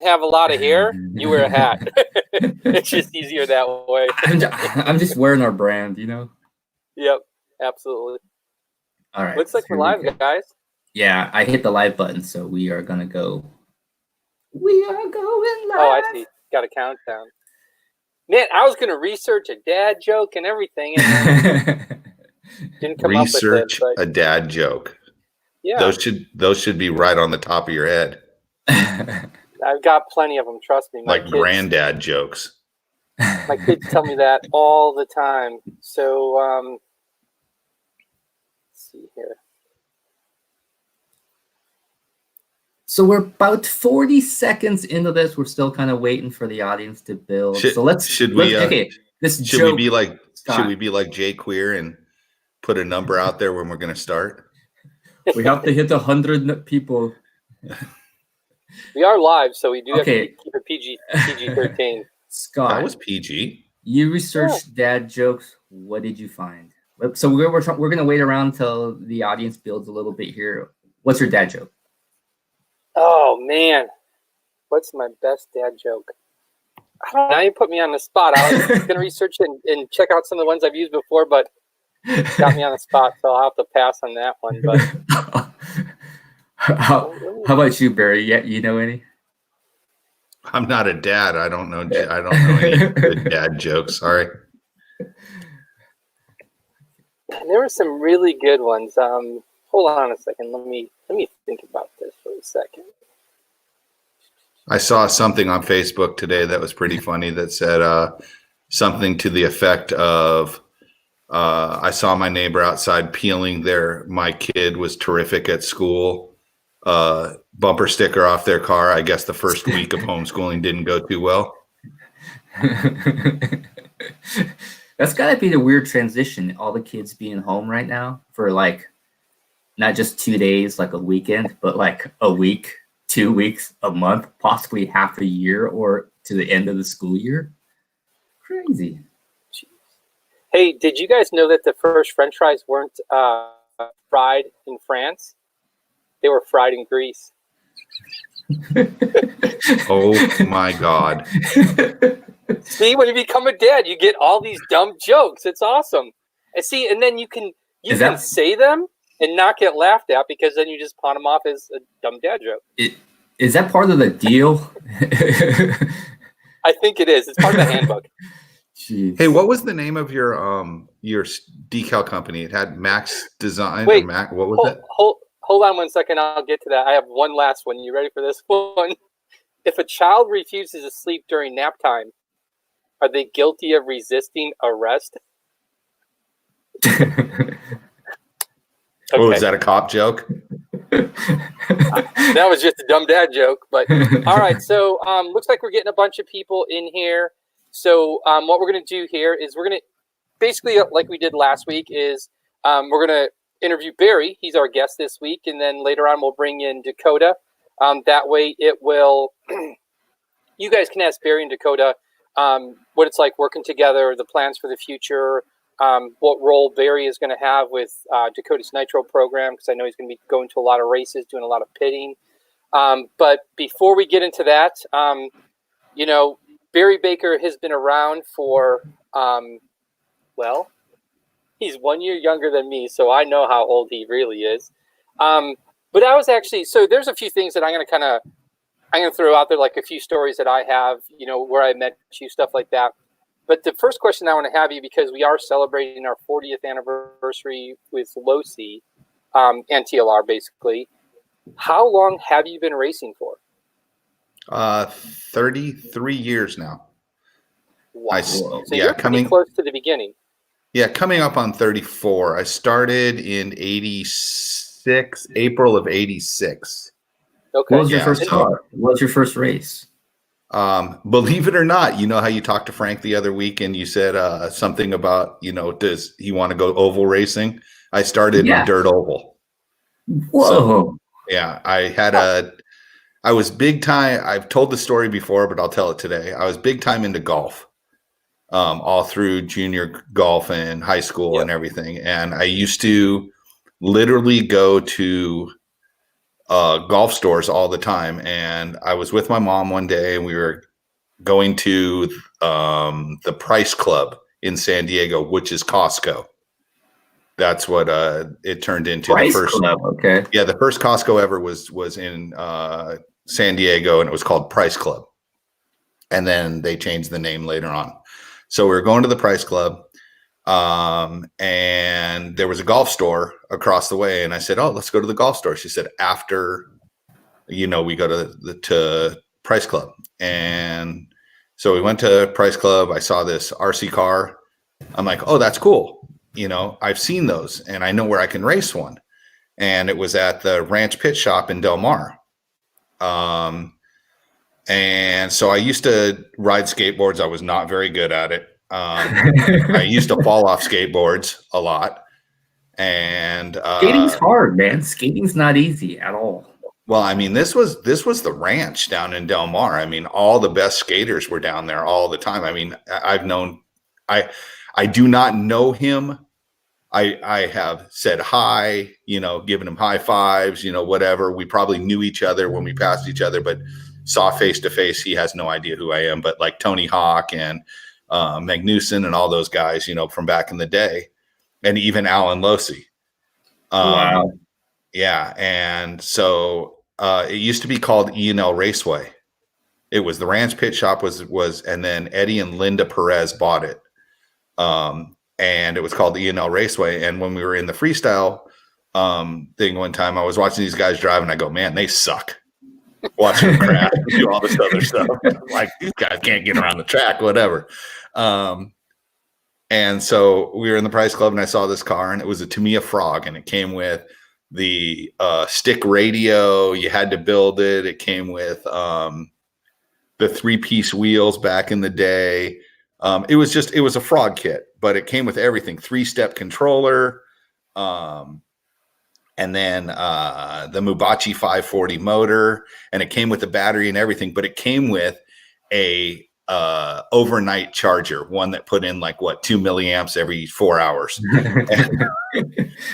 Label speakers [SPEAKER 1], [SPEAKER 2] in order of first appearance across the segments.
[SPEAKER 1] have a lot of hair, you wear a hat. It's just easier that way.
[SPEAKER 2] I'm just wearing our brand, you know?
[SPEAKER 1] Yep, absolutely.
[SPEAKER 2] All right.
[SPEAKER 1] Looks like we're live, guys.
[SPEAKER 2] Yeah, I hit the live button, so we are going to go. We are going live.
[SPEAKER 1] Oh, I see. Got a countdown. Man, I was going to research a dad joke and everything. And didn't come
[SPEAKER 3] research
[SPEAKER 1] up with it, but...
[SPEAKER 3] a dad joke.
[SPEAKER 1] Yeah.
[SPEAKER 3] Those should be right on the top of your head.
[SPEAKER 1] I've got plenty of them, trust me.
[SPEAKER 3] Like granddad jokes.
[SPEAKER 1] My kids tell me that all the time. So, let's see here.
[SPEAKER 2] So we're about 40 seconds into this. We're still kind of waiting for the audience to build. Should we be like Jay Queer and put a number out there when we're going to start? We have to hit 100 people.
[SPEAKER 1] We are live, so we do have to keep it PG-13.
[SPEAKER 2] Scott,
[SPEAKER 3] that was PG.
[SPEAKER 2] You researched dad jokes. What did you find? So we're going to wait around until the audience builds a little bit here. What's your dad joke?
[SPEAKER 1] Oh, man. What's my best dad joke? I don't know. Now you put me on the spot. I was going to research and check out some of the ones I've used before, but got me on the spot, so I'll have to pass on that one. But
[SPEAKER 2] how about you, Barry? Yeah, you know any?
[SPEAKER 3] I'm not a dad. I don't know any good dad jokes. Sorry.
[SPEAKER 1] There were some really good ones. Hold on a second. Let me think about this for a second.
[SPEAKER 3] I saw something on Facebook today that was pretty funny that said something to the effect of, I saw my neighbor outside peeling my kid was terrific at school, bumper sticker off their car. I guess the first week of homeschooling didn't go too well.
[SPEAKER 2] That's got to be the weird transition. All the kids being home right now for like, not just 2 days, like a weekend, but like a week, 2 weeks, a month, possibly half a year or to the end of the school year. Crazy.
[SPEAKER 1] Hey, did you guys know that the first French fries weren't fried in France? They were fried in Greece.
[SPEAKER 3] Oh my God.
[SPEAKER 1] See, when you become a dad, you get all these dumb jokes. It's awesome. And then you can say them and not get laughed at because then you just pawn them off as a dumb dad joke.
[SPEAKER 2] Is that part of the deal?
[SPEAKER 1] I think it is. It's part of the handbook.
[SPEAKER 2] Jeez.
[SPEAKER 3] Hey, what was the name of your decal company? It had Max Design.
[SPEAKER 1] Wait,
[SPEAKER 3] or Mac. What was it?
[SPEAKER 1] Hold on 1 second. I'll get to that. I have one last one. You ready for this one? If a child refuses to sleep during nap time, are they guilty of resisting arrest?
[SPEAKER 3] Oh, is that a cop joke?
[SPEAKER 1] That was just a dumb dad joke. But all right, so looks like we're getting a bunch of people in here. So what we're going to do here is we're going to basically, like we did last week, is we're going to interview Barry. He's our guest this week, and then later on we'll bring in Dakota. That way, it will. You guys can ask Barry and Dakota what it's like working together, the plans for the future. What role Barry is going to have with Dakota's Nitro program, because I know he's going to be going to a lot of races, doing a lot of pitting. But before we get into that, Barry Baker has been around for, he's 1 year younger than me, so I know how old he really is. But I was actually, so there's a few things that I'm going to throw out there, like a few stories that I have, where I met you, stuff like that. But the first question I want to have you, because we are celebrating our 40th anniversary with LOC and TLR, basically. How long have you been racing for?
[SPEAKER 3] 33 years now.
[SPEAKER 1] Wow. So you're coming close to the beginning.
[SPEAKER 3] Yeah, coming up on 34. I started in 86, April of 86.
[SPEAKER 1] Okay.
[SPEAKER 2] What was your first car? What was your first race?
[SPEAKER 3] Believe it or not, you know how you talked to Frank the other week and you said something about, does he want to go oval racing? I started in dirt oval.
[SPEAKER 2] Whoa. So,
[SPEAKER 3] yeah, I was big time. I've told the story before, but I'll tell it today. I was big time into golf, all through junior golf and high school and everything. And I used to literally go to golf stores all the time. And I was with my mom one day, and we were going to the Price Club in San Diego, which is Costco. That's what it turned into.
[SPEAKER 2] Price
[SPEAKER 3] the first
[SPEAKER 2] Club, okay.
[SPEAKER 3] Yeah, the first Costco ever was in San Diego, and it was called Price Club. And then they changed the name later on. So we were going to the Price Club, and there was a golf store across the way. And I said, "Oh, let's go to the golf store." She said, "After, we go to Price Club." And so we went to Price Club. I saw this RC car. I'm like, "Oh, that's cool. I've seen those, and I know where I can race one." And it was at the Ranch Pit Shop in Del Mar. And so I used to ride skateboards. I was not very good at it. I used to fall off skateboards a lot. And
[SPEAKER 2] skating's hard, man. Skating's not easy at all.
[SPEAKER 3] Well, I mean, this was the ranch down in Del Mar. I mean, all the best skaters were down there all the time. I mean, I do not know him. I have said hi, given him high fives, whatever. We probably knew each other when we passed each other, but saw face to face, he has no idea who I am. But like Tony Hawk and Magnuson and all those guys, from back in the day, and even Alan Losey.
[SPEAKER 2] Wow.
[SPEAKER 3] Yeah, and so it used to be called E&L Raceway. It was the Ranch Pit Shop was, and then Eddie and Linda Perez bought it, and it was called E&L Raceway. And when we were in the freestyle thing one time, I was watching these guys drive, and I go, "Man, they suck." Watching them crash and do all this other stuff. Like, these guys can't get around the track, whatever. And so we were in the Price Club, and I saw this car, and it was a Tamiya Frog, and it came with the stick radio. You had to build it. It came with the 3-piece wheels back in the day. It was a frog kit, but it came with everything: 3-step controller, and then the Mubachi 540 motor, and it came with the battery and everything. But it came with a overnight charger, one that put in 2 milliamps every 4 hours. And,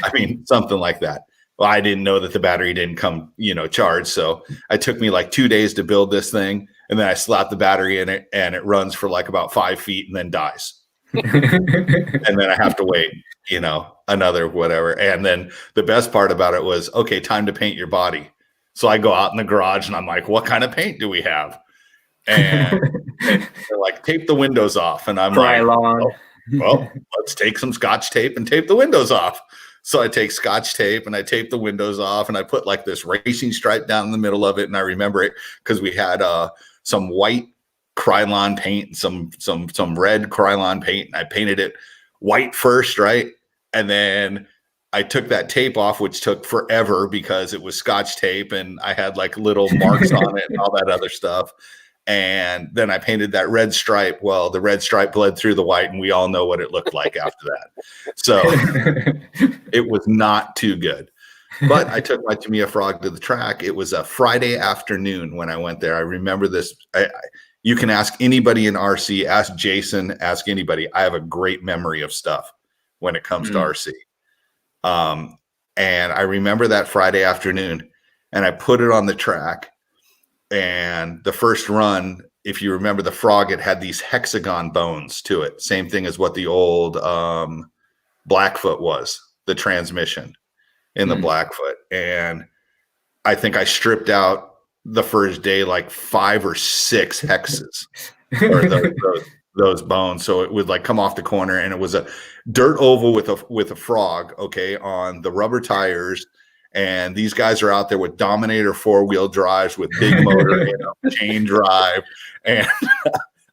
[SPEAKER 3] I mean, something like that. Well, I didn't know that the battery didn't come, charged. So it took me 2 days to build this thing. And then I slap the battery in it, and it runs for about 5 feet and then dies. And then I have to wait, another whatever. And then the best part about it was, okay, time to paint your body. So I go out in the garage, and I'm like, "What kind of paint do we have?" And they're like, "Tape the windows off." And I'm well, let's take some Scotch tape and tape the windows off. So I take Scotch tape, and I tape the windows off, and I put this racing stripe down in the middle of it. And I remember it because we had some white Krylon paint and some red Krylon paint, and I painted it white first, right? And then I took that tape off, which took forever because it was Scotch tape, and I had little marks on it and all that other stuff. And then I painted that red stripe. Well, the red stripe bled through the white, and we all know what it looked like after that. So it was not too good. But I took my Tamiya Frog to the track. It was a Friday afternoon when I went there. I remember this. You can ask anybody in RC, ask Jason, ask anybody. I have a great memory of stuff when it comes to RC. And I remember that Friday afternoon, and I put it on the track. And the first run, if you remember the Frog, it had these hexagon bones to it. Same thing as what the old Blackfoot was, the transmission in the Blackfoot. And I think I stripped out the first day 5 or 6 hexes or those bones. So it would come off the corner, and it was a dirt oval with a frog, okay, on the rubber tires. And these guys are out there with Dominator 4-wheel drives with big motor, chain drive. And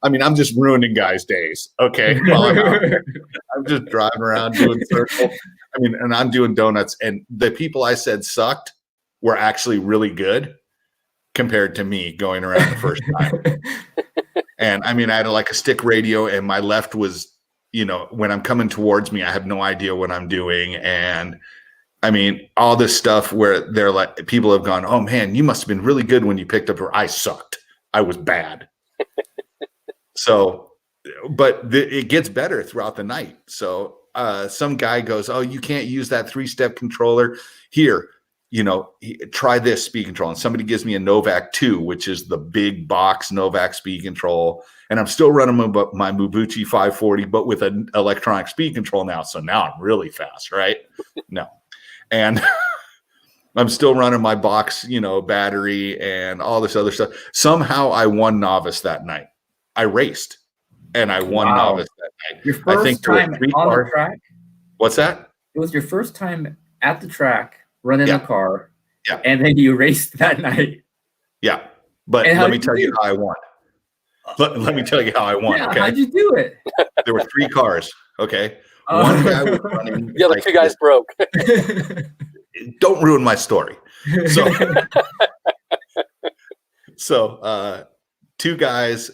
[SPEAKER 3] I mean, I'm just ruining guys' days. Okay. I'm just driving around doing circles. I mean, and I'm doing donuts. And the people I said sucked were actually really good compared to me going around the first time. And I mean, I had a stick radio, and my left was, when I'm coming towards me, I have no idea what I'm doing. And I mean, all this stuff where they're people have gone, "Oh man, you must have been really good when you picked up her." I sucked. I was bad. So, but it gets better throughout the night. So some guy goes, "Oh, you can't use that 3-step controller. Here, try this speed control. And somebody gives me a Novak 2, which is the big box Novak speed control. And I'm still running my Mubuchi 540, but with an electronic speed control now. So now I'm really fast, right? No. And I'm still running my box, battery and all this other stuff. Somehow I won novice that night. I raced and I won novice that night.
[SPEAKER 2] Your first time on the track?
[SPEAKER 3] What's that?
[SPEAKER 2] It was your first time at the track running the car.
[SPEAKER 3] Yeah.
[SPEAKER 2] And then you raced that night.
[SPEAKER 3] Yeah. But let me tell you how I won. Let me tell you how I won.
[SPEAKER 2] Yeah,
[SPEAKER 3] okay?
[SPEAKER 2] How'd you do it?
[SPEAKER 3] There were 3 cars. Okay. One guy was running.
[SPEAKER 1] The other 2 guys broke.
[SPEAKER 3] Don't ruin my story. So, 2 guys,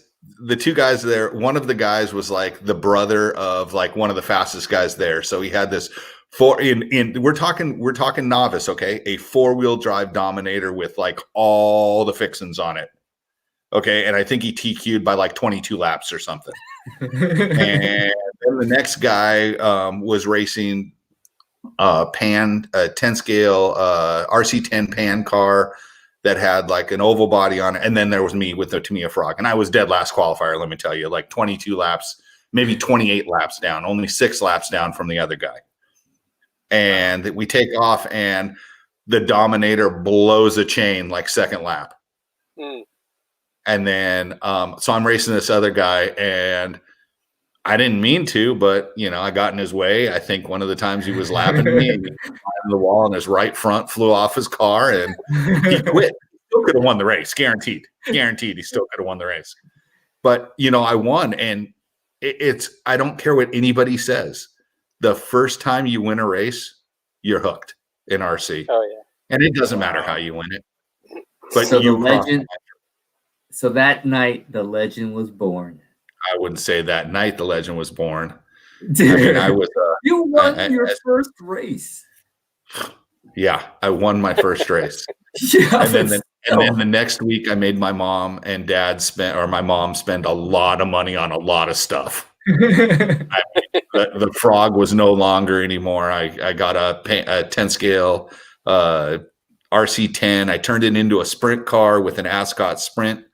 [SPEAKER 3] the 2 guys there, one of the guys was like the brother of like one of the fastest guys there. So he had this we're talking novice, okay? A 4-wheel drive Dominator with like all the fixins on it. Okay. And I think he TQ'd by like 22 laps or something. And then the next guy was racing Pan, 10 scale RC10 Pan car that had like an oval body on it. And then there was me with the Tamiya Frog. And I was dead last qualifier, let me tell you, like 22 laps, maybe 28 laps down, only 6 laps down from the other guy. And we take off and the Dominator blows a chain like second lap. Mm. And then, so I'm racing this other guy and I didn't mean to, but I got in his way. I think one of the times he was lapping me and he climbed the wall and his right front flew off his car and he quit. He still could have won the race. Guaranteed. He still could have won the race. But, I won. And I don't care what anybody says. The first time you win a race, you're hooked in RC.
[SPEAKER 1] Oh, yeah.
[SPEAKER 3] And it doesn't matter how you win it. But
[SPEAKER 2] so that night, the legend was born.
[SPEAKER 3] I wouldn't say that night the legend was born. I was.
[SPEAKER 2] You won your first race.
[SPEAKER 3] Yeah, I won my first race. And then the next week, I made my mom and dad spend a lot of money on a lot of stuff. The Frog was no longer anymore. I got a 10 scale RC10. I turned it into a sprint car with an Ascot Sprint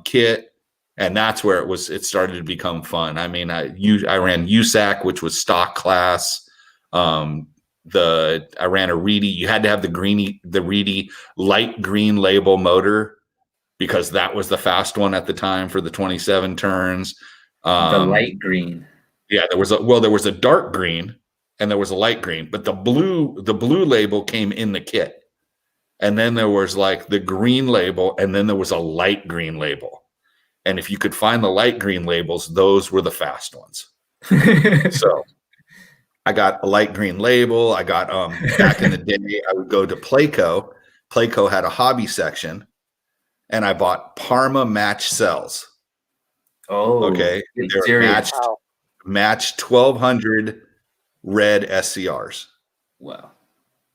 [SPEAKER 3] kit, and that's where it started to become fun. I mean, I ran USAC, which was stock class. I ran a Reedy. You had to have the Reedy light green label motor because that was the fast one at the time for the 27 turns.
[SPEAKER 2] The light green.
[SPEAKER 3] Yeah, there was a dark green and there was a light green, but the blue label came in the kit. And then there was like the green label, and then there was a light green label. And if you could find the light green labels, those were the fast ones. So I got a light green label. I got back in the day, I would go to Playco. Playco had a hobby section, and I bought Parma match cells.
[SPEAKER 2] Oh,
[SPEAKER 3] okay. They're matched 1200 red SCRs.
[SPEAKER 2] Wow.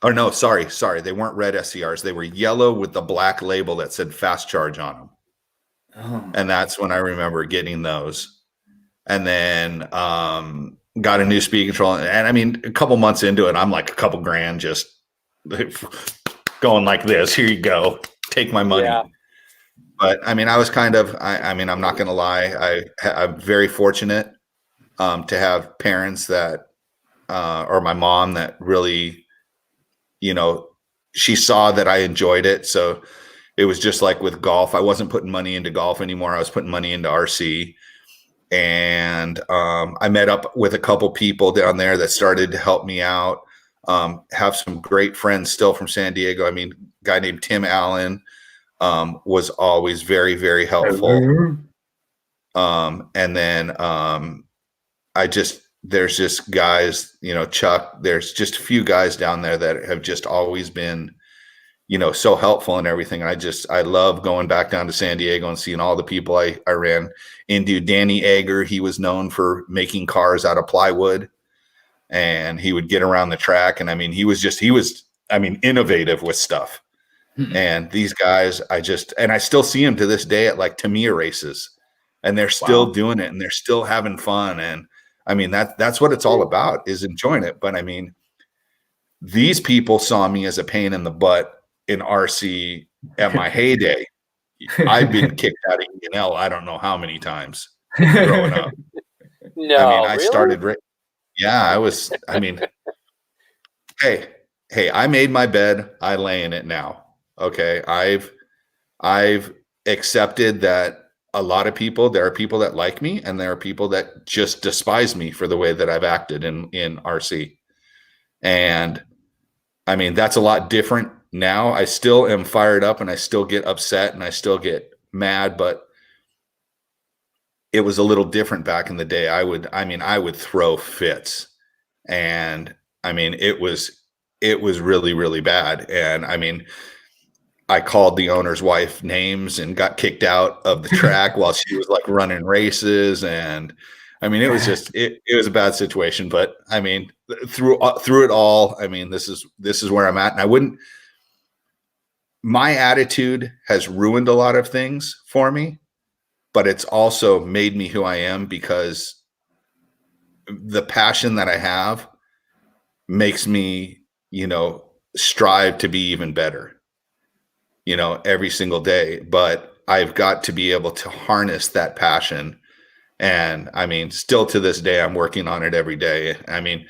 [SPEAKER 3] Oh, no, sorry. They weren't red SCRs. They were yellow with the black label that said fast charge on them. Oh. And that's when I remember getting those. And then got a new speed control. And I mean, a couple months into it, I'm like a couple grand just going like this. Here you go. Take my money. Yeah. But I mean, I was kind of, I'm not going to lie. I'm very fortunate to have parents that, or my mom that really, she saw that I enjoyed it. So it was just like with golf. I wasn't putting money into golf anymore. I was putting money into RC. And I met up with a couple people down there that started to help me out. Have some great friends still from San Diego. I mean, a guy named Tim Allen was always very, very helpful. And then there's just guys, Chuck, there's just a few guys down there that have just always been, so helpful and everything. And I love going back down to San Diego and seeing all the people I ran into. Danny Egger, he was known for making cars out of plywood, and he would get around the track. And I mean, he was innovative with stuff. Mm-hmm. And these guys, I still see them to this day at like Tamiya races, and they're still doing it and they're still having fun. And I mean, that's what it's all about, is enjoying it. But I mean, these people saw me as a pain in the butt in RC at my heyday. I've been kicked out of E&L I don't know how many times growing up.
[SPEAKER 1] No,
[SPEAKER 3] I mean, I
[SPEAKER 1] really?
[SPEAKER 3] started. I was. I mean, hey, I made my bed. I lay in it now. Okay, I've accepted that a lot of people. There are people that like me, and there are people that just despise me for the way that I've acted in RC. And I mean, that's a lot different now. I still am fired up, and I still get upset, and I still get mad, but it was a little different back in the day. I would throw fits, and I mean, it was really, really bad. And I mean, I called the owner's wife names and got kicked out of the track while she was like running races. And I mean, it was just, it was a bad situation, but I mean, through it all, I mean, this is where I'm at. And my attitude has ruined a lot of things for me, but it's also made me who I am, because the passion that I have makes me, strive to be even better, every single day. But I've got to be able to harness that passion. And I mean, still to this day, I'm working on it every day. I mean,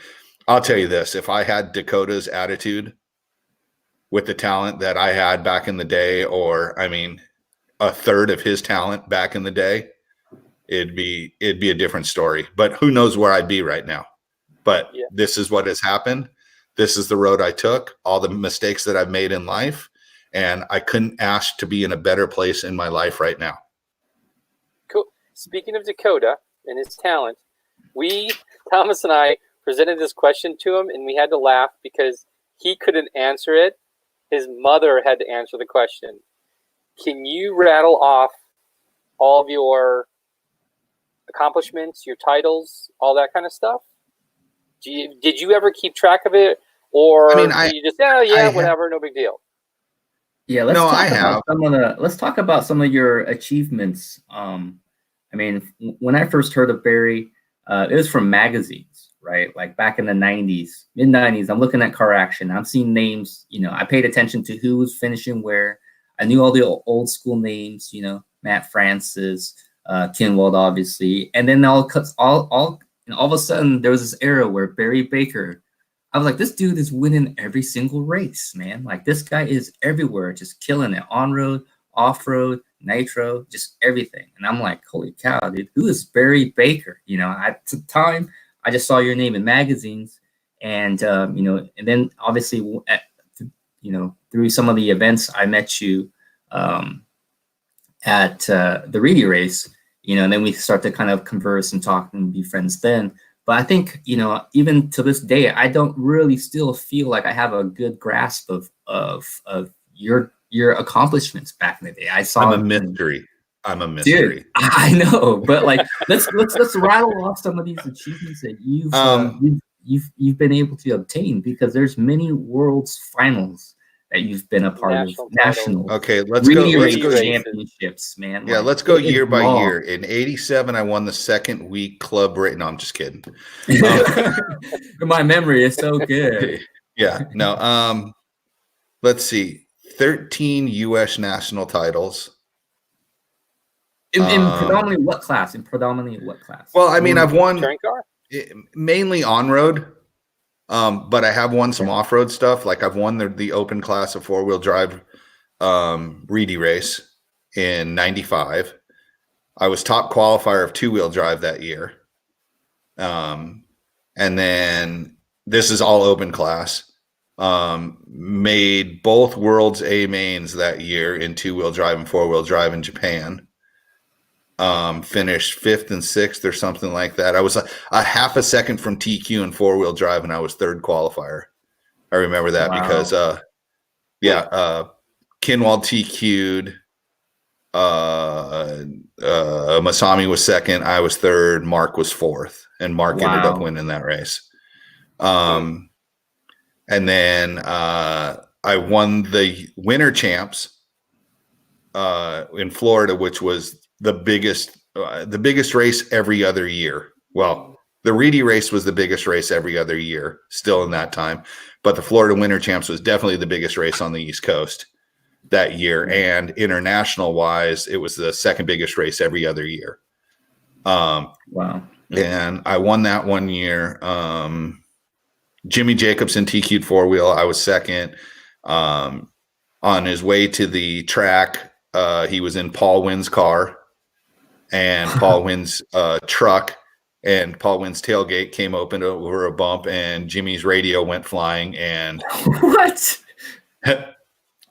[SPEAKER 3] I'll tell you this, if I had Dakotah's attitude with the talent that I had back in the day, or I mean, a third of his talent back in the day, it'd be a different story. But who knows where I'd be right now. But This is what has happened. This is the road I took, all the mistakes that I've made in life, and I couldn't ask to be in a better place in my life right now.
[SPEAKER 1] Cool. Speaking of Dakotah and his talent, Thomas and I presented this question to him, and we had to laugh because he couldn't answer it. His mother had to answer the question. Can you rattle off all of your accomplishments, your titles, all that kind of stuff? Did you ever keep track of it, or you just whatever, no big deal?
[SPEAKER 2] Yeah, let's talk about some of your achievements. I mean, when I first heard of Barry, it was from magazines, right? Like back in the '90s, mid '90s. I'm looking at Car Action. I'm seeing names. I paid attention to who was finishing where. I knew all the old school names. Matt Francis, Kinwald, obviously, and then all of a sudden there was this era where Barry Baker. I was like, this dude is winning every single race, man. Like, this guy is everywhere, just killing it. On-road, off-road, nitro, just everything. And I'm like, holy cow, dude, who is Barry Baker? At the time, I just saw your name in magazines. And, and then obviously, through some of the events, I met you at the Reedy race, and then we start to kind of converse and talk and be friends then. But I think, even to this day, I don't really still feel like I have a good grasp of your accomplishments back in the day.
[SPEAKER 3] I'm a mystery.
[SPEAKER 2] Dude, I know, but like let's rattle off some of these achievements that you've been able to obtain, because there's many world's finals that you've been a part of. National.
[SPEAKER 3] Okay, let's go
[SPEAKER 2] championships, man.
[SPEAKER 3] Yeah, let's go year by year. In '87, I won the second week club rate. No, I'm just kidding.
[SPEAKER 2] My memory is so good.
[SPEAKER 3] Yeah, no. Let's see, 13 U.S. national titles.
[SPEAKER 2] In predominantly what class?
[SPEAKER 3] Well, I mean, I've won mainly on-road. But I have won some off-road stuff. Like I've won the open class of four-wheel drive Reedy race in '95. I was top qualifier of two-wheel drive that year. And then this is all open class. Made both world's A mains that year in two-wheel drive and four-wheel drive in Japan. Finished 5th and 6th or something like that. I was a half a second from TQ in four-wheel drive, and I was third qualifier. I remember that because Kinwald TQ'd, Masami was second, I was third, Mark was fourth, and Mark ended up winning that race. And then I won the winter champs in Florida, which was the biggest race every other year. Well, The Reedy race was the biggest race every other year, still in that time. But the Florida Winter Champs was definitely the biggest race on the East Coast that year. And international wise, it was the second biggest race every other year.
[SPEAKER 2] Wow.
[SPEAKER 3] And I won that one year. Jimmy Jacobson TQ'd 4-wheel. I was second. On his way to the track, he was in Paul Wynn's car and Paul Wynn's truck, and Paul Wynn's tailgate came open over a bump, and Jimmy's radio went flying. And
[SPEAKER 2] what?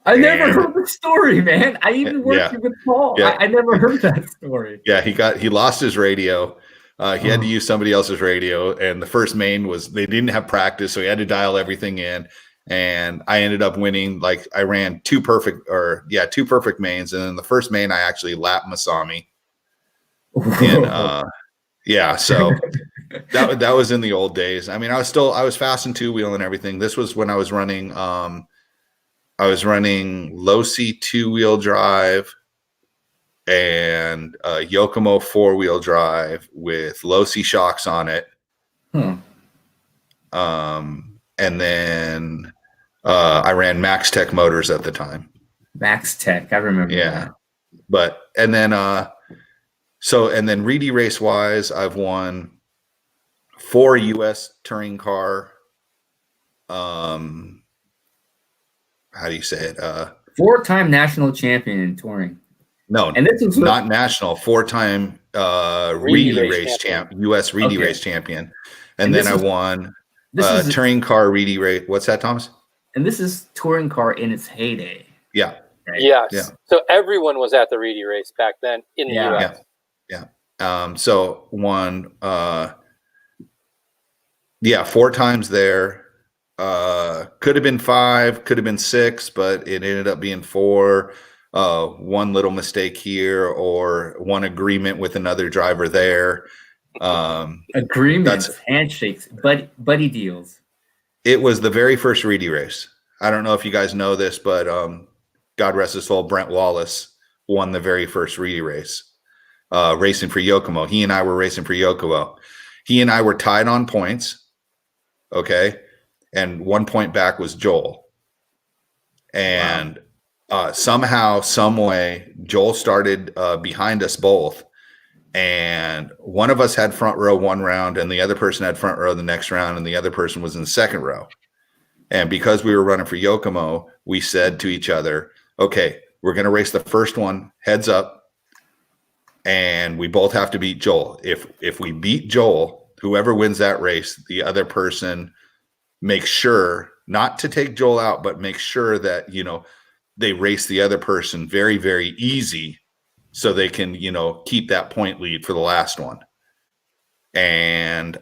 [SPEAKER 2] I never heard the story, man. I even worked with Paul. Yeah. I never heard that story.
[SPEAKER 3] Yeah, he lost his radio. He had to use somebody else's radio, and the first main they didn't have practice, so he had to dial everything in. And I ended up winning. Like, I ran two perfect mains, and then the first main I actually lapped Masami. And so that was in the old days. I mean, I was fast and 2-wheel and everything. This was when I was running Losi 2-wheel drive and Yokomo 4-wheel drive with Losi shocks on it. And then I ran Max Tech motors at the time.
[SPEAKER 2] Max Tech, I remember that.
[SPEAKER 3] But and then Reedy race wise, I've won 4 U.S. touring car. How do you say it?
[SPEAKER 2] 4-time national champion in touring.
[SPEAKER 3] No, and this is not national. 4-time Reedy race champ, U.S. Reedy race champion, and then I won touring car Reedy race. What's that, Thomas?
[SPEAKER 2] And this is touring car in its heyday.
[SPEAKER 3] Yeah.
[SPEAKER 1] Right? Yes. Yeah. So everyone was at the Reedy race back then in the U.S.
[SPEAKER 3] Yeah. So won 4 times there. Could have been 5, could have been 6, but it ended up being 4. One little mistake here, or one agreement with another driver there.
[SPEAKER 2] Agreements, handshakes, buddy deals.
[SPEAKER 3] It was the very first Reedy race. I don't know if you guys know this, but God rest his soul, Brent Wallace won the very first Reedy race, racing for Yokomo. He and I were racing for Yokomo. He and I were tied on points, okay? And 1 point back was Joel. And somehow, some way, Joel started behind us both. And one of us had front row one round, and the other person had front row the next round, and the other person was in the second row. And because we were running for Yokomo, we said to each other, okay, we're going to race the first one heads up, and we both have to beat Joel. If we beat Joel, whoever wins that race, the other person makes sure not to take Joel out, but make sure that, they race the other person very, very easy, so they can, keep that point lead for the last one. And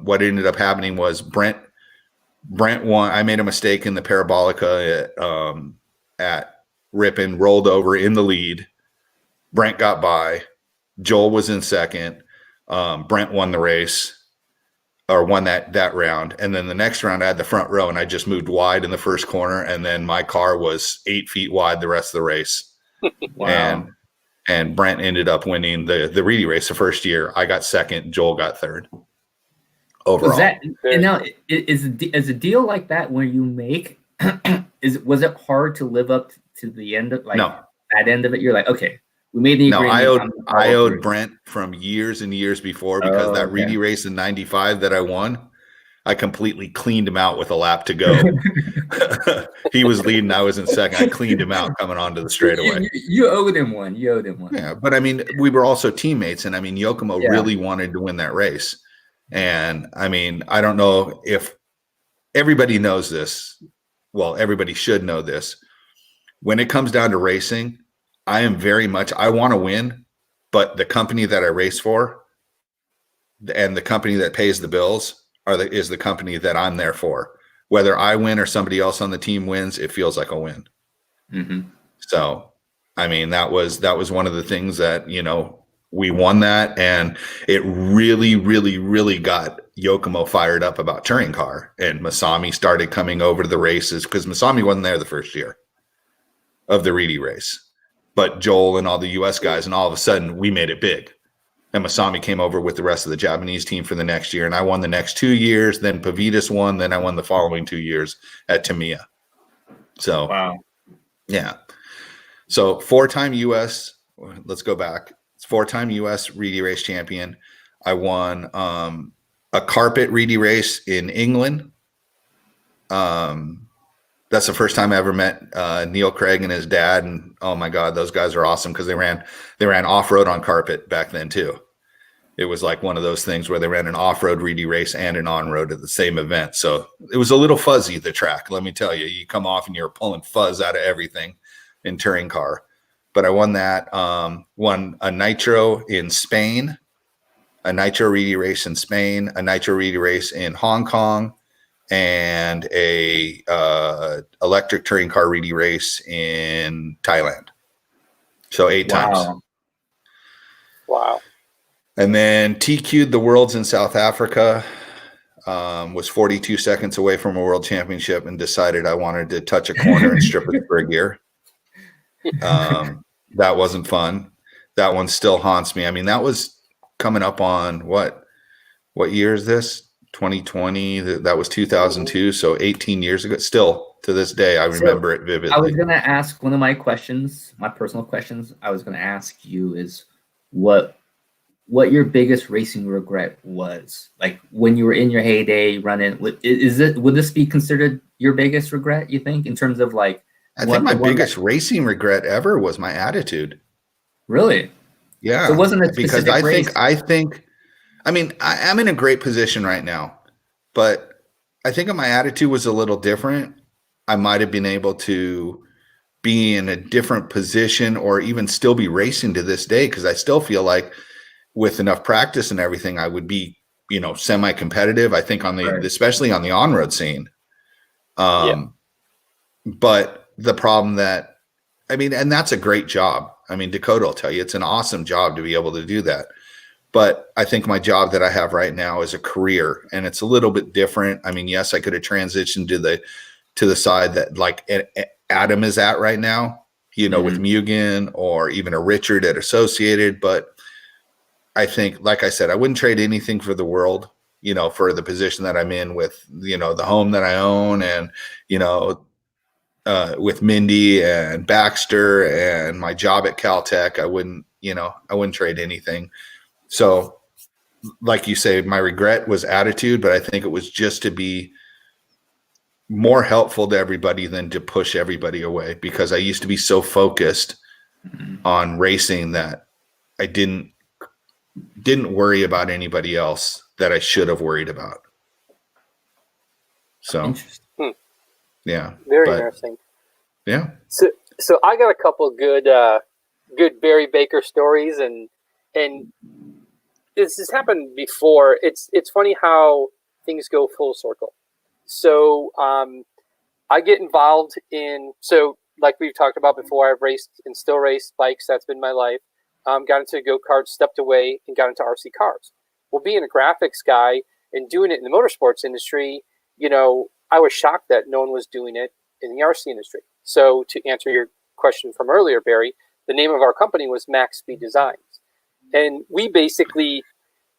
[SPEAKER 3] what ended up happening was Brent won. I made a mistake in the parabolica at Ripon, rolled over in the lead. Brent got by. Joel was in second. Brent won the race, or won that round. And then the next round I had the front row, and I just moved wide in the first corner, and then my car was 8 feet wide the rest of the race. Wow. And Brent ended up winning the Reedy race the first year. I got second. Joel got third. Overall.
[SPEAKER 2] Is a deal like that where you make? Was it hard to live up to the end of that end of it? You're like, okay, we made the agreement.
[SPEAKER 3] No, I owed Brent from years and years before, because that Reedy race in '95 that I won, I completely cleaned him out with a lap to go. He was leading, I was in second. I cleaned him out coming onto the straightaway.
[SPEAKER 2] You owed him one.
[SPEAKER 3] Yeah, but I mean, we were also teammates, and I mean, Yokomo really wanted to win that race. And I mean, I don't know if everybody knows this. Well, everybody should know this. When it comes down to racing, I am very much, I want to win, but the company that I race for and the company that pays the bills is the company that I'm there for. Whether I win or somebody else on the team wins, it feels like a win.
[SPEAKER 2] Mm-hmm.
[SPEAKER 3] So, I mean, that was one of the things that, we won that, and it really, really, really got Yokomo fired up about touring car. And Masami started coming over to the races, because Masami wasn't there the first year of the Reedy race, but Joel and all the U.S. guys, and all of a sudden we made it big. And Masami came over with the rest of the Japanese team for the next year. And I won the next 2 years. Then Pavitas won. Then I won the following 2 years at Tamiya. So,
[SPEAKER 2] wow.
[SPEAKER 3] Yeah. So 4-time U.S. Let's go back. 4-time U.S. Reedy Race champion. I won a carpet Reedy race in England. That's the first time I ever met Neil Craig and his dad, and oh my God, those guys are awesome because they ran off-road on carpet back then too. It was like one of those things where they ran an off-road Reedy race and an on-road at the same event. So it was a little fuzzy, the track. Let me tell you, you come off and you're pulling fuzz out of everything in touring car. But I won that. Won a nitro in Spain, a nitro Reedy race in Spain, a nitro Reedy race in Hong Kong, and a electric touring car Reedy race in Thailand. So 8 times.
[SPEAKER 1] Wow.
[SPEAKER 3] And then TQ'd the Worlds in South Africa, was 42 seconds away from a world championship and decided I wanted to touch a corner and strip it for a gear. That wasn't fun. That one still haunts me. I mean, that was coming up on what year is this? 2020. That was 2002. So 18 years ago. Still to this day, I remember it vividly.
[SPEAKER 2] I was going to ask one of my questions, my personal questions. I was going to ask you is what your biggest racing regret was, like when you were in your heyday running. Would this be considered your biggest regret? You think in terms of like?
[SPEAKER 3] I think my biggest racing regret ever was my attitude.
[SPEAKER 2] Really?
[SPEAKER 3] Yeah.
[SPEAKER 2] So it wasn't a specific
[SPEAKER 3] because I think. I mean, I'm in a great position right now, but I think if my attitude was a little different, I might have been able to be in a different position or even still be racing to this day. Because I still feel like with enough practice and everything, I would be, semi-competitive. I think especially on the on-road scene. But the problem and that's a great job. I mean, Dakota will tell you it's an awesome job to be able to do that. But I think my job that I have right now is a career, and it's a little bit different. I mean, yes, I could have transitioned to the side that like Adam is at right now, with Mugen or even a Richard at Associated. But I think, like I said, I wouldn't trade anything for the world, for the position that I'm in with, the home that I own and, with Mindy and Baxter and my job at Caltech. I wouldn't trade anything. So like you say, my regret was attitude, but I think it was just to be more helpful to everybody than to push everybody away, because I used to be so focused on racing that I didn't worry about anybody else that I should have worried about. So,
[SPEAKER 2] interesting.
[SPEAKER 3] Yeah.
[SPEAKER 1] Very interesting.
[SPEAKER 3] Yeah.
[SPEAKER 1] So I got a couple good Barry Baker stories, and this has happened before. It's funny how things go full circle. So I get involved like we've talked about before, I've raced and still race bikes. That's been my life. Got into go-karts, stepped away, and got into RC cars. Well, being a graphics guy and doing it in the motorsports industry, I was shocked that no one was doing it in the RC industry. So to answer your question from earlier, Barry, the name of our company was Max Speed Designs. And we basically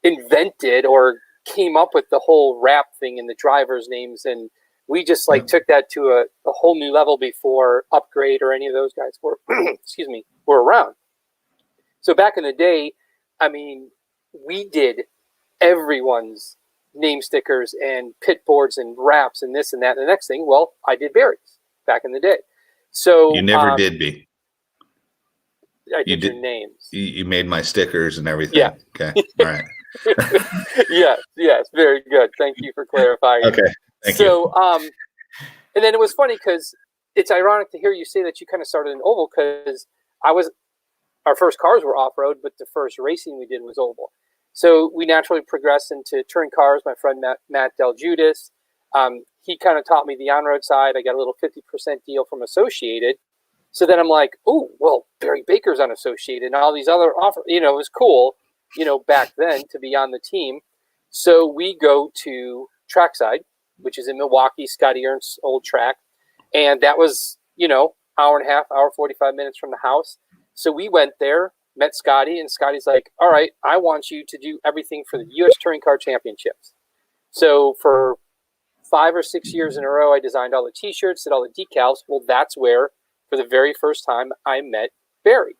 [SPEAKER 1] invented or came up with the whole rap thing in the drivers' names. And we just took that to a whole new level before Upgrade or any of those guys were, were around. So back in the day, I mean, we did everyone's name stickers and pit boards and wraps and this and that. And the next thing, well, I did Barry's back in the day. So
[SPEAKER 3] you never did be.
[SPEAKER 1] I did your names. You
[SPEAKER 3] made my stickers and everything.
[SPEAKER 1] Yeah.
[SPEAKER 3] Okay. All right.
[SPEAKER 1] Yes. Very good. Thank you for clarifying.
[SPEAKER 3] Okay. Thank you.
[SPEAKER 1] And then it was funny because it's ironic to hear you say that you kind of started in oval, because our first cars were off-road, but the first racing we did was oval. So we naturally progressed into touring cars. My friend Matt Del Judas, he kind of taught me the on-road side. I got a little 50% deal from Associated. So then I'm like, oh, well, Barry Baker's on Associated and all these other offer. It was cool, back then to be on the team. So we go to Trackside, which is in Milwaukee, Scotty Ernst's old track. And that was, hour and a half, hour, 45 minutes from the house. So we went there, met Scotty, and Scotty's like, all right, I want you to do everything for the U.S. Touring Car Championships. So for 5 or 6 years in a row, I designed all the T-shirts, did all the decals. Well, that's where, for the very first time, I met Barry.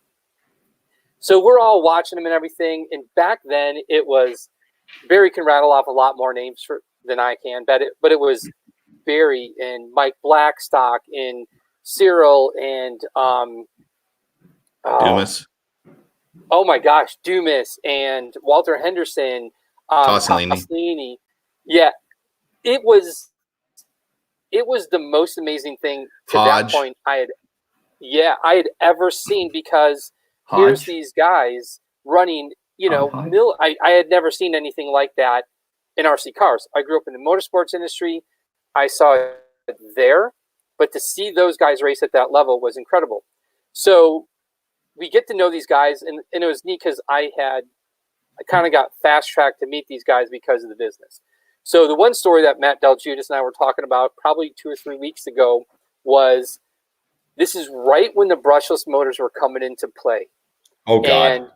[SPEAKER 1] So we're all watching him and everything. And back then, it was Barry can rattle off a lot more names than I can, but it was Barry and Mike Blackstock and Cyril and
[SPEAKER 3] Dumas.
[SPEAKER 1] Oh my gosh, Dumas and Walter Henderson,
[SPEAKER 3] Tossolini.
[SPEAKER 1] Yeah, it was the most amazing thing to that point I had ever seen, because here's these guys running, I had never seen anything like that in RC cars. I grew up in the motorsports industry. I saw it there, but to see those guys race at that level was incredible. So we get to know these guys, and it was neat because I kind of got fast-tracked to meet these guys because of the business. So the one story that Matt Del Giudice and I were talking about probably 2 or 3 weeks ago was, this is right when the brushless motors were coming into play.
[SPEAKER 3] Oh, God.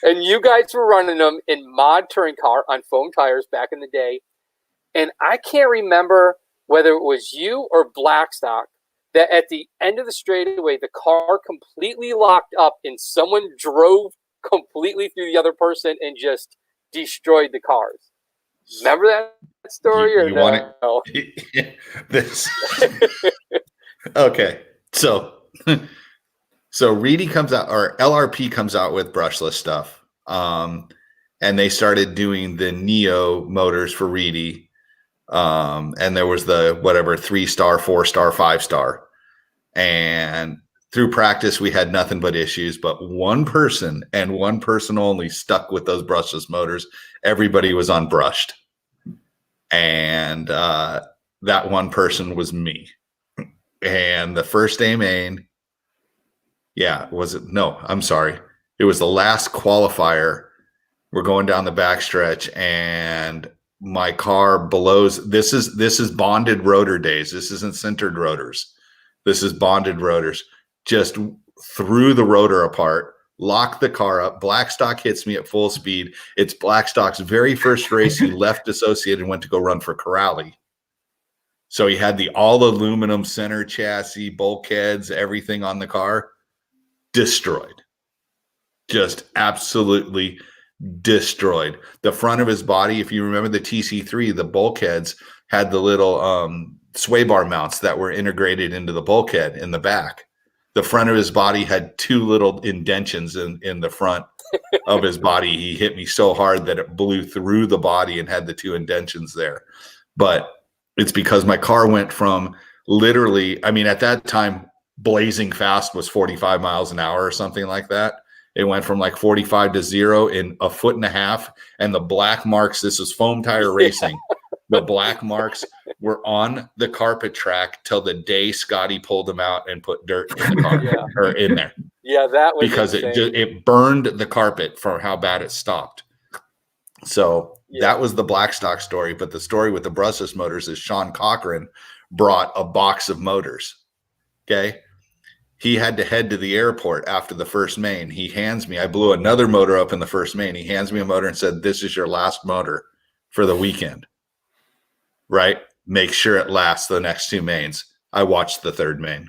[SPEAKER 1] And you guys were running them in mod touring car on foam tires back in the day. And I can't remember whether it was you or Blackstock that at the end of the straightaway, the car completely locked up and someone drove completely through the other person and just destroyed the cars. Remember that story?
[SPEAKER 3] You want it? This. Okay. So Reedy comes out, or LRP comes out with brushless stuff. And they started doing the Neo motors for Reedy. And there was the 3-star, 4-star, 5-star. And through practice, we had nothing but issues, but one person and one person only stuck with those brushless motors. Everybody was unbrushed. And that one person was me. And the first day main, it was the last qualifier. We're going down the backstretch, and my car blows. This is bonded rotor days. This isn't centered rotors. This is bonded rotors. Just threw the rotor apart, locked the car up. Blackstock hits me at full speed. It's Blackstock's very first race. He left Associated and went to go run for Corrali. So he had the all aluminum center chassis, bulkheads, everything on the car destroyed. Just absolutely destroyed. The front of his body, if you remember the TC3, the bulkheads had the little sway bar mounts that were integrated into the bulkhead in the back. The front of his body had 2 little indentions in the front of his body. He hit me so hard that it blew through the body and had the 2 indentions there. But it's because my car went from literally, at that time, blazing fast was 45 miles an hour or something like that. It went from like 45 to 0 in a foot and a half. And the black marks, this is foam tire racing. The black marks were on the carpet track till the day Scotty pulled them out and put dirt in the car or in there.
[SPEAKER 1] Yeah, that was
[SPEAKER 3] because it burned the carpet for how bad it stopped. So that was the Blackstock story. But the story with the brushless motors is Sean Cochran brought a box of motors. Okay. He had to head to the airport after the first main. He hands me, I blew another motor up in the first main. He hands me a motor and said, "This is your last motor for the weekend. Right? Make sure it lasts the next 2 mains." I watched the 3rd main.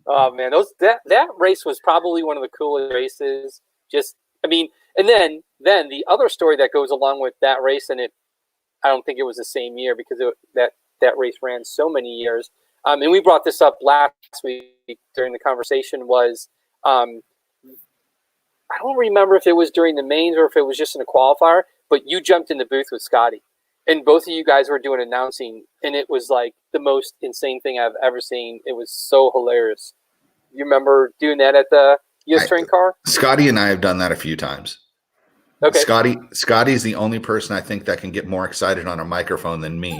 [SPEAKER 1] Oh man, that race was probably one of the coolest races. And then the other story that goes along with that race, and I don't think it was the same year because that race ran so many years. And we brought this up last week during the conversation was, I don't remember if it was during the mains or if it was just in a qualifier, but you jumped in the booth with Scotty. And both of you guys were doing announcing, and it was like the most insane thing I've ever seen. It was so hilarious. You remember doing that at the US Touring Car?
[SPEAKER 3] Scotty and I have done that a few times.
[SPEAKER 1] Okay.
[SPEAKER 3] Scotty's the only person I think that can get more excited on a microphone than me.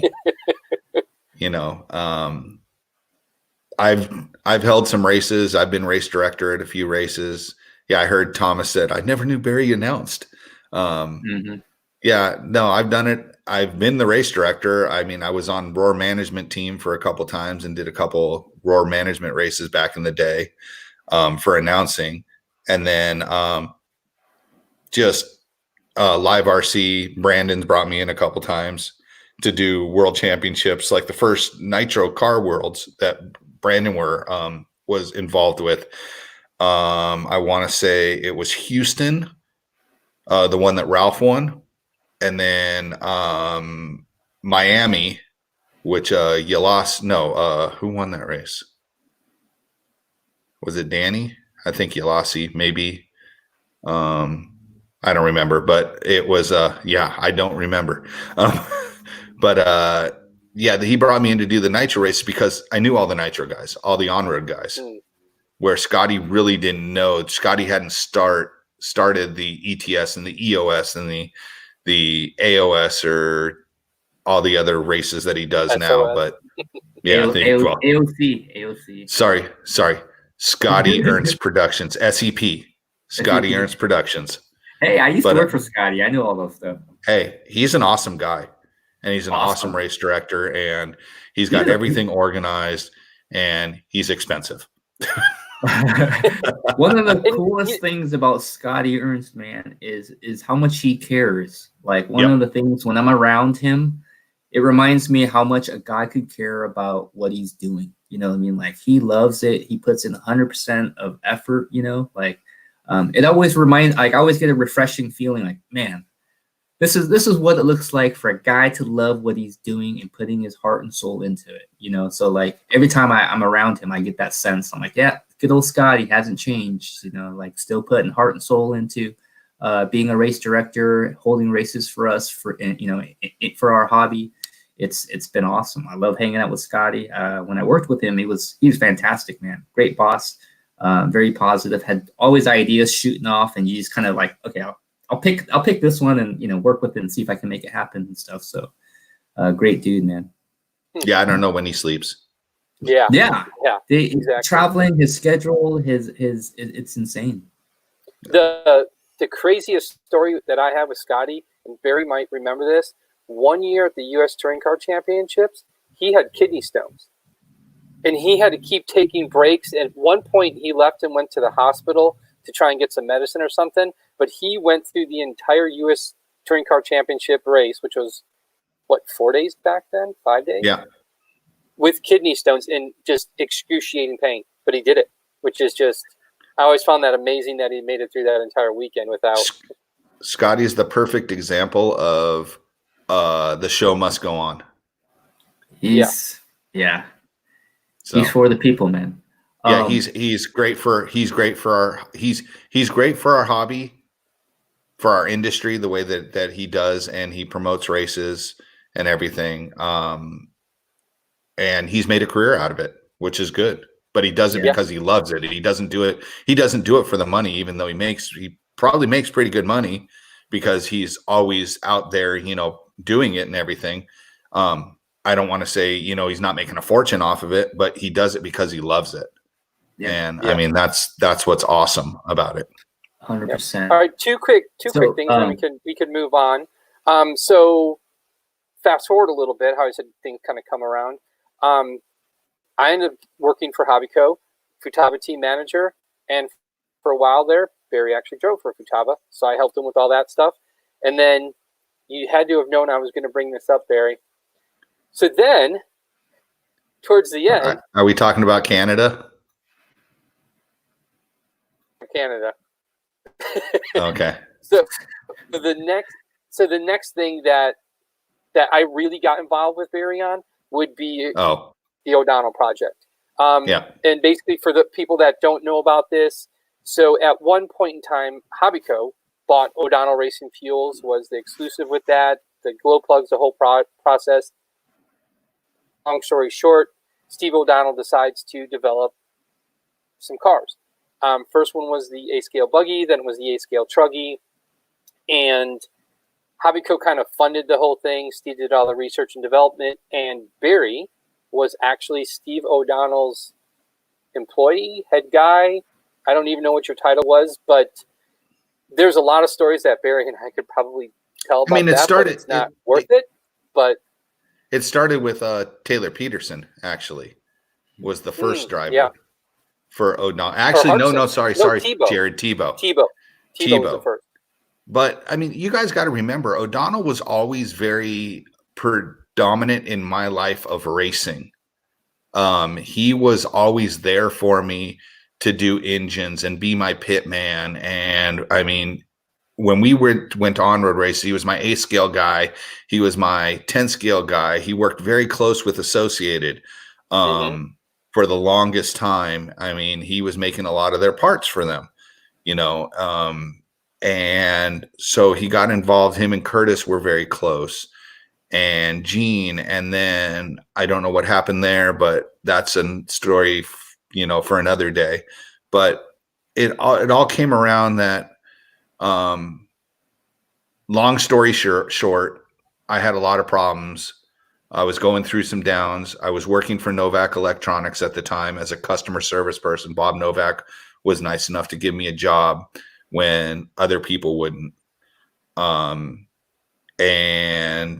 [SPEAKER 3] I've held some races. I've been race director at a few races. Yeah, I heard Thomas said, "I never knew Barry announced." Yeah, no, I've done it. I've been the race director. I mean, I was on Roar management team for a couple times and did a couple Roar management races back in the day for announcing. And then just live RC, Brandon's brought me in a couple times to do world championships, like the first Nitro Car Worlds that Brandon was involved with. I want to say it was Houston, the one that Ralph won, and then Miami, which you lost. No, who won that race? Was it Danny? I think Yalasi, maybe. I don't remember, but it was I don't remember. But he brought me in to do the Nitro race because I knew all the Nitro guys, all the on-road guys, where Scotty really didn't know. Scotty hadn't started the ETS and the EOS and the AOS or all the other races that he does now. But yeah, I think AOC. Sorry. Scotty Ernst Productions, SEP. Scotty Ernst Productions.
[SPEAKER 2] Hey, I used to work for Scotty. I know all those stuff.
[SPEAKER 3] Hey, he's an awesome guy, and he's an awesome race director, and he's got everything organized, and he's expensive.
[SPEAKER 2] One of the coolest things about Scotty Ernst, man, is how much he cares. Like one of the things when I'm around him, it reminds me how much a guy could care about what he's doing. You know what I mean? Like he loves it. He puts in 100% of effort, you know, like it always reminds, like I always get a refreshing feeling like, man, this is what it looks like for a guy to love what he's doing and putting his heart and soul into it, you know? So like every time I'm around him, I get that sense. I'm like, yeah, good old Scotty hasn't changed, you know, like still putting heart and soul into being a race director, holding races for us for our hobby. It's been awesome. I love hanging out with Scotty. When I worked with him, he was fantastic, man. Great boss, very positive. Had always ideas shooting off, and you just kind of like, okay, I'll pick this one and work with it and see if I can make it happen and stuff. So, great dude, man.
[SPEAKER 3] Yeah, I don't know when he sleeps.
[SPEAKER 1] Yeah.
[SPEAKER 2] Exactly. Traveling, his schedule, his it's insane.
[SPEAKER 1] The craziest story that I have with Scotty, and Barry might remember this. One year at the U.S. Touring Car Championships, he had kidney stones, and he had to keep taking breaks. At one point, he left and went to the hospital to try and get some medicine or something. But he went through the entire U.S. Touring Car Championship race, which was, 4 days back then? 5 days?
[SPEAKER 3] Yeah.
[SPEAKER 1] With kidney stones and just excruciating pain. But he did it, which is just, I always found that amazing that he made it through that entire weekend without.
[SPEAKER 3] Scotty's the perfect example of the show must go on.
[SPEAKER 2] He's for the people, man.
[SPEAKER 3] Yeah, he's great for our hobby, for our industry, the way that he does, and he promotes races and everything. And he's made a career out of it, which is good. But he does it because he loves it. He doesn't do it for the money, even though he probably makes pretty good money because he's always out there, doing it and everything. I don't want to say, he's not making a fortune off of it, but he does it because he loves it. I mean, that's what's awesome about it.
[SPEAKER 2] 100%.
[SPEAKER 1] All right, two quick things, and we can move on. So fast forward a little bit, how I said things kind of come around. I ended up working for Hobbyco, Futaba team manager, and for a while there, Barry actually drove for Futaba, so I helped him with all that stuff. And then you had to have known I was going to bring this up, Barry. So then, towards the end,
[SPEAKER 3] are we talking about Canada?
[SPEAKER 1] Canada.
[SPEAKER 3] Okay.
[SPEAKER 1] So the next thing that I really got involved with Barry on would be the O'Donnell project. And basically, for the people that don't know about this, so at one point in time, Hobbyco bought O'Donnell Racing Fuels, was the exclusive with that, the glow plugs, the whole process. Long story short, Steve O'Donnell decides to develop some cars. First one was the A-Scale Buggy, then it was the A-Scale Truggy, and Hobbyco kind of funded the whole thing. Steve did all the research and development, and Barry was actually Steve O'Donnell's employee, head guy. I don't even know what your title was, but there's a lot of stories that Barry and I could probably tell about. I mean, but it's not worth it. But
[SPEAKER 3] it started with Taylor Peterson. Actually, was the first driver for O'Donnell. Actually, sorry,
[SPEAKER 1] Tebow.
[SPEAKER 3] Jared Tebow.
[SPEAKER 1] Tebow was the first.
[SPEAKER 3] But I mean, you guys got to remember, O'Donnell was always very predominant in my life of racing. He was always there for me to do engines and be my pit man. And I mean, when we went on-road races, he was my A scale guy. He was my 10 scale guy. He worked very close with Associated for the longest time. I mean, he was making a lot of their parts for them, and so he got involved. Him and Curtis were very close, and Gene. And then I don't know what happened there, but that's a story, for another day. But it all came around that, long story short, I had a lot of problems. I was going through some downs. I was working for Novak Electronics at the time as a customer service person. Bob Novak was nice enough to give me a job when other people wouldn't. And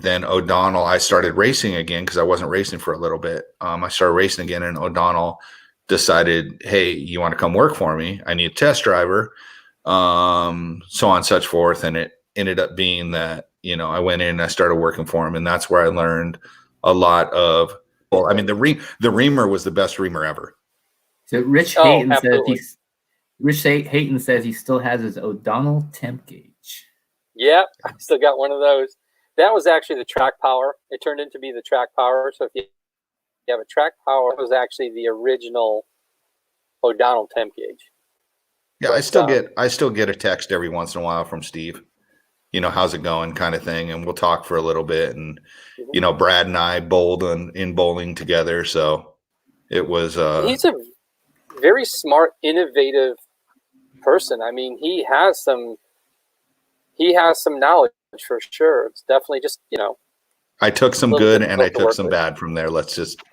[SPEAKER 3] then O'Donnell, I started racing again because I wasn't racing for a little bit. I started racing again, and O'Donnell decided, hey, you want to come work for me? I need a test driver. So on and such forth. And it ended up being that, I went in and I started working for him, and that's where I learned a lot of, I mean, the reamer was the best reamer ever.
[SPEAKER 2] So Rich Hayton says he still has his O'Donnell temp gauge.
[SPEAKER 1] Yeah, I still got one of those. That was actually the track power. It turned into be the track power. So if you have a track power, it was actually the original O'Donnell temp gauge.
[SPEAKER 3] Yeah, but, I still get a text every once in a while from Steve. How's it going, kind of thing, and we'll talk for a little bit. And Brad and I bowled in bowling together, so it was.
[SPEAKER 1] He's a very smart, innovative person. I mean, he has some knowledge for sure. It's definitely just
[SPEAKER 3] I took some good and I took some bad from there. Let's just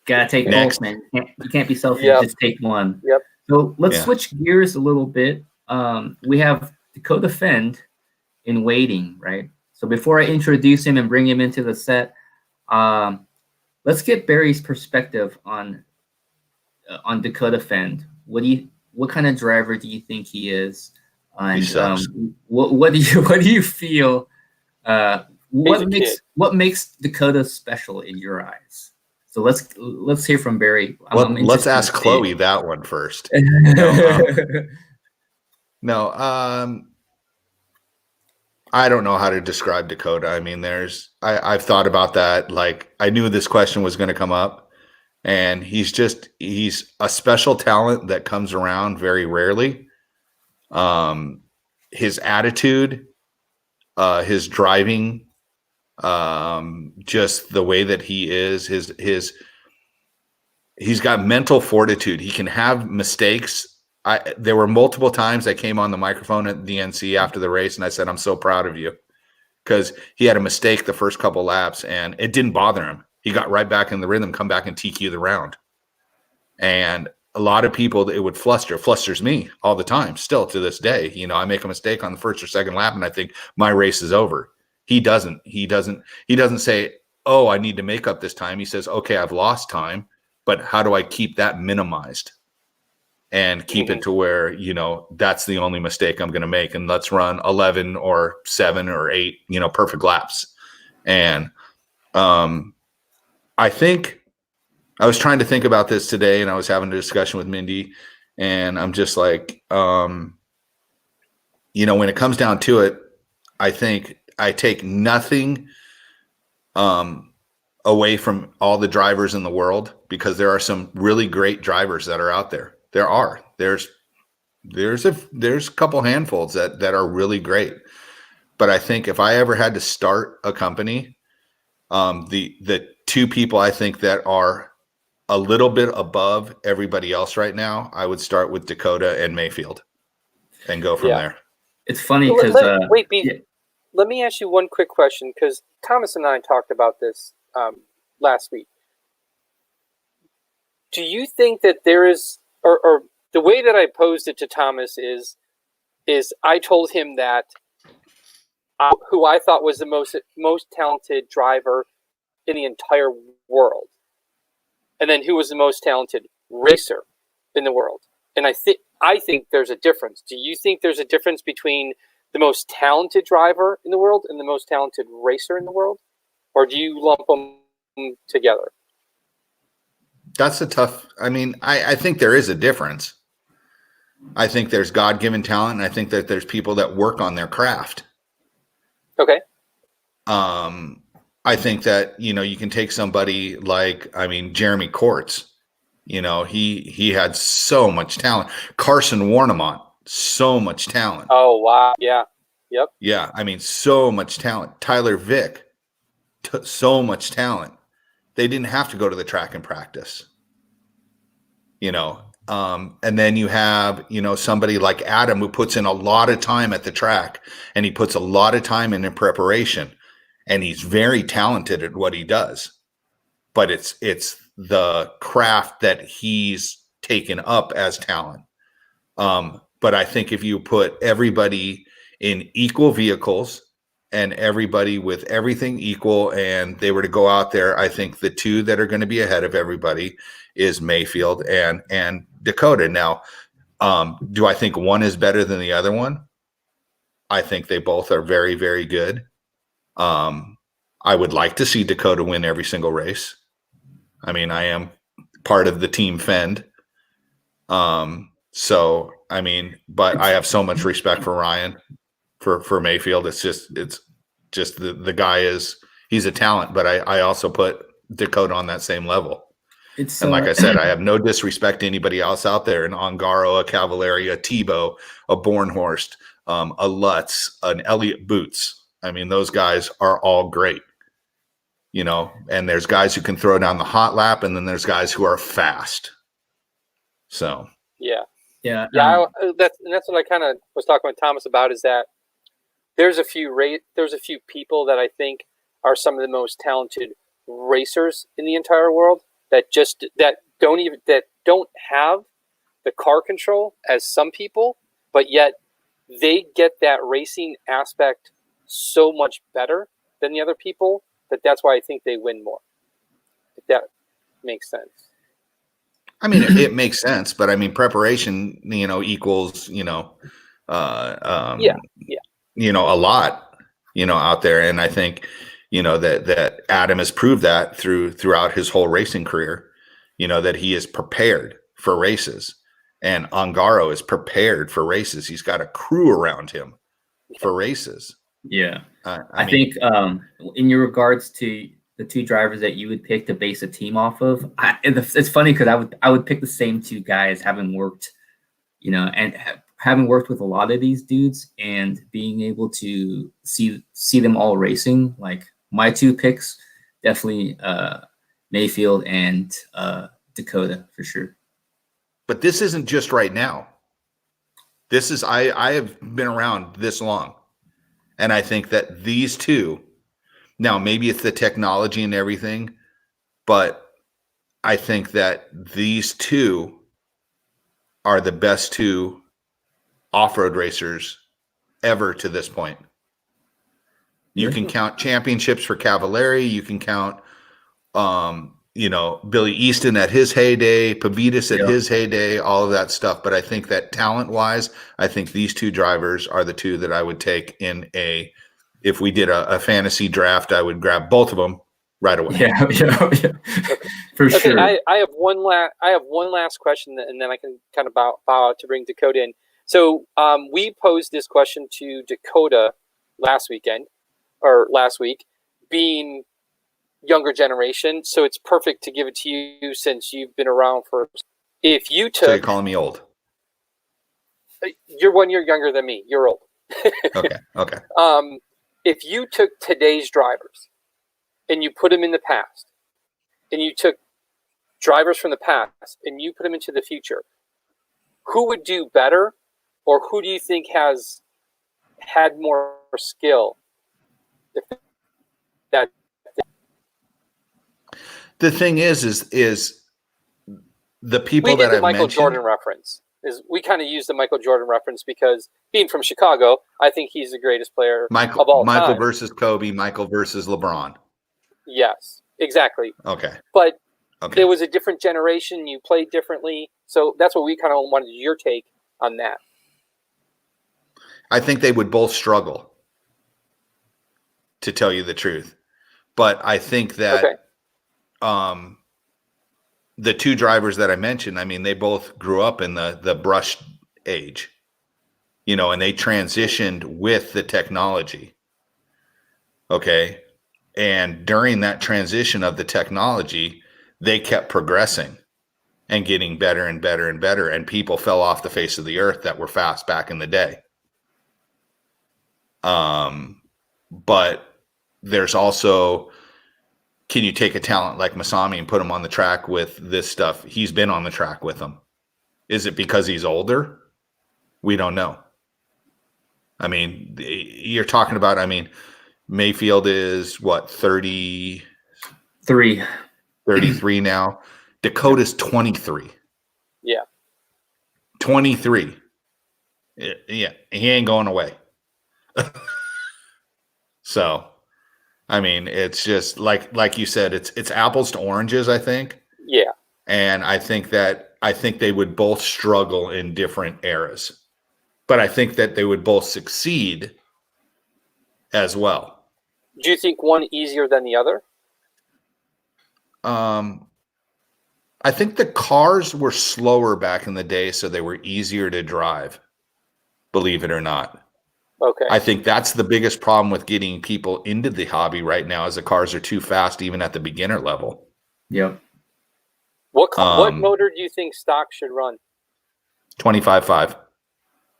[SPEAKER 2] gotta take both, man. You can't be selfish. Just take one.
[SPEAKER 1] Yep.
[SPEAKER 2] So let's switch gears a little bit. We have Dakotah Phend in waiting, right? So before I introduce him and bring him into the set, let's get Barry's perspective on Dakotah Phend. What kind of driver do you think he is? And what do you feel? What makes Dakotah special in your eyes? So let's hear from Barry.
[SPEAKER 3] Let's ask Chloe that one first. No, I don't know how to describe Dakotah. I mean, I've thought about that. Like, I knew this question was going to come up, and he's a special talent that comes around very rarely. His attitude, his driving, just the way that he is, he's got mental fortitude. He can have mistakes. There were multiple times I came on the microphone at the NC after the race, and I said, I'm so proud of you, because he had a mistake the first couple laps and it didn't bother him. He got right back in the rhythm, come back and TQ the round. And a lot of people, it would flusters me all the time, still to this day. I make a mistake on the first or second lap and I think my race is over. He doesn't say, oh, I need to make up this time. He says, okay, I've lost time, but how do I keep that minimized and keep it to where, that's the only mistake I'm going to make. And let's run 11 or 7 or 8, perfect laps. And I think I was trying to think about this today, and I was having a discussion with Mindy, and I'm just like, when it comes down to it, I think I take nothing away from all the drivers in the world, because there are some really great drivers that are out there. There's a couple handfuls that are really great. But I think if I ever had to start a company, the two people I think that are a little bit above everybody else right now, I would start with Dakotah and Mayfield and go from there.
[SPEAKER 2] It's funny because
[SPEAKER 1] let me ask you one quick question, because Thomas and I talked about this last week. Do you think that there is, or the way that I posed it to Thomas is I told him that who I thought was the most talented driver in the entire world, and then who was the most talented racer in the world. And I think there's a difference. Do you think there's a difference between the most talented driver in the world and the most talented racer in the world, or do you lump them together?
[SPEAKER 3] That's a tough. I mean, I think there is a difference. I think there's God-given talent, and I think that there's people that work on their craft.
[SPEAKER 1] Okay.
[SPEAKER 3] I think that, you can take somebody like, Jeremy Courts. He had so much talent. Carson Warnemont, so much talent.
[SPEAKER 1] Oh, wow. Yeah. Yep.
[SPEAKER 3] Yeah. So much talent. Tyler Vick, so much talent. They didn't have to go to the track and practice, and then you have, somebody like Adam who puts in a lot of time at the track, and he puts a lot of time in preparation, and he's very talented at what he does, but it's the craft that he's taken up as talent. But I think if you put everybody in equal vehicles and everybody with everything equal, and they were to go out there, I think the two that are going to be ahead of everybody is Mayfield and Dakota. Now, do I think one is better than the other one? I think they both are very, very good. I would like to see Dakota win every single race. I am part of the team Phend. But I have so much respect for Ryan, for Mayfield. It's just the guy he's a talent, but I also put Dakota on that same level. And like I said, I have no disrespect to anybody else out there, an Ongaro, a Cavallari, a Tebow, a Bornhorst, a Lutz, an Elliott Boots. Those guys are all great, and there's guys who can throw down the hot lap, and then there's guys who are fast. So,
[SPEAKER 1] yeah.
[SPEAKER 2] That's
[SPEAKER 1] what I kind of was talking with Thomas about, is that there's a few people that I think are some of the most talented racers in the entire world that don't have the car control as some people, but yet they get that racing aspect so much better than the other people that's why I think they win more. If that makes sense.
[SPEAKER 3] It makes sense, but preparation, equals, a lot, out there. And I think, that Adam has proved that throughout his whole racing career, that he is prepared for races, and Ongaro is prepared for races. He's got a crew around him for races.
[SPEAKER 2] Yeah. I think, in your regards to the two drivers that you would pick to base a team off of, it's funny because I would pick the same two guys, having worked, having worked with a lot of these dudes and being able to see them all racing. Like, my two picks, definitely Mayfield and Dakota for sure.
[SPEAKER 3] But this isn't just right now. This is I have been around this long, and I think that these two. Now, maybe it's the technology and everything, but I think that these two are the best two off-road racers ever to this point. You can count championships for Cavallari. You can count, Billy Easton at his heyday, Pavitas at his heyday, all of that stuff. But I think that talent-wise, I think these two drivers are the two that I would take if we did a fantasy draft, I would grab both of them right away.
[SPEAKER 2] Yeah. For sure.
[SPEAKER 1] I have one last question, and then I can kind of bow out to bring Dakota in. So we posed this question to Dakota last week, being younger generation. So it's perfect to give it to you since you've been around for. If you took,
[SPEAKER 3] so you're calling me old.
[SPEAKER 1] You're 1 year younger than me. You're old.
[SPEAKER 3] Okay.
[SPEAKER 1] If you took today's drivers and you put them in the past, and you took drivers from the past and you put them into the future, who would do better, or who do you think has had more skill?
[SPEAKER 3] The thing is the people
[SPEAKER 1] we
[SPEAKER 3] that
[SPEAKER 1] did the
[SPEAKER 3] I've
[SPEAKER 1] Michael
[SPEAKER 3] mentioned,
[SPEAKER 1] Jordan reference. is we kind of use the Michael Jordan reference because being from Chicago, I think he's the greatest player of all time.
[SPEAKER 3] Michael versus Kobe, Michael versus LeBron.
[SPEAKER 1] Yes, exactly.
[SPEAKER 3] Okay.
[SPEAKER 1] But there was a different generation. You played differently. So that's what we kind of wanted your take on that.
[SPEAKER 3] I think they would both struggle, to tell you the truth. But I think that the two drivers that I mentioned, I mean, they both grew up in the brush age, you know, and they transitioned with the technology. Okay. And during that transition of the technology, they kept progressing and getting better and better and better. And people fell off the face of the earth that were fast back in the day. But there's also, can you take a talent like Masami and put him on the track with this stuff? He's been on the track with them. Is it because he's older? We don't know. I mean, you're talking about, I mean, Mayfield is what, 33 now. Dakota's 23.
[SPEAKER 1] Yeah.
[SPEAKER 3] 23. Yeah. He ain't going away. So, I mean, it's just like you said, it's apples to oranges, I think.
[SPEAKER 1] Yeah.
[SPEAKER 3] And I think they would both struggle in different eras. But I think that they would both succeed as well.
[SPEAKER 1] Do you think one easier than the other?
[SPEAKER 3] I think the cars were slower back in the day, so they were easier to drive, believe it or not.
[SPEAKER 1] Okay.
[SPEAKER 3] I think that's the biggest problem with getting people into the hobby right now is the cars are too fast, even at the beginner level.
[SPEAKER 2] Yep.
[SPEAKER 1] What motor do you think stock should run?
[SPEAKER 3] 25.5.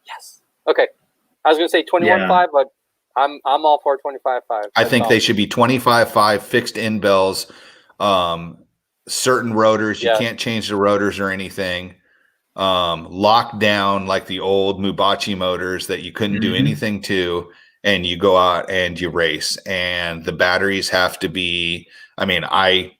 [SPEAKER 1] Yes. Okay. I was going to say 21.5, but I'm all for 25.5.
[SPEAKER 3] I think they should be 25.5 fixed end bells. Certain rotors, you can't change the rotors or anything. Locked down like the old Mubachi motors that you couldn't do anything to, and you go out and you race. And the batteries have to be, I mean, I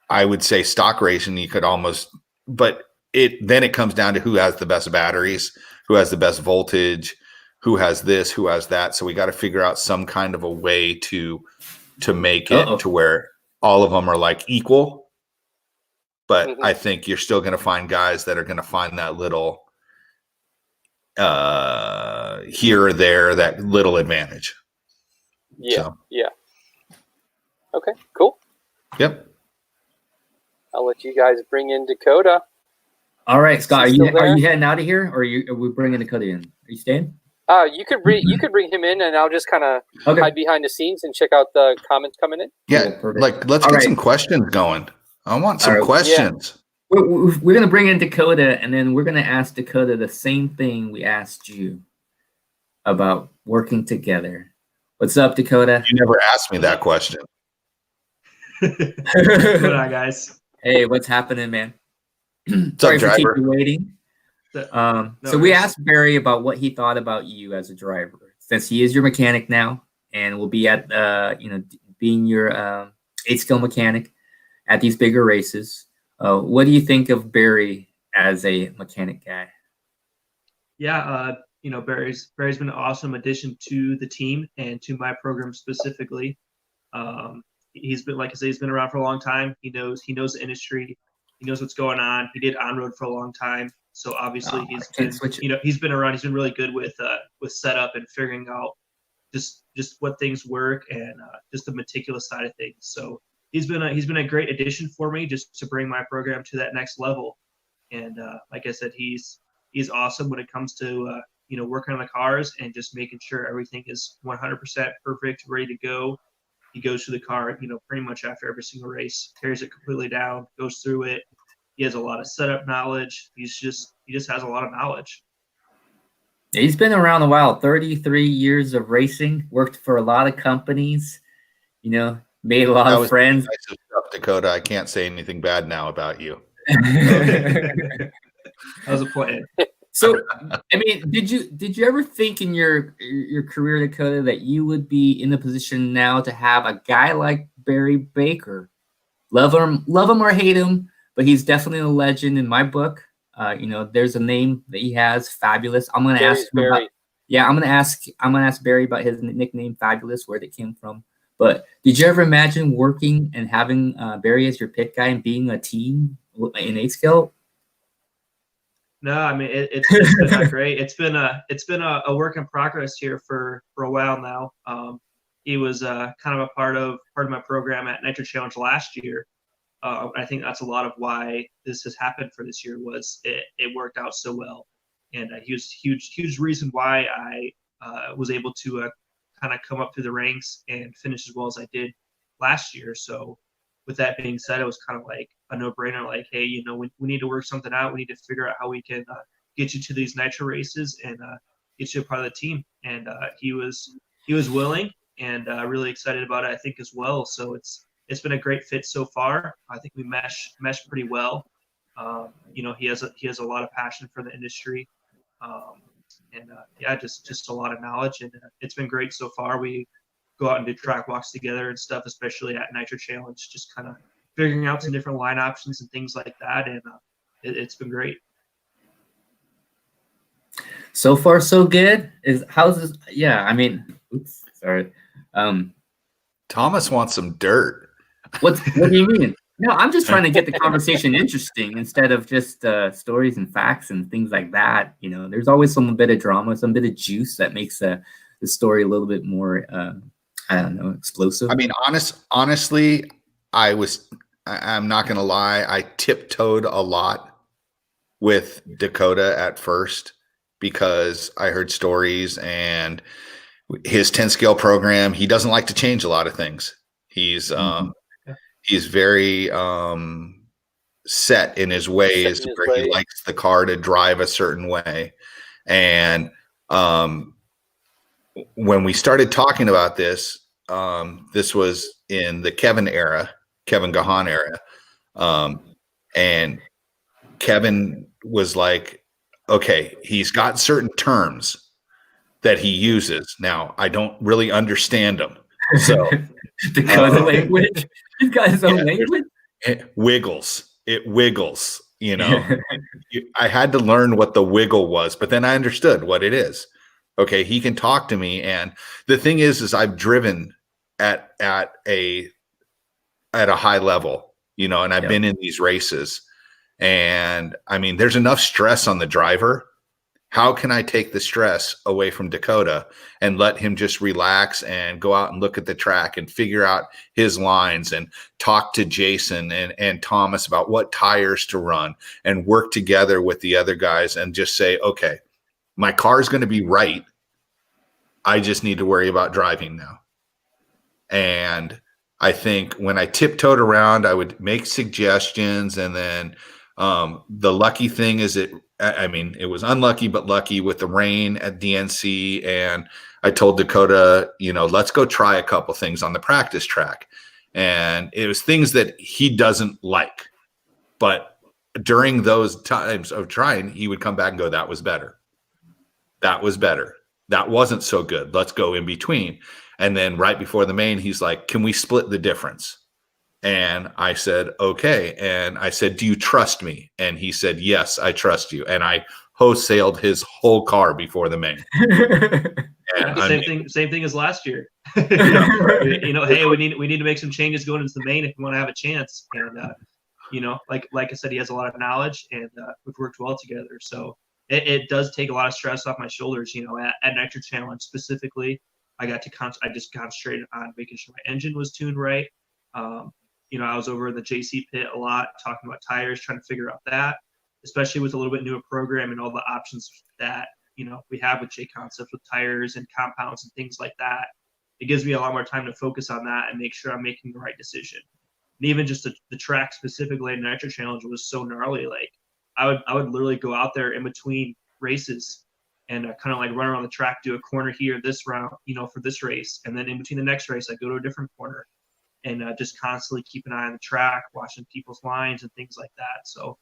[SPEAKER 3] would say stock racing, you could almost, but then it comes down to who has the best batteries, who has the best voltage, who has this, who has that. So we got to figure out some kind of a way to make it to where all of them are like equal. But I think you're still going to find guys that are going to find that little here or there, that little advantage.
[SPEAKER 1] Yeah.
[SPEAKER 3] So.
[SPEAKER 1] Yeah. Okay, cool.
[SPEAKER 3] Yep.
[SPEAKER 1] I'll let you guys bring in Dakota.
[SPEAKER 2] Are you heading out of here, or are we bringing Dakota in? Are you staying?
[SPEAKER 1] You could bring him in, and I'll just kind of hide behind the scenes and check out the comments coming in.
[SPEAKER 3] Yeah, let's get some questions going. I want some questions.
[SPEAKER 2] Yeah. We're going to bring in Dakota, and then we're going to ask Dakota the same thing we asked you about working together. What's up, Dakota?
[SPEAKER 3] You never asked me that question.
[SPEAKER 4] What's going on, guys?
[SPEAKER 2] Hey, what's happening, man?
[SPEAKER 3] Sorry
[SPEAKER 2] for keeping you waiting. So we asked Barry about what he thought about you as a driver, since he is your mechanic now, and will be at being your 8-skill mechanic at these bigger races. What do you think of Barry as a mechanic guy?
[SPEAKER 4] Yeah, Barry's been an awesome addition to the team and to my program specifically. He's been, like I said, he's been around for a long time. He knows the industry. He knows what's going on. He did on-road for a long time. So obviously he's been around. He's been really good with setup and figuring out just what things work and just the meticulous side of things. So he's been a great addition for me just to bring my program to that next level. And like I said, he's awesome when it comes to working on the cars and just making sure everything is 100% perfect, ready to go. He goes through the car, pretty much after every single race, tears it completely down, goes through it. He has a lot of setup knowledge. He just has a lot of knowledge.
[SPEAKER 2] He's been around a while, 33 years of racing, worked for a lot of companies, made a lot of friends.
[SPEAKER 3] Nice stuff, Dakota. I can't say anything bad now about you.
[SPEAKER 4] That was a plan.
[SPEAKER 2] So, I mean, did you ever think in your career, Dakota, that you would be in the position now to have a guy like Barry Baker? Love him or hate him, but he's definitely a legend in my book. there's a name that he has, Fabulous. I'm gonna ask him about, I'm gonna ask Barry about his nickname Fabulous, where it came from. But did you ever imagine working and having Barry as your pit guy and being a team in 8-scale?
[SPEAKER 4] No, I mean it's been great. It's been a work in progress here for a while now. He was kind of a part of my program at Nitro Challenge last year. I think that's a lot of why this has happened for this year. Was it worked out so well, and he was huge reason why I was able to kind of come up through the ranks and finish as well as I did last year. So with that being said, it was kind of like a no-brainer. Like, hey, we need to work something out. We need to figure out how we can get you to these Nitro races and get you a part of the team. And he was willing and really excited about it, I think, as well. So it's been a great fit so far. I think we mesh pretty well. He has a lot of passion for the industry, just a lot of knowledge, and it's been great so far. We go out and do track walks together and stuff, especially at Nitro Challenge, just kind of figuring out some different line options and things like that, and it's been great.
[SPEAKER 2] So far, so good. How's this? Yeah, I mean, oops, sorry.
[SPEAKER 3] Thomas wants some dirt.
[SPEAKER 2] What do you mean? No, I'm just trying to get the conversation interesting instead of just stories and facts and things like that. There's always some bit of drama, some bit of juice that makes the story a little bit more, explosive.
[SPEAKER 3] I mean, honestly, I'm not going to lie. I tiptoed a lot with Dakota at first because I heard stories and his 10-scale program. He doesn't like to change a lot of things. He's very set in his ways where he likes the car to drive a certain way. And when we started talking about this, this was in the Kevin Gahan era. And Kevin was like, okay, he's got certain terms that he uses. Now, I don't really understand them. So
[SPEAKER 2] because of language, he's got his own language.
[SPEAKER 3] It wiggles. I had to learn what the wiggle was, but then I understood what it is. Okay, he can talk to me, and the thing is I've driven at a high level, and I've been in these races, and I mean, there's enough stress on the driver. How can I take the stress away from Dakota and let him just relax and go out and look at the track and figure out his lines and talk to Jason and Thomas about what tires to run and work together with the other guys and just say, okay, my car is going to be right. I just need to worry about driving now. And I think when I tiptoed around, I would make suggestions. And then the lucky thing is it was unlucky, but lucky with the rain at DNC. And I told Dakota, let's go try a couple things on the practice track. And it was things that he doesn't like. But during those times of trying, he would come back and go, that was better. That was better. That wasn't so good. Let's go in between. And then right before the main, he's like, can we split the difference? And I said, okay. And I said, do you trust me? And he said, yes, I trust you. And I wholesaled his whole car before the main.
[SPEAKER 4] Same thing as last year. Hey, we need to make some changes going into the main if we want to have a chance. And like I said, he has a lot of knowledge, and we've worked well together. So it does take a lot of stress off my shoulders. At Nitro Challenge specifically, I just concentrated on making sure my engine was tuned right. I was over the JC pit a lot, talking about tires, trying to figure out that, especially with a little bit newer program and all the options that, we have with J Concept with tires and compounds and things like that. It gives me a lot more time to focus on that and make sure I'm making the right decision. And even just the track specifically in Nitro Challenge was so gnarly. Like I would literally go out there in between races and kind of like run around the track, do a corner here, this round, for this race. And then in between the next race, I go to a different corner. And just constantly keep an eye on the track, watching people's lines and things like that. So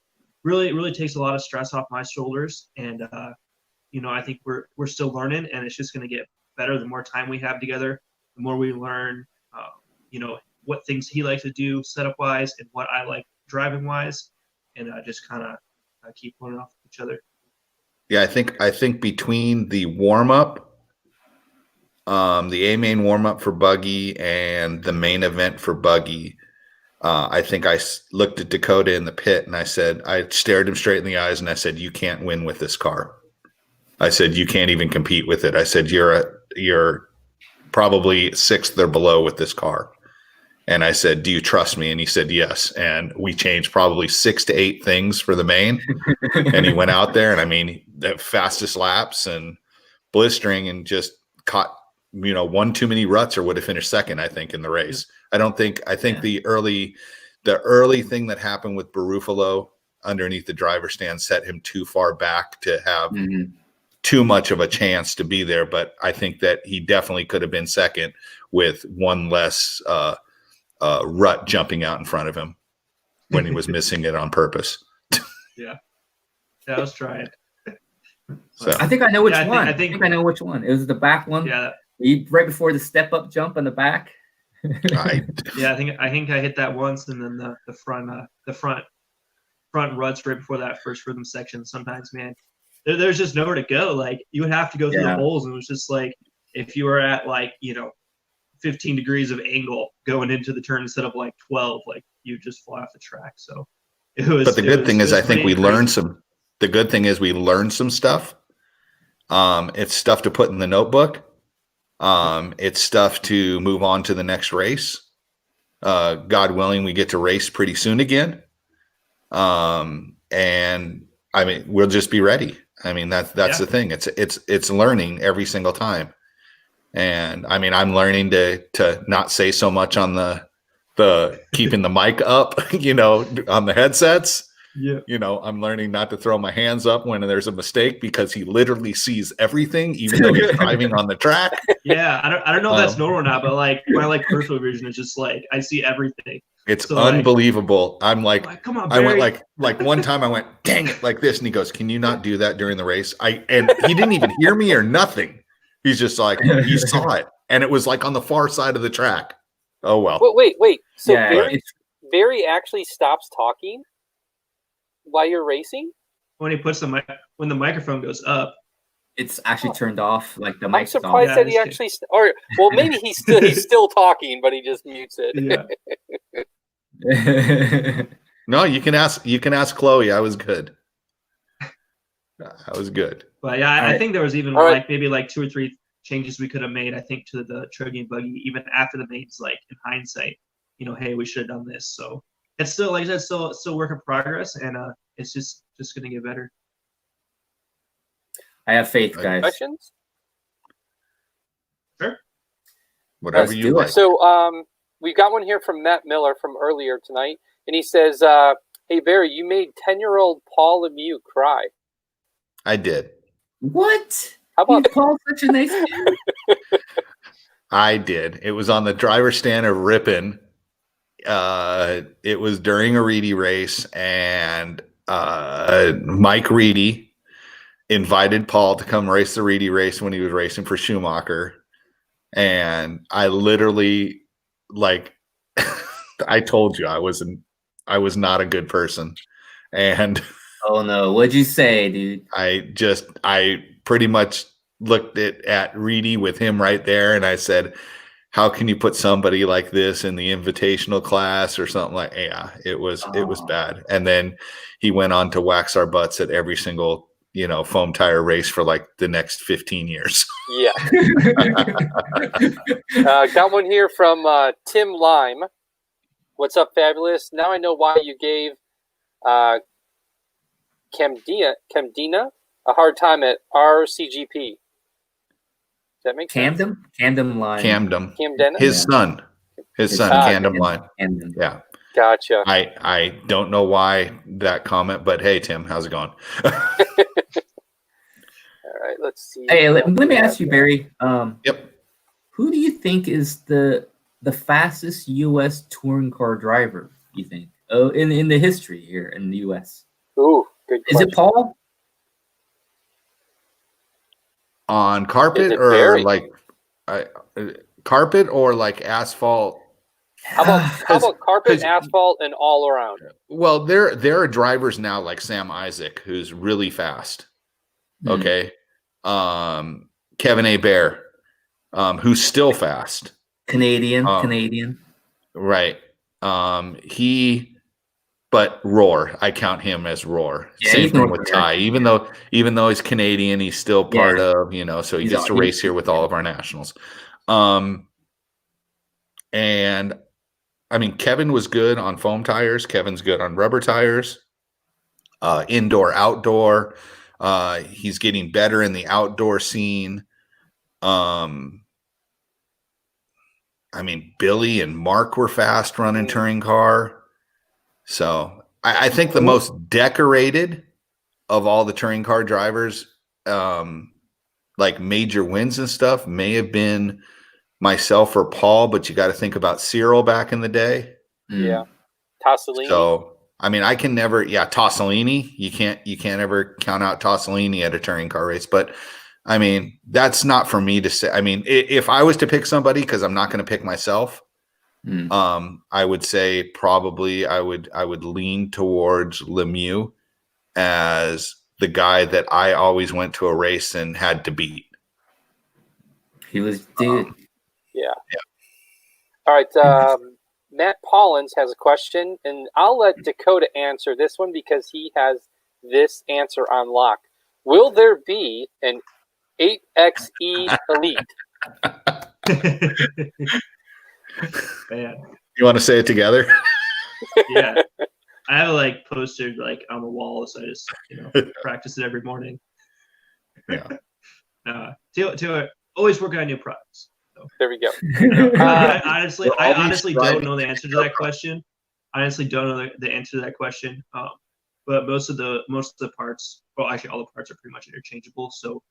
[SPEAKER 4] really, it really takes a lot of stress off my shoulders. And, I think we're still learning, and it's just going to get better the more time we have together, the more we learn, what things he likes to do setup-wise and what I like driving-wise, and just kind of keep one off each other.
[SPEAKER 3] Yeah, I think between the warm up, the A main warm up for Buggy and the main event for Buggy, I think I looked at Dakota in the pit and I stared him straight in the eyes and I said, "You can't win with this car." I said, "You can't even compete with it." I said, "You're probably 6th or below with this car." And I said, "Do you trust me?" And he said, "Yes." And we changed probably 6 to 8 things for the main. And he went out there and I mean, the fastest laps and blistering and just caught, one too many ruts or would have finished second, I think, in the race. I think the early thing that happened with Barufalo underneath the driver stand set him too far back to have too much of a chance to be there. But I think that he definitely could have been second with one less rut jumping out in front of him when he was missing it on purpose.
[SPEAKER 4] Yeah, I was trying.
[SPEAKER 2] So I think I know which one. I think I know which one. It was the back one.
[SPEAKER 4] Yeah,
[SPEAKER 2] right before the step up jump on the back.
[SPEAKER 4] Yeah, I think I hit that once, and then the front ruts right before that first rhythm section. Sometimes, man, there's just nowhere to go. Like you would have to go through the holes, and it was just like if you were at 15 degrees of angle going into the turn instead of 12, you just fly off the track. So it was.
[SPEAKER 3] But the good thing is, I think we learned some. The good thing is we learned some stuff. It's stuff to put in the notebook. It's stuff to move on to the next race. God willing, we get to race pretty soon again. And I mean, we'll just be ready. I mean, that's the thing. It's learning every single time. And I mean, I'm learning to not say so much on the keeping the mic up, on the headsets.
[SPEAKER 4] Yeah.
[SPEAKER 3] I'm learning not to throw my hands up when there's a mistake because he literally sees everything, even though he's driving on the track.
[SPEAKER 4] Yeah. I don't know if that's normal or not, but when I peripheral vision, it's just I see everything.
[SPEAKER 3] It's so unbelievable. I'm like,
[SPEAKER 4] come on,
[SPEAKER 3] Barry.
[SPEAKER 4] I
[SPEAKER 3] went like one time I went, dang it, like this. And he goes, "Can you not do that during the race?" And he didn't even hear me or nothing. He's just like, he saw it. And it was on the far side of the track. Oh, well.
[SPEAKER 1] Wait. So Barry actually stops talking while you're racing?
[SPEAKER 4] When he puts when the microphone goes up,
[SPEAKER 2] it's actually turned off. The mic's
[SPEAKER 1] I'm surprised that he actually. Maybe he's still talking, but he just mutes it.
[SPEAKER 4] Yeah.
[SPEAKER 3] No, you can ask Chloe. I was good.
[SPEAKER 4] But yeah, I think there was even maybe 2 or 3 changes we could have made. I think to the Truggy and Buggy even after the mains. In hindsight, hey, we should have done this. So. It's still, like I said, still work in progress, and it's just going to get better.
[SPEAKER 2] I have faith, guys.
[SPEAKER 1] Questions?
[SPEAKER 4] Sure.
[SPEAKER 3] Whatever you like.
[SPEAKER 1] So we've got one here from Matt Miller from earlier tonight, and he says, "Hey Barry, you made 10-year-old Paul Lemieux cry."
[SPEAKER 3] I did.
[SPEAKER 2] What?
[SPEAKER 1] How about
[SPEAKER 2] Paul? Such a nice dude.
[SPEAKER 3] I did. It was on the driver's stand of Ripon. It was during a Reedy race, and Mike Reedy invited Paul to come race the Reedy race when he was racing for Schumacher. And I literally, I told you I was not a good person. And
[SPEAKER 2] oh no, what'd you say, dude?
[SPEAKER 3] I pretty much looked at Reedy with him right there, and I said, "How can you put somebody like this in the invitational class or something like?" Yeah, it was bad. And then he went on to wax our butts at every single foam tire race for the next 15 years.
[SPEAKER 1] Yeah. Got one here from Tim Lime. What's up, Fabulous? Now I know why you gave Camdina a hard time at RCGP. Does that make sense?
[SPEAKER 2] Camden Line.
[SPEAKER 3] Camden.
[SPEAKER 1] Camden.
[SPEAKER 3] His son, Camden Line. Yeah.
[SPEAKER 1] Gotcha.
[SPEAKER 3] I don't know why that comment, but hey, Tim, how's it going?
[SPEAKER 1] All right, let's see.
[SPEAKER 2] Hey, let me ask you, Barry.
[SPEAKER 3] Yep.
[SPEAKER 2] Who do you think is the fastest U.S. touring car driver? You think? Oh, in the history here in the U.S.
[SPEAKER 1] Ooh, good question.
[SPEAKER 2] Is it Paul?
[SPEAKER 3] On carpet or
[SPEAKER 1] Barry?
[SPEAKER 3] carpet or asphalt
[SPEAKER 1] How about carpet, asphalt, and all around?
[SPEAKER 3] Well, there are drivers now like Sam Isaac, who's really fast. Okay. Kevin A. Bear, who's still fast.
[SPEAKER 2] Canadian.
[SPEAKER 3] Right. But Roar, I count him as Roar.
[SPEAKER 2] Yeah,
[SPEAKER 3] Same thing with Ty. Even though he's Canadian, he's still part of, so he gets to race here with all of our nationals. And I mean, Kevin was good on foam tires. Kevin's good on rubber tires. Indoor, outdoor. He's getting better in the outdoor scene. I mean, Billy and Mark were fast running touring car. So I think the most decorated of all the touring car drivers, like major wins and stuff, may have been myself or Paul, but you got to think about Cyril back in the day.
[SPEAKER 1] Yeah. Tossolini.
[SPEAKER 3] So, I mean, I can never, Tossolini. You can't ever count out Tossolini at a touring car race, but I mean, that's not for me to say. I mean, if I was to pick somebody, because I'm not going to pick myself, I would say probably I would lean towards Lemieux as the guy that I always went to a race and had to beat.
[SPEAKER 2] He was dude.
[SPEAKER 1] Yeah. All right. Matt Paulins has a question, and I'll let Dakota answer this one because he has this answer on lock. Will there be an 8XE Elite?
[SPEAKER 4] Man.
[SPEAKER 3] You want to say it together?
[SPEAKER 4] Yeah. I have it posted on the wall, so I just practice it every morning.
[SPEAKER 3] Yeah.
[SPEAKER 4] Taylor, always working on new products. So.
[SPEAKER 1] There we go.
[SPEAKER 4] I honestly don't know the answer to that question. I honestly don't know the answer to that question. But most of the parts, well, actually all the parts are pretty much interchangeable, so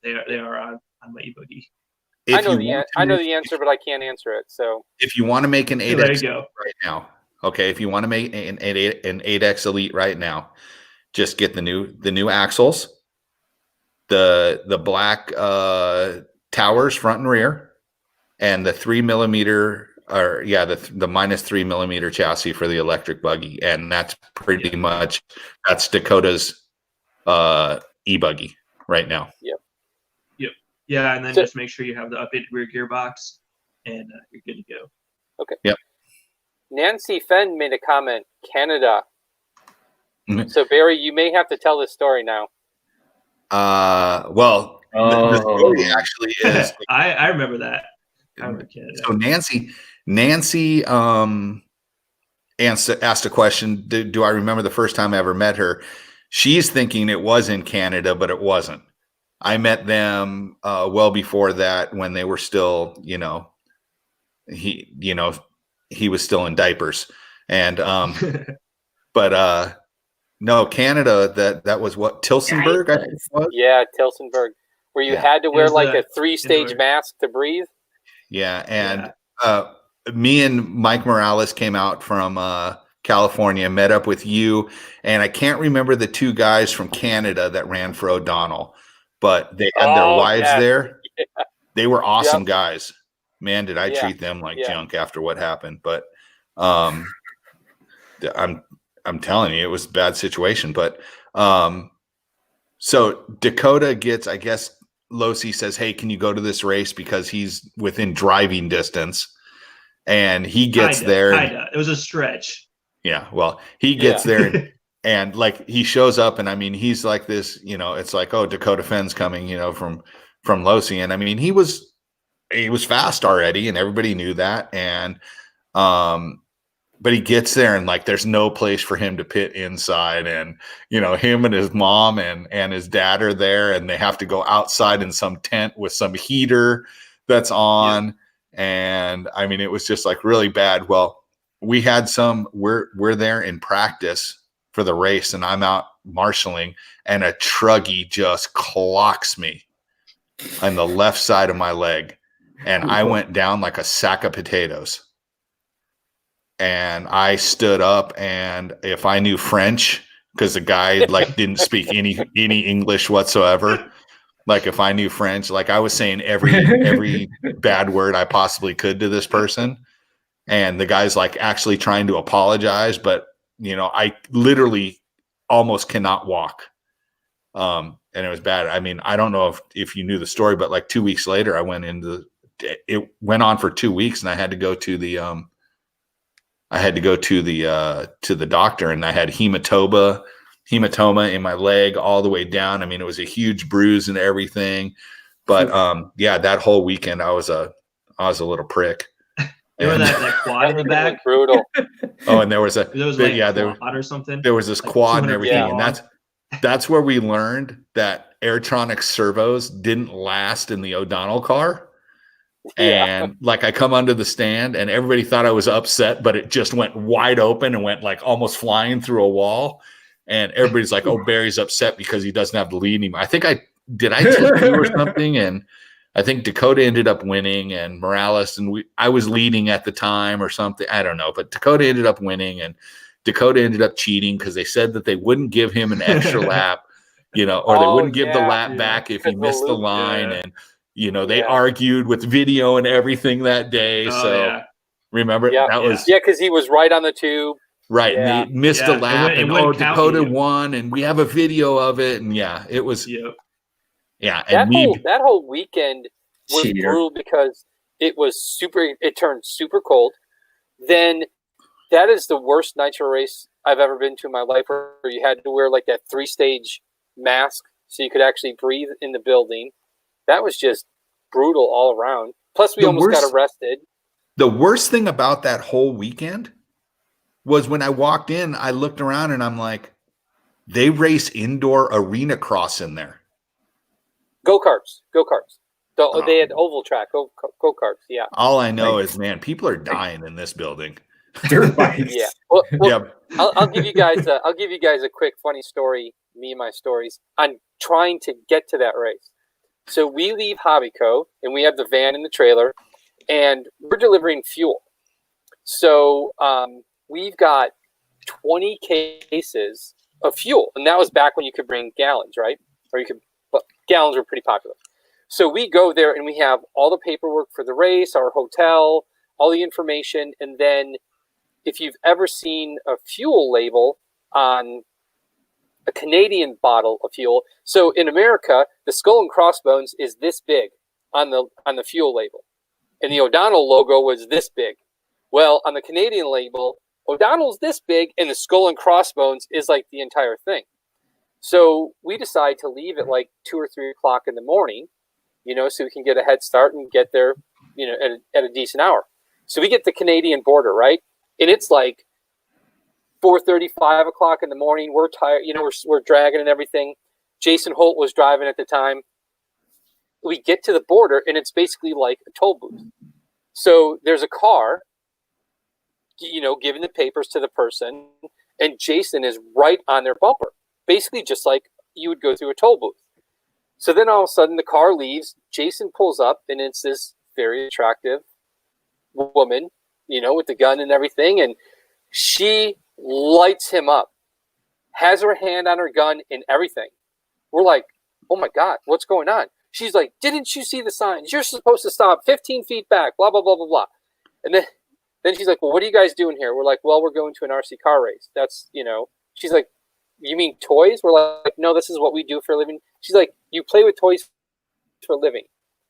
[SPEAKER 4] they are on my e-buggy.
[SPEAKER 1] I know the answer, but I can't answer it. So
[SPEAKER 3] if you want to make an 8X
[SPEAKER 4] right
[SPEAKER 3] now, okay, if you want to make an 8X Elite right now, just get the new axles, the black towers front and rear, and the 3mm the minus 3mm chassis for the electric buggy, and that's pretty much Dakota's e-buggy right now.
[SPEAKER 1] Yep.
[SPEAKER 4] Yeah, and then just make sure you have the updated rear gearbox, and you're good to go.
[SPEAKER 1] Okay.
[SPEAKER 3] Yep.
[SPEAKER 1] Nancy Phend made a comment, Canada.
[SPEAKER 3] Mm-hmm.
[SPEAKER 1] So, Barry, you may have to tell this story now.
[SPEAKER 3] Well, the story actually is...
[SPEAKER 4] I remember that. I remember Canada.
[SPEAKER 3] So Nancy asked a question, do I remember the first time I ever met her? She's thinking it was in Canada, but it wasn't. I met them well before that when they were still, he was still in diapers. And but no, Canada, that was what, Tilsonburg, I think it was?
[SPEAKER 1] Yeah, Tilsonburg, where you had to wear a 3-stage mask to breathe.
[SPEAKER 3] Yeah, and me and Mike Morales came out from California, met up with you, and I can't remember the two guys from Canada that ran for O'Donnell. But they had their wives there. Yeah. They were awesome guys. Man, did I treat them like junk after what happened. But I'm telling you, it was a bad situation. But so Dakota gets, I guess, Losi says, hey, can you go to this race? Because he's within driving distance. And he gets there.
[SPEAKER 4] It was a stretch.
[SPEAKER 3] Yeah, well, he gets there and he shows up, and I mean, he's like this, it's like, oh, Dakotah Phend's coming, from Losi. And I mean, he was fast already, and everybody knew that. And but he gets there, and there's no place for him to pit inside, and him and his mom and his dad are there, and they have to go outside in some tent with some heater that's on. Yeah. And I mean, it was just really bad. Well, we had we're there in practice for the race, and I'm out marshaling, and a truggy just clocks me on the left side of my leg, and I went down like a sack of potatoes. And I stood up, and if I knew French, because the guy didn't speak any English whatsoever, if I knew French, I was saying every bad word I possibly could to this person. And the guy's like actually trying to apologize, but I literally almost cannot walk. And it was bad. I mean, I don't know if you knew the story, but like 2 weeks later, it went on for 2 weeks, and I had to go to the to the doctor, and I had hematoma in my leg all the way down. I mean, it was a huge bruise and everything. But that whole weekend I was a little prick.
[SPEAKER 4] Remember that quad in the back?
[SPEAKER 1] Brutal.
[SPEAKER 3] Oh, and there was
[SPEAKER 4] quad or something.
[SPEAKER 3] There was this like quad and everything, and that's where we learned that Airtronic servos didn't last in the O'Donnell car. And like I come under the stand, and everybody thought I was upset, but it just went wide open and went like almost flying through a wall. And everybody's like, "Oh, Barry's upset because he doesn't have the lead anymore." I think I tip you or something, and I think Dakota ended up winning, and Morales, and I was leading at the time or something. I don't know, but Dakota ended up winning, and Dakota ended up cheating because they said that they wouldn't give him an extra lap, or they wouldn't give the lap back if he missed the line. And, they argued with video and everything that day. Remember that was.
[SPEAKER 1] Yeah, because he was right on the tube.
[SPEAKER 3] Right. Yeah. And they missed a lap, and Dakota won, and we have a video of it. And it was. Yep. Yeah, and
[SPEAKER 1] that whole weekend was brutal because it turned super cold. Then that is the worst nitro race I've ever been to in my life, where you had to wear like that 3-stage mask so you could actually breathe in the building. That was just brutal all around. Plus, we almost got arrested.
[SPEAKER 3] The worst thing about that whole weekend was when I walked in, I looked around and I'm like, they race indoor arena cross in there.
[SPEAKER 1] Go-karts. They had oval track, go-karts, yeah.
[SPEAKER 3] All I know is, man, people are dying in this building.
[SPEAKER 2] Dirt bikes.
[SPEAKER 1] Yeah. Well, I'll give you guys a quick funny story, me and my stories, on trying to get to that race. So we leave Hobbyco, and we have the van and the trailer, and we're delivering fuel. So we've got 20 cases of fuel, and that was back when you could bring gallons, right? But gallons were pretty popular. So we go there and we have all the paperwork for the race, our hotel, all the information. And then if you've ever seen a fuel label on a Canadian bottle of fuel. So in America, the skull and crossbones is this big on the fuel label. And the O'Donnell logo was this big. Well, on the Canadian label, O'Donnell's this big and the skull and crossbones is like the entire thing. So we decide to leave at like 2 or 3 o'clock in the morning, so we can get a head start and get there, at a decent hour. So we get the Canadian border, right? And it's like 4:30, 5 o'clock in the morning. We're tired, we're dragging and everything. Jason Holt was driving at the time. We get to the border and it's basically like a toll booth. So there's a car, giving the papers to the person, and Jason is right on their bumper. Basically just like you would go through a toll booth. So then all of a sudden the car leaves, Jason pulls up, and it's this very attractive woman, with the gun and everything. And she lights him up, has her hand on her gun and everything. We're like, oh my God, what's going on? She's like, didn't you see the signs? You're supposed to stop 15 feet back, blah, blah, blah, blah, blah. And then she's like, well, what are you guys doing here? We're like, well, we're going to an RC car race. That's, she's like, you mean toys? We're like, no, this is what we do for a living. She's like, you play with toys for a living?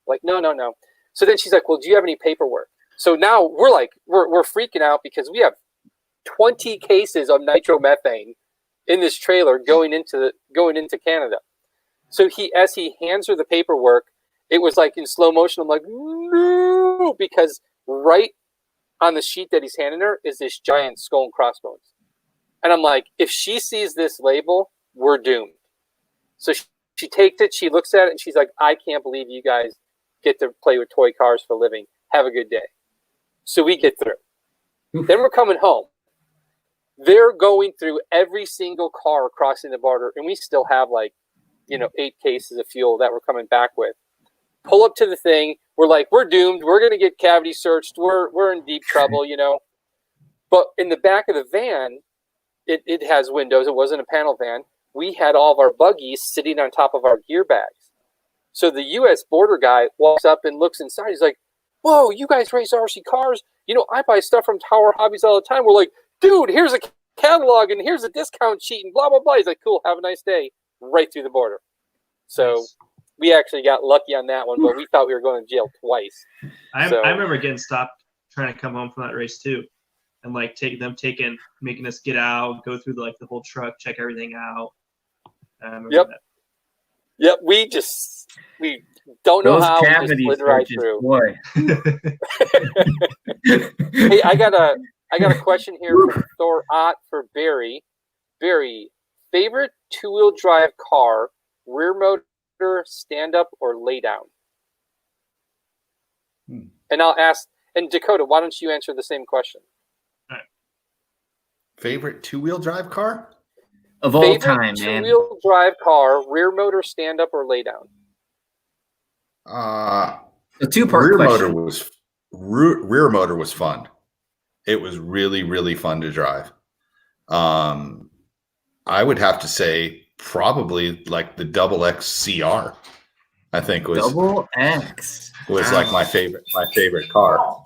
[SPEAKER 1] Like, no. So then she's like, well, do you have any paperwork? So now we're like, we're freaking out because we have 20 cases of nitromethane in this trailer going into Canada. So as he hands her the paperwork, it was like in slow motion. I'm like, no, because right on the sheet that he's handing her is this giant skull and crossbones. And I'm like, if she sees this label, we're doomed. So she takes it, she looks at it, and she's like, I can't believe you guys get to play with toy cars for a living. Have a good day. So we get through. Then we're coming home. They're going through every single car crossing the border, and we still have 8 cases of fuel that we're coming back with. Pull up to the thing. We're like, we're doomed. We're going to get cavity searched. We're in deep trouble, But in the back of the van, it has windows. It wasn't a panel van. We had all of our buggies sitting on top of our gear bags. So the U.S. border guy walks up and looks inside. He's like, whoa, you guys race RC cars? I buy stuff from Tower Hobbies all the time. We're like, dude, here's a catalog and here's a discount sheet and blah, blah, blah. He's like, cool, have a nice day. Right through the border. So we actually got lucky on that one, but we thought we were going to jail twice.
[SPEAKER 4] I remember getting stopped trying to come home from that race too. And like making us get out, go through the whole truck, check everything out.
[SPEAKER 1] Yep. That. Yep. We don't know how we just slid right through.
[SPEAKER 2] Boy.
[SPEAKER 1] Hey, I got a question here from Thor Ott for Barry. Barry, favorite two-wheel drive car, rear motor, stand up, or lay down? And I'll ask. And Dakota, why don't you answer the same question?
[SPEAKER 3] All right. Favorite two-wheel drive car?
[SPEAKER 2] Of all time, man.
[SPEAKER 1] Two-wheel drive car, rear motor, stand up, or lay down?
[SPEAKER 2] A two-part question.
[SPEAKER 3] Rear motor was fun. It was really, really fun to drive. I would have to say probably like the Double X CR. I think was
[SPEAKER 2] Double X
[SPEAKER 3] was like my favorite car.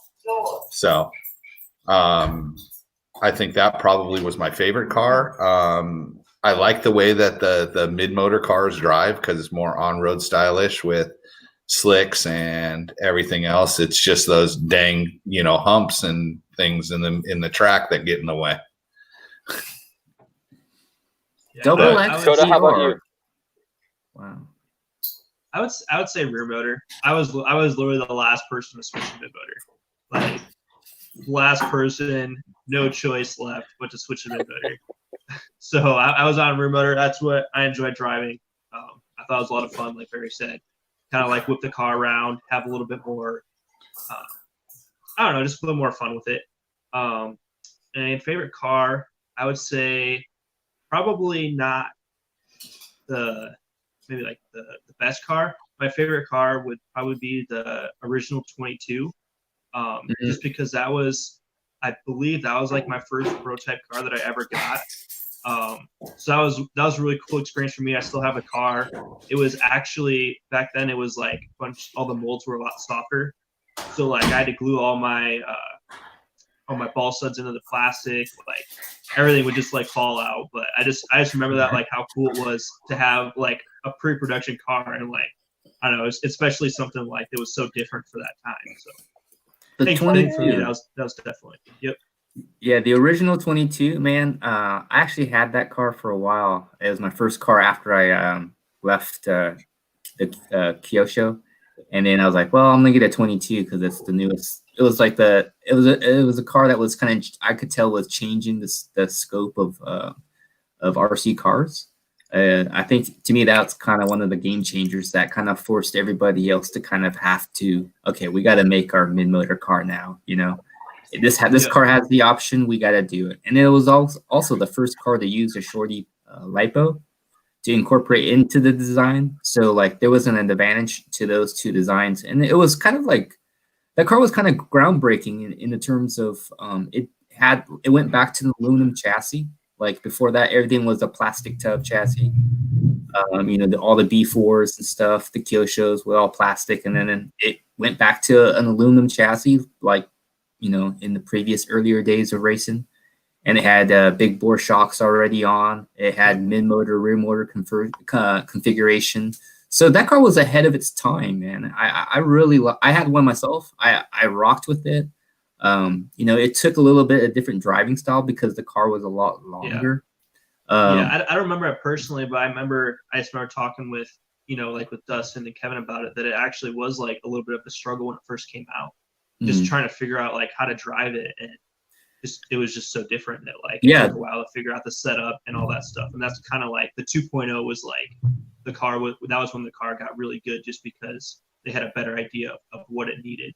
[SPEAKER 3] So, I think that probably was my favorite car. I like the way that the mid-motor cars drive because it's more on-road stylish with slicks and everything else. It's just those dang, humps and things in the track that get in the way.
[SPEAKER 2] Double X.
[SPEAKER 1] Dakota, how about you?
[SPEAKER 2] Wow.
[SPEAKER 4] I would say rear motor. I was literally the last person to switch to mid motor. Like last person, no choice left but to switch to mid motor. So I was on rear motor. That's what I enjoyed driving. I thought it was a lot of fun, like Barry said. Kind of like whip the car around, have a little bit more. I don't know, just a little more fun with it. And favorite car, I would say probably not the best car. My favorite car would probably be the original 22, just because I believe that was like my first prototype car that I ever got. So that was a really cool experience for me. I still have the car. It was actually back then. It was like all the molds were a lot softer, so like I had to glue all my ball studs into the plastic. Like everything would just like fall out. But I just remember that, like how cool it was to have like a pre-production car, and like I don't know, especially something like that was so different for that time. So
[SPEAKER 2] the 22
[SPEAKER 4] for me, that was definitely
[SPEAKER 2] Yeah, the original 22, man. I actually had that car for a while. It was my first car after I left the Kyosho, and then I was like, well, I'm gonna get a 22 because it's the newest. It was like it was a car that was kind of, I could tell, was changing the scope of RC cars. I think to me that's kind of one of the game changers that kind of forced everybody else to kind of have to, okay, we got to make our mid-motor car now, This car has the option. We got to do it. And it was also the first car to use a shorty lipo to incorporate into the design. So like there was an advantage to those two designs. And it was kind of like, that car was kind of groundbreaking in the terms of it went back to the aluminum chassis. Like before that, everything was a plastic tub chassis. All the B4s and stuff, the Kyoshos were all plastic. And then it went back to an aluminum chassis, like, in the previous earlier days of racing. And it had big bore shocks already on. It had mid-motor, rear motor configuration. So that car was ahead of its time, man. I had one myself. I rocked with it. It took a little bit of different driving style because the car was a lot longer.
[SPEAKER 4] I don't remember it personally, but I just remember talking with, like with Dustin and Kevin about it, that it actually was like a little bit of a struggle when it first came out. Just trying to figure out like how to drive it, and it was just so different that like it took a while to figure out the setup and all that stuff. And that's kind of like the 2.0 was like that was when the car got really good, just because they had a better idea of what it needed.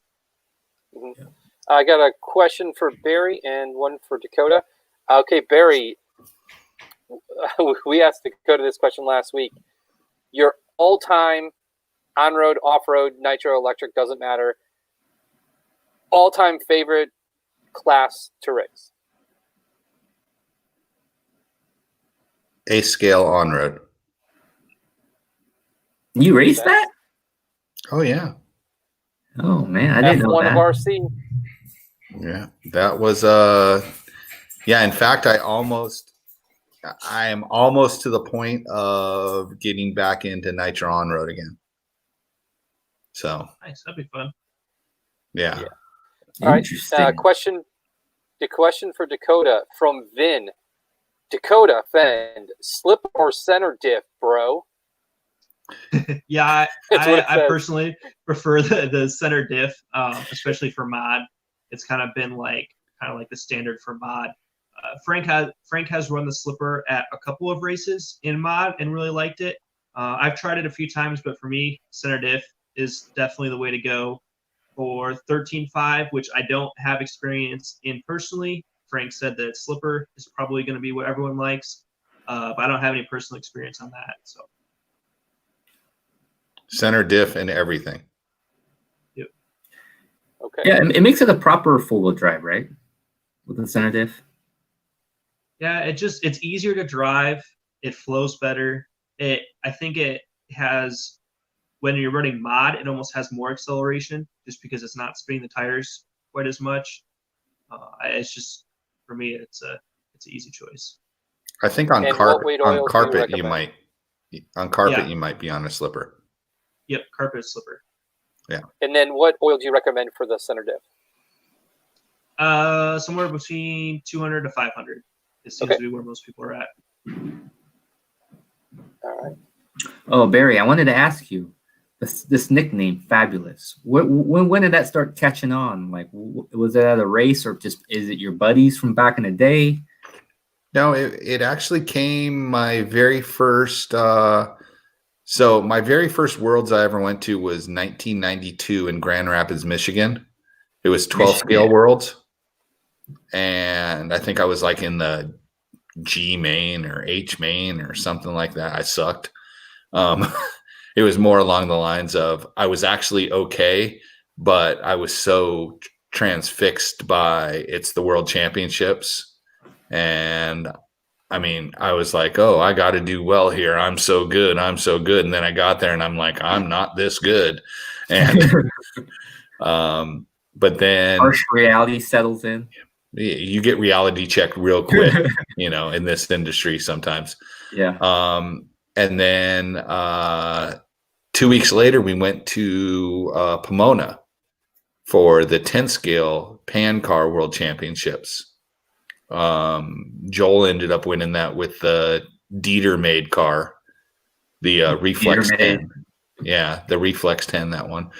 [SPEAKER 1] Mm-hmm. Yeah. I got a question for Barry and one for Dakota. Okay, Barry, we asked Dakota this question last week. Your all-time on-road, off-road, nitro, electric, doesn't matter, all-time favorite class to race?
[SPEAKER 3] A-scale on-road.
[SPEAKER 2] You raced that?
[SPEAKER 3] Oh, yeah.
[SPEAKER 2] Oh man, I didn't know
[SPEAKER 1] F1
[SPEAKER 2] that.
[SPEAKER 1] of RC.
[SPEAKER 3] Yeah, that was yeah. In fact, I am almost to the point of getting back into Nitro on road again. So
[SPEAKER 4] nice, that'd be fun.
[SPEAKER 3] Yeah.
[SPEAKER 1] All right. The question for Dakota from Vin. Dakotah Phend, slip or center diff, bro?
[SPEAKER 4] Yeah, I personally prefer the center diff, especially for mod. It's kind of like the standard for mod. Frank has run the slipper at a couple of races in mod and really liked it. I've tried it a few times, but for me, center diff is definitely the way to go. For 13.5, which I don't have experience in personally, Frank said that slipper is probably going to be what everyone likes, but I don't have any personal experience on that. So
[SPEAKER 3] center diff and everything.
[SPEAKER 4] Yep.
[SPEAKER 1] Okay.
[SPEAKER 2] Yeah, it makes it a proper four-wheel drive, right? With the center diff.
[SPEAKER 4] Yeah, it's easier to drive. It flows better. I think it has, when you're running mod, it almost has more acceleration just because it's not spinning the tires quite as much. It's just, for me, it's an easy choice.
[SPEAKER 3] I think on carpet you might be on a slipper.
[SPEAKER 4] Yep, carpet slipper.
[SPEAKER 3] Yeah.
[SPEAKER 1] And then what oil do you recommend for the center diff?
[SPEAKER 4] Somewhere between 200 to 500. It seems to be where most people are at.
[SPEAKER 1] All right.
[SPEAKER 2] Oh, Barry, I wanted to ask you this nickname, Fabulous. When did that start catching on? Like, was it at a race, or just is it your buddies from back in the day?
[SPEAKER 3] No, it actually came my very first. So my very first Worlds I ever went to was 1992 in Grand Rapids, Michigan. It was 12 scale Worlds, and I think I was like in the G main or H main or something like that. I sucked. It was more along the lines of I was actually okay, but I was so transfixed by it's the World Championships. And I mean, I was like, oh, I got to do well here. I'm so good. And then I got there and I'm like, I'm not this good. And, but then
[SPEAKER 2] harsh reality settles in.
[SPEAKER 3] You get reality checked real quick, in this industry sometimes.
[SPEAKER 2] Yeah.
[SPEAKER 3] And then 2 weeks later, we went to Pomona for the 10 scale Pan Car World Championships. Joel ended up winning that with the Dieter made car, the Reflex 10. Yeah, the Reflex 10, that one.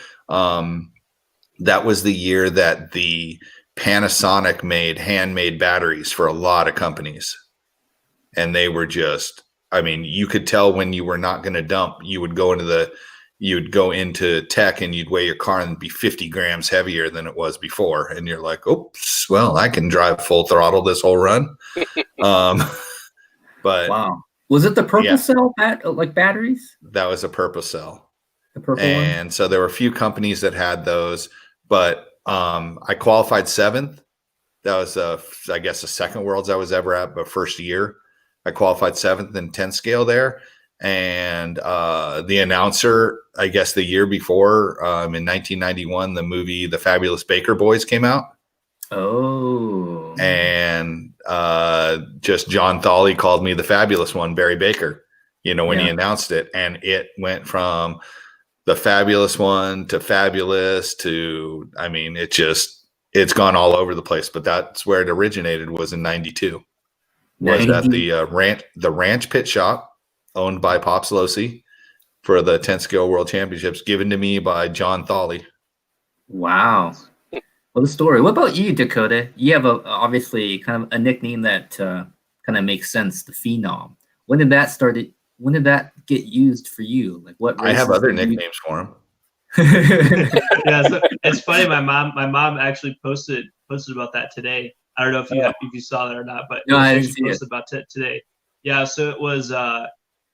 [SPEAKER 3] That was the year that the Panasonic made handmade batteries for a lot of companies. And they were just, I mean, you could tell when you were not going to dump, you would go into tech and you'd weigh your car and be 50 grams heavier than it was before. And you're like, oops, well, I can drive full throttle this whole run. But
[SPEAKER 2] wow. Was it the purple cell batteries? That
[SPEAKER 3] was a purple cell.
[SPEAKER 2] The purple one?
[SPEAKER 3] And so there were a few companies that had those, but I qualified 7th. That was, I guess, the second Worlds I was ever at, but first year. I qualified 7th in 10 scale there. And the announcer, I guess the year before, in 1991, the movie The Fabulous Baker Boys came out.
[SPEAKER 2] Oh.
[SPEAKER 3] And just John Thawley called me the fabulous one, Barry Baker, when he announced it. And it went from the fabulous one to fabulous to, I mean, it's gone all over the place. But that's where it originated, was in 92. Was at the Ranch Pit Shop, owned by Pops Losi, for the 10 scale World Championships, given to me by John Thawley.
[SPEAKER 2] Wow. What a story. What about you, Dakota? You have obviously kind of a nickname that kind of makes sense, the Phenom. When did that get used for you? Like, what?
[SPEAKER 3] I have other nicknames for him.
[SPEAKER 4] Yeah, so it's funny. My mom actually posted about that today. I don't know if you saw that or not, but
[SPEAKER 2] no, I didn't
[SPEAKER 4] see it. About it today. Yeah, so it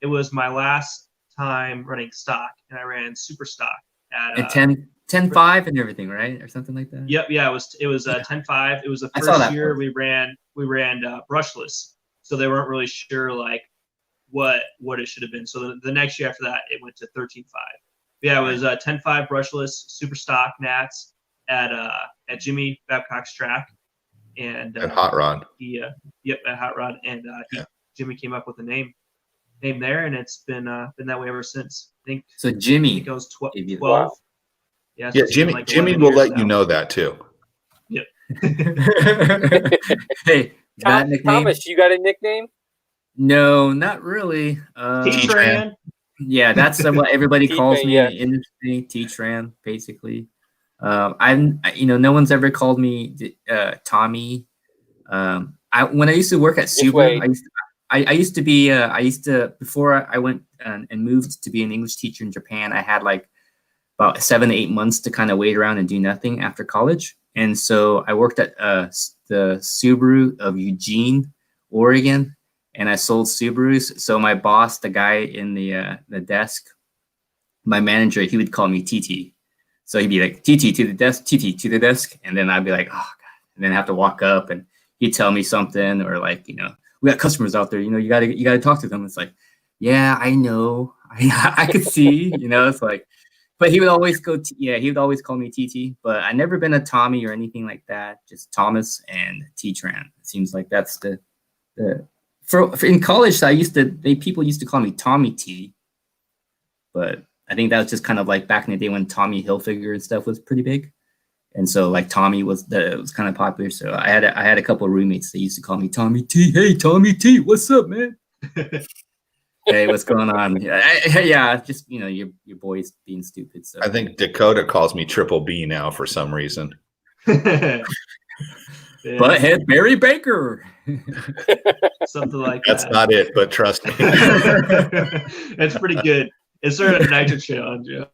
[SPEAKER 4] was my last time running stock, and I ran super stock at
[SPEAKER 2] 10.5 and everything, right, or something like that.
[SPEAKER 4] Yep, yeah, it was 10.5. It was the first year we ran brushless, so they weren't really sure like what it should have been. So the next year after that, it went to 13.5. Yeah, it was 10.5 brushless super stock Nats at Jimmy Babcock's track, and
[SPEAKER 3] at Hot Rod.
[SPEAKER 4] At Hot Rod, and Jimmy came up with a name there, and it's been that way ever since. I think
[SPEAKER 2] so. Jimmy,
[SPEAKER 4] I think it was 12.
[SPEAKER 1] Wow.
[SPEAKER 4] Yeah,
[SPEAKER 3] Jimmy.
[SPEAKER 4] Like
[SPEAKER 3] Jimmy will let you know that too.
[SPEAKER 4] Yep.
[SPEAKER 2] Hey, that nickname?
[SPEAKER 1] Thomas, you got a nickname?
[SPEAKER 2] No, not really.
[SPEAKER 4] Tran.
[SPEAKER 2] Yeah, that's what everybody calls me in the industry. Tran, basically. No one's ever called me Tommy. When I used to work at Subaru, I used to before I went and moved to be an English teacher in Japan. I had like about 7 to 8 months to kind of wait around and do nothing after college, and so I worked at the Subaru of Eugene, Oregon. And I sold Subarus. So my boss, the guy in the desk, my manager, he would call me TT. So he'd be like, TT to the desk, TT to the desk. And then I'd be like, oh, God. And then I have to walk up and he'd tell me something, or like, we got customers out there, you gotta talk to them. It's like, yeah, I know. I could see, it's like, but he would always he would always call me TT, but I never been a Tommy or anything like that. Just Thomas and Tran. It seems like that's the For in college, people used to call me Tommy T, but I think that was just kind of like back in the day when Tommy Hilfiger and stuff was pretty big, and so like Tommy was kind of popular. So I had a couple of roommates that used to call me Tommy T. Hey, Tommy T, what's up, man? Hey, what's going on? Yeah, just your boy's being stupid. So
[SPEAKER 3] I think Dakota calls me Triple B now for some reason.
[SPEAKER 2] Butthead Barry Baker.
[SPEAKER 4] Something like
[SPEAKER 3] That's not it, but trust me.
[SPEAKER 4] It's pretty good. It's sort of a nitro challenge, Joe.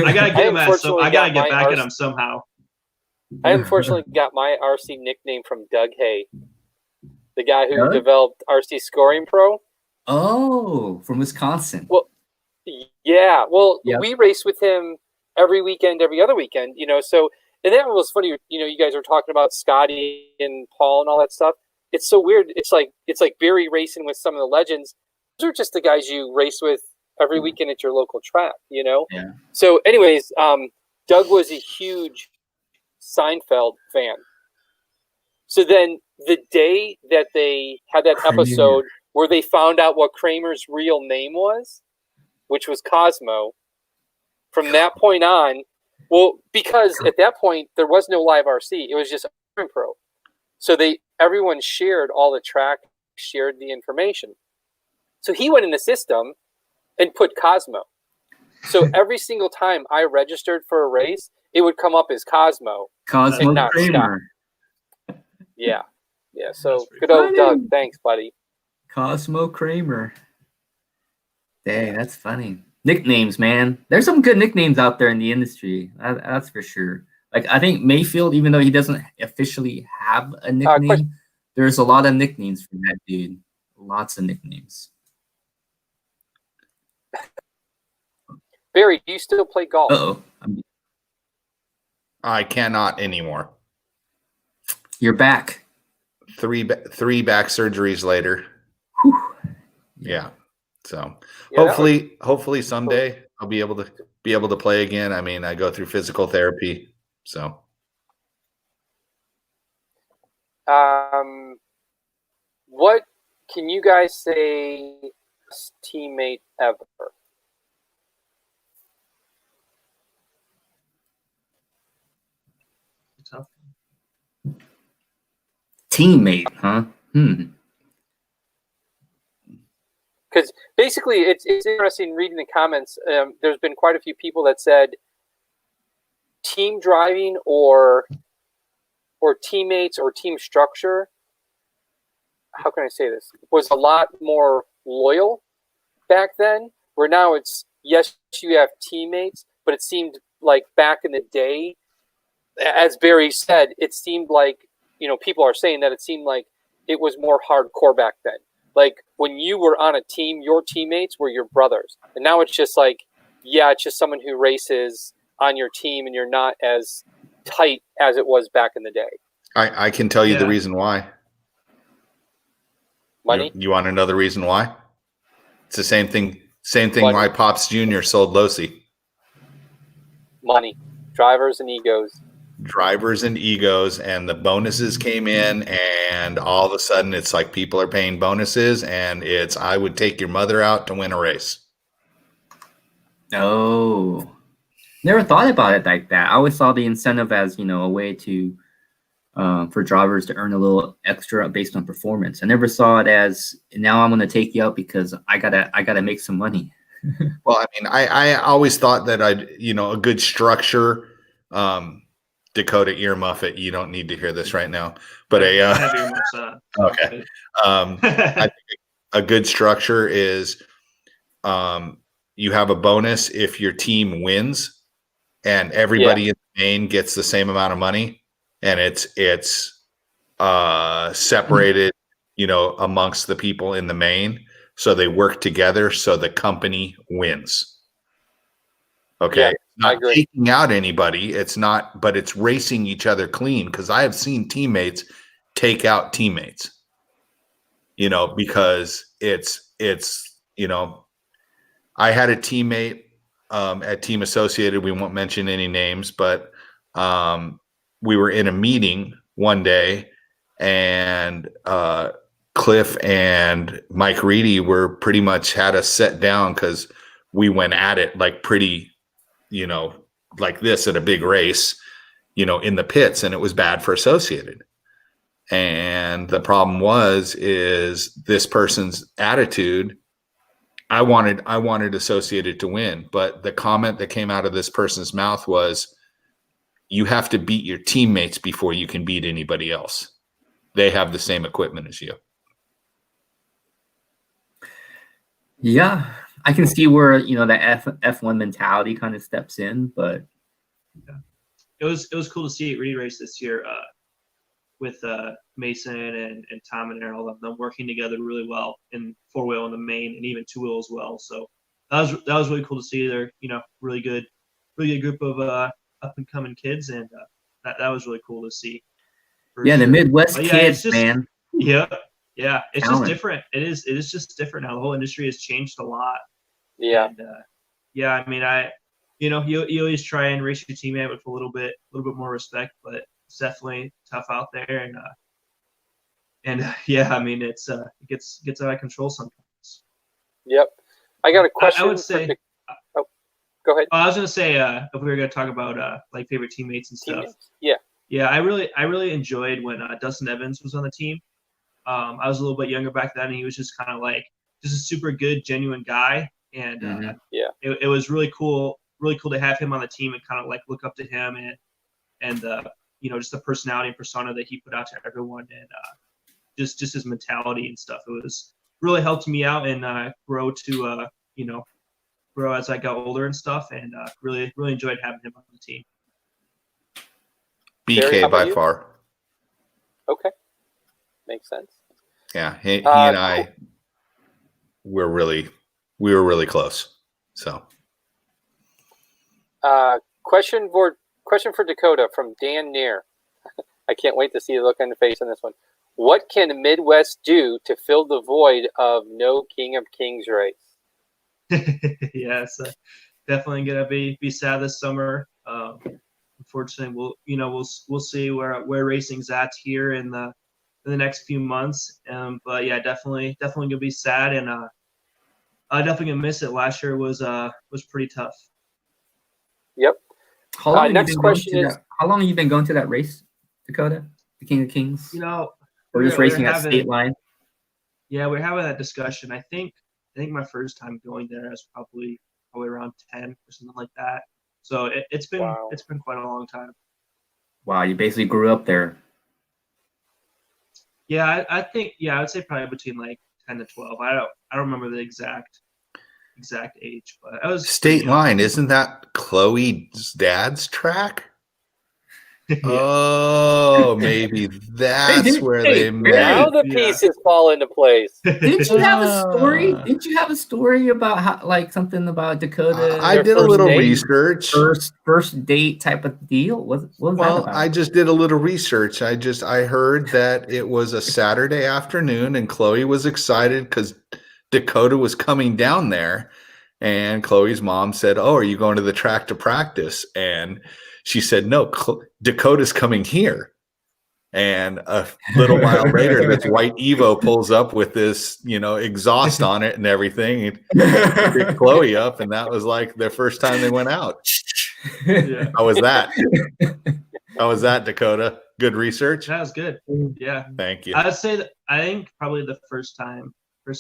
[SPEAKER 4] I gotta get back at him somehow.
[SPEAKER 1] I unfortunately got my RC nickname from Doug Hay, the guy who developed RC Scoring Pro.
[SPEAKER 2] Oh, from Wisconsin.
[SPEAKER 1] Well, yeah. Well,
[SPEAKER 2] yep.
[SPEAKER 1] We race with him every weekend, every other weekend. So. And that was funny, you guys were talking about Scotty and Paul and all that stuff. It's so weird. It's like Barry racing with some of the legends. Those are just the guys you race with every weekend at your local track,
[SPEAKER 2] Yeah.
[SPEAKER 1] So anyways, Doug was a huge Seinfeld fan. So then the day that they had that episode where they found out what Cramer's real name was, which was Cosmo, from that point on, well, because at that point there was no live RC, it was just Pro. So everyone shared all the track, shared the information. So he went in the system and put Cosmo. So every single time I registered for a race, it would come up as Cosmo and not Scott. Yeah. So good old Doug. Thanks, buddy.
[SPEAKER 2] Cosmo Cramer. Dang, that's funny. Nicknames, man. There's some good nicknames out there in the industry. That's for sure. Like, I think Mayfield, even though he doesn't officially have a nickname, there's a lot of nicknames for that dude. Lots of nicknames.
[SPEAKER 1] Barry, do you still play golf?
[SPEAKER 2] Uh-oh.
[SPEAKER 3] I cannot anymore.
[SPEAKER 2] You're back.
[SPEAKER 3] Three back surgeries later.
[SPEAKER 2] Whew.
[SPEAKER 3] Yeah. So hopefully someday I'll be able to play again. I mean, I go through physical therapy. So
[SPEAKER 1] what can you guys say best teammate ever?
[SPEAKER 2] Teammate, huh?
[SPEAKER 1] Because basically, it's interesting reading the comments. There's been quite a few people that said team driving or teammates or team structure. How can I say this? Was a lot more loyal back then. Where now it's yes, you have teammates, but it seemed like back in the day, as Barry said, it seemed like people are saying that it seemed like it was more hardcore back then. Like when you were on a team, your teammates were your brothers. And now it's just like, it's just someone who races on your team and you're not as tight as it was back in the day.
[SPEAKER 3] I can tell you the reason why.
[SPEAKER 1] Money?
[SPEAKER 3] You want another reason why? It's the same thing. Same thing why Pops Jr. sold Losi.
[SPEAKER 1] Money, drivers and egos.
[SPEAKER 3] Drivers and egos, and the bonuses came in, and all of a sudden it's like people are paying bonuses, and it's I would take your mother out to win a race.
[SPEAKER 2] Oh, never thought about it like that. I always saw the incentive as a way to for drivers to earn a little extra based on performance. I never saw it as now I'm going to take you out because I gotta make some money.
[SPEAKER 3] Well, I mean, I always thought that a good structure. Dakota, earmuff it. You don't need to hear this right now, but okay. I think a good structure is you have a bonus if your team wins, and everybody in the main gets the same amount of money, and it's separated, amongst the people in the main, so they work together, so the company wins. Okay. Not taking out anybody. It's not, but it's racing each other clean. Because I have seen teammates take out teammates, because it's I had a teammate at Team Associated. We won't mention any names, but we were in a meeting one day, and Cliff and Mike Reedy were pretty much had us set down because we went at it like pretty, like this at a big race, in the pits, and it was bad for Associated. And the problem is this person's attitude. I wanted Associated to win, but the comment that came out of this person's mouth was, you have to beat your teammates before you can beat anybody else. They have the same equipment as you.
[SPEAKER 2] Yeah. I can see where the F1 mentality kind of steps in, but
[SPEAKER 4] it was cool to see it re-race this year with Mason and Tom and all of them working together really well in 4-wheel in the main and even 2-wheel as well. So that was really cool to see. They're really good group of up and coming kids, and that was really cool to see.
[SPEAKER 2] The Midwest kids, man.
[SPEAKER 4] Yeah, it's just different. It is just different now. The whole industry has changed a lot.
[SPEAKER 1] Yeah.
[SPEAKER 4] And, I mean, you always try and race your teammate with a little bit more respect, but it's definitely tough out there. And I mean, it gets out of control sometimes.
[SPEAKER 1] Yep. I got a question.
[SPEAKER 4] I would say.
[SPEAKER 1] Go ahead.
[SPEAKER 4] I was gonna say if we were gonna talk about like favorite teammates and stuff. Yeah. I really enjoyed when Dustin Evans was on the team. I was a little bit younger back then, and he was just kind of like just a super good, genuine guy. And it was really cool to have him on the team and kind of like look up to him and just the personality and persona that he put out to everyone, and just his mentality and stuff. It was really helped me out and grow as I got older and stuff, and really enjoyed having him on the team.
[SPEAKER 3] BK by far.
[SPEAKER 1] Okay, makes sense.
[SPEAKER 3] Yeah, he and I were really close. So,
[SPEAKER 1] question for Dakota from Dan Neer. I can't wait to see the look on the face on this one. What can the Midwest do to fill the void of no King of Kings race?
[SPEAKER 4] It's definitely gonna be sad this summer. Unfortunately, we'll see where racing's at here in the next few months. But yeah, definitely gonna be sad, and I definitely gonna miss it. Last year was pretty tough.
[SPEAKER 1] Yep.
[SPEAKER 2] How long have you been going to that race, Dakota? The King of Kings? We're just racing at state line.
[SPEAKER 4] Yeah, we're having that discussion. I think my first time going there was probably around 10 or something like that. So it's been quite a long time.
[SPEAKER 2] Wow, you basically grew up there.
[SPEAKER 4] Yeah, I think I would say probably between like 10 to 12. I don't remember the exact age, but I was
[SPEAKER 3] state line. Isn't that Chloe's dad's track? Oh, maybe that's where they met.
[SPEAKER 1] Now the pieces fall into place.
[SPEAKER 2] Didn't you have a story? Didn't you have a story about how, like something about Dakota?
[SPEAKER 3] I did a little research.
[SPEAKER 2] First date type of deal. What was that about?
[SPEAKER 3] I just did a little research. I heard that it was a Saturday afternoon, and Chloe was excited because Dakota was coming down there. And Chloe's mom said, "Oh, are you going to the track to practice?" And she said, "No, Dakota's coming here." And a little while later, this white Evo pulls up with this, exhaust on it and everything. And picked Chloe up, and that was like their first time they went out.
[SPEAKER 4] Yeah.
[SPEAKER 3] How was that? How was that, Dakota? Good research?
[SPEAKER 4] That was good. Yeah.
[SPEAKER 3] Thank you.
[SPEAKER 4] I'd say that I think probably the first time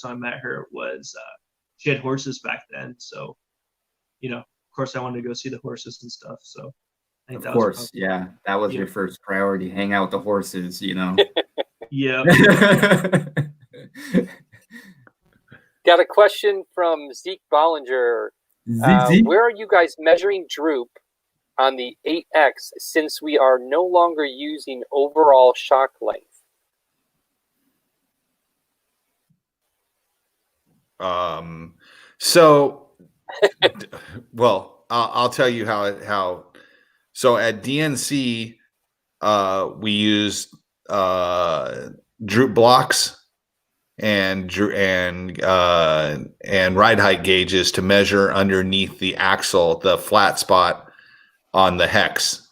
[SPEAKER 4] I met her was she had horses back then. So, of course I wanted to go see the horses and stuff. So I think
[SPEAKER 2] of course, yeah. That was your first priority. Hang out with the horses,
[SPEAKER 4] Yeah.
[SPEAKER 1] Got a question from Zeke Bollinger. Where are you guys measuring droop on the 8X since we are no longer using overall shock length?
[SPEAKER 3] Well, I'll tell you how. So at DNC, we use droop blocks and ride height gauges to measure underneath the axle, the flat spot on the hex.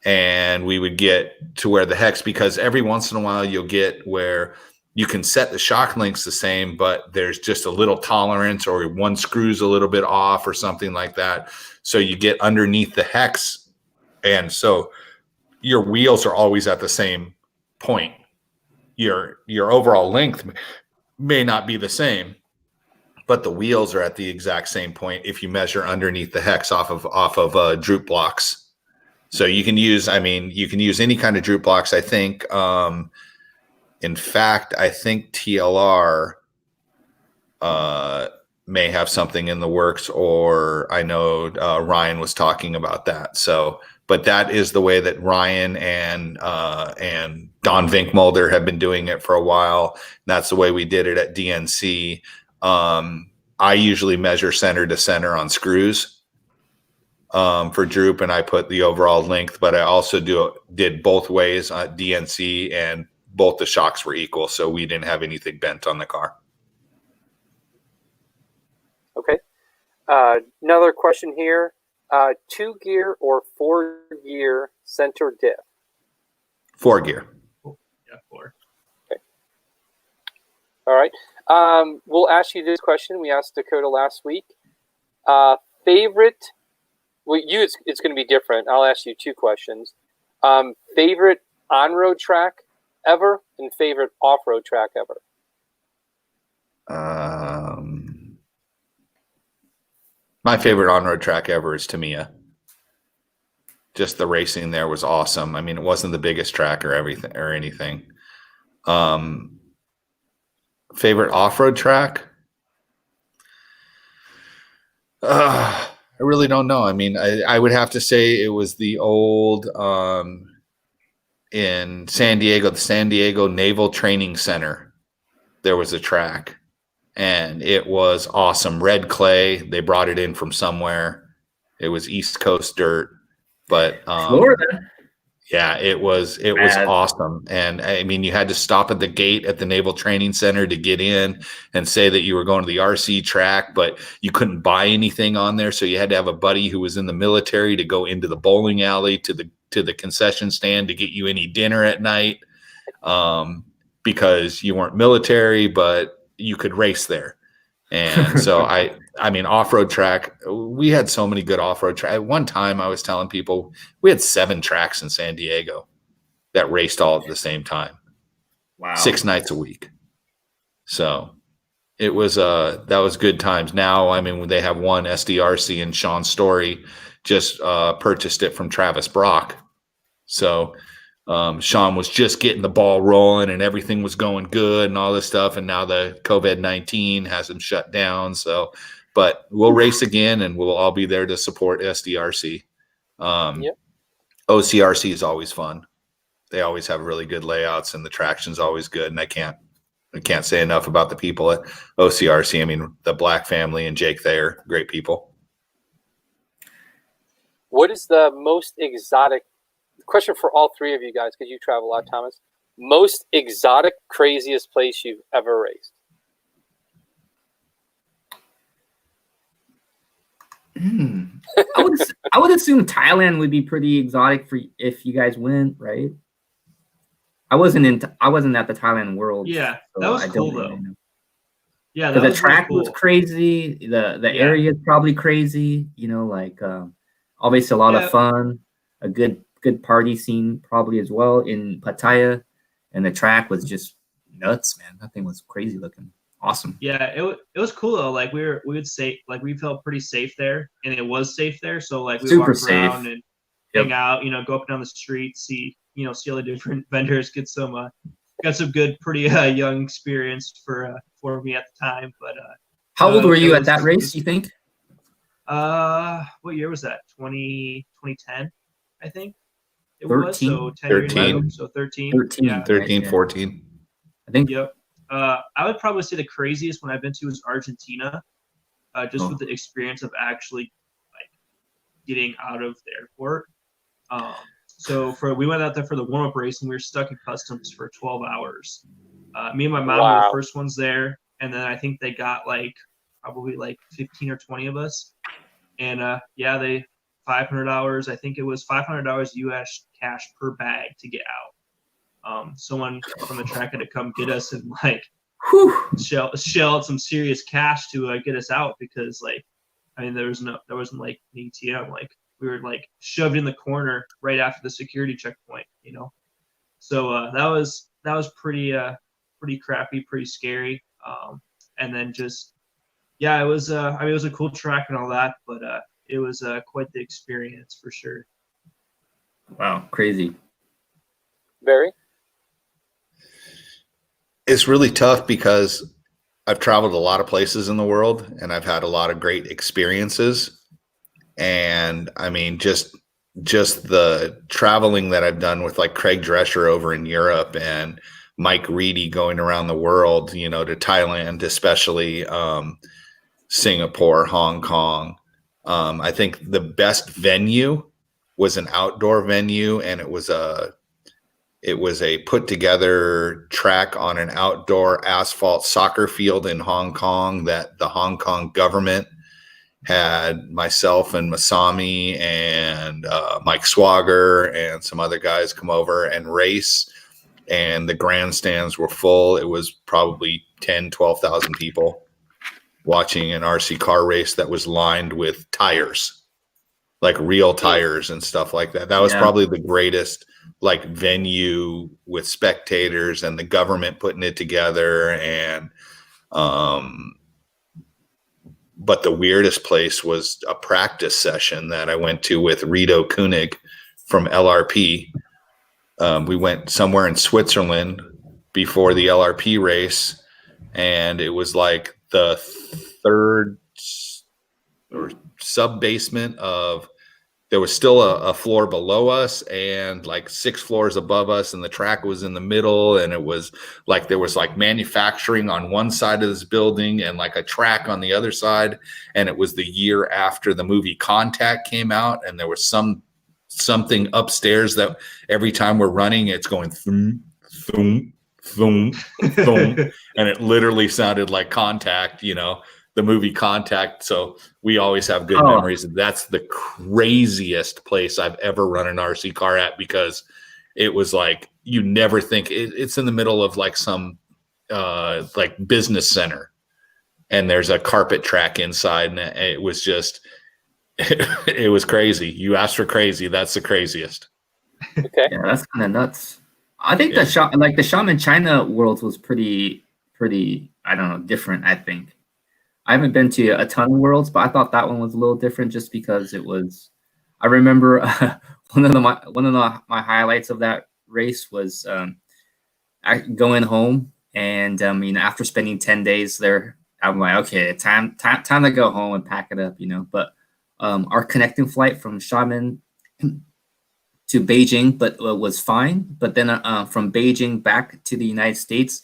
[SPEAKER 3] And we would get to where the hex, because every once in a while you'll get where you can set the shock lengths the same, but there's just a little tolerance, or one screw's a little bit off or something like that. So you get underneath the hex. And so your wheels are always at the same point. Your overall length may not be the same, but the wheels are at the exact same point if you measure underneath the hex off of droop blocks. So you can use any kind of droop blocks. I think, in fact, I think TLR may have something in the works, or I know Ryan was talking about that. So, but that is the way that Ryan and Don Vinkmulder have been doing it for a while. That's the way we did it at DNC. I usually measure center to center on screws for droop, and I put the overall length, but I also did both ways at DNC, and both the shocks were equal, so we didn't have anything bent on the car.
[SPEAKER 1] Okay. Another question here. 2-gear or 4-gear center diff?
[SPEAKER 3] 4-gear.
[SPEAKER 4] Yeah, 4.
[SPEAKER 1] Okay. All right. We'll ask you this question. We asked Dakota last week. Favorite? Well, it's going to be different. I'll ask you 2 questions. Favorite on-road track ever and favorite off-road track ever?
[SPEAKER 3] My favorite on-road track ever is Tamiya. Just the racing there was awesome. I mean, it wasn't the biggest track or anything. Favorite off-road track? I really don't know. I mean, I would have to say it was the old in San Diego, the San Diego Naval Training Center. There was a track, and it was awesome. Red clay. They brought it in from somewhere. It was East Coast dirt, but
[SPEAKER 2] Florida.
[SPEAKER 3] Yeah, it was awesome. And I mean, you had to stop at the gate at the Naval Training Center to get in and say that you were going to the RC track, but you couldn't buy anything on there. So you had to have a buddy who was in the military to go into the bowling alley to the concession stand to get you any dinner at night, because you weren't military, but you could race there. And so I mean, off-road track, we had so many good off-road tracks. At one time, I was telling people we had 7 tracks in San Diego that raced all at the same time.
[SPEAKER 2] Wow.
[SPEAKER 3] 6 nights a week. So it was, that was good times. Now, I mean, they have one SDRC, and Sean Story just purchased it from Travis Brock. So Sean was just getting the ball rolling and everything was going good and all this stuff. And now the COVID-19 has them shut down. So, but we'll race again, and we'll all be there to support SDRC.
[SPEAKER 1] Yep.
[SPEAKER 3] OCRC is always fun. They always have really good layouts, and the traction's always good. And I can't say enough about the people at OCRC. I mean, the Black family and Jake Thayer, great people.
[SPEAKER 1] What is the most exotic question for all 3 of you guys, because you travel a lot, Thomas? Most exotic, craziest place you've ever raced?
[SPEAKER 2] I would assume Thailand would be pretty exotic for if you guys went, right? I wasn't at the Thailand World.
[SPEAKER 4] Yeah,
[SPEAKER 2] so
[SPEAKER 4] that was
[SPEAKER 2] I
[SPEAKER 4] cool
[SPEAKER 2] don't really
[SPEAKER 4] though.
[SPEAKER 2] know.
[SPEAKER 4] Yeah, that
[SPEAKER 2] the
[SPEAKER 4] was
[SPEAKER 2] track
[SPEAKER 4] really cool.
[SPEAKER 2] was crazy. The area is probably crazy. You know, like obviously a lot of fun, a good party scene probably as well in Pattaya, and the track was just nuts, man. That thing was crazy looking. Awesome.
[SPEAKER 4] Yeah, it was cool though. Like we would say, like we felt pretty safe there, and it was safe there. So like we
[SPEAKER 2] Super
[SPEAKER 4] walked around
[SPEAKER 2] safe.
[SPEAKER 4] and hang out, go up and down the street, see all the different vendors, get some good, pretty young experience for me at the time. But
[SPEAKER 2] how old were you at that race? You think?
[SPEAKER 4] What year was that? 2010, I think. It
[SPEAKER 2] 13?
[SPEAKER 4] was so 10
[SPEAKER 3] 13.
[SPEAKER 4] years ago. So 13.
[SPEAKER 2] 13.
[SPEAKER 4] Yeah.
[SPEAKER 3] 13,
[SPEAKER 2] right,
[SPEAKER 3] 14.
[SPEAKER 2] I think.
[SPEAKER 4] Yep. I would probably say the craziest one I've been to is Argentina, just with the experience of actually like getting out of the airport. So we went out there for the warm-up race and we were stuck in customs for 12 hours. Me and my mom were the first ones there, and then I think they got probably 15 or 20 of us. And they $500. I think it was $500 US cash per bag to get out. Someone from the track had to come get us and shell out some serious cash to get us out because there wasn't an ATM. We were shoved in the corner right after the security checkpoint, So that was pretty crappy, pretty scary. And then just it was it was a cool track and all that, but it was quite the experience for sure.
[SPEAKER 2] Wow, crazy.
[SPEAKER 1] Very.
[SPEAKER 3] It's really tough because I've traveled a lot of places in the world and I've had a lot of great experiences. And I mean, just the traveling that I've done with Craig Drescher over in Europe and Mike Reedy going around the world, to Thailand, especially Singapore, Hong Kong. I think the best venue was an outdoor venue, and it was a put together track on an outdoor asphalt soccer field in Hong Kong that the Hong Kong government had myself and Masami and Mike Swagger and some other guys come over and race, and the grandstands were full. It was probably 10, 12,000 people watching an RC car race that was lined with tires, real tires and stuff like that. That was probably the greatest venue with spectators and the government putting it together. And but the weirdest place was a practice session that I went to with Rito Koenig from LRP. We went somewhere in Switzerland before the LRP race, and it was the third or sub basement of, there was still a floor below us and 6 floors above us, and the track was in the middle, and it was there was manufacturing on one side of this building and a track on the other side. And it was the year after the movie Contact came out, and there was something upstairs that every time we're running, it's going thum, thum, thum, thum, and it literally sounded like Contact, the movie Contact. So we always have good memories. That's the craziest place I've ever run an RC car at, because it was you never think it's in the middle of some business center, and there's a carpet track inside, and it was just it was crazy. You asked for crazy. That's the craziest.
[SPEAKER 1] Okay.
[SPEAKER 2] Yeah, that's kind of nuts. I think the Shaman China Worlds was pretty, I don't know, different, I think. I haven't been to a ton of worlds, but I thought that one was a little different just because it was, I remember one of my highlights of that race was going home, and after spending 10 days there, I'm like, okay, time to go home and pack it up, but our connecting flight from Xiamen to Beijing, but was fine. But then from Beijing back to the United States,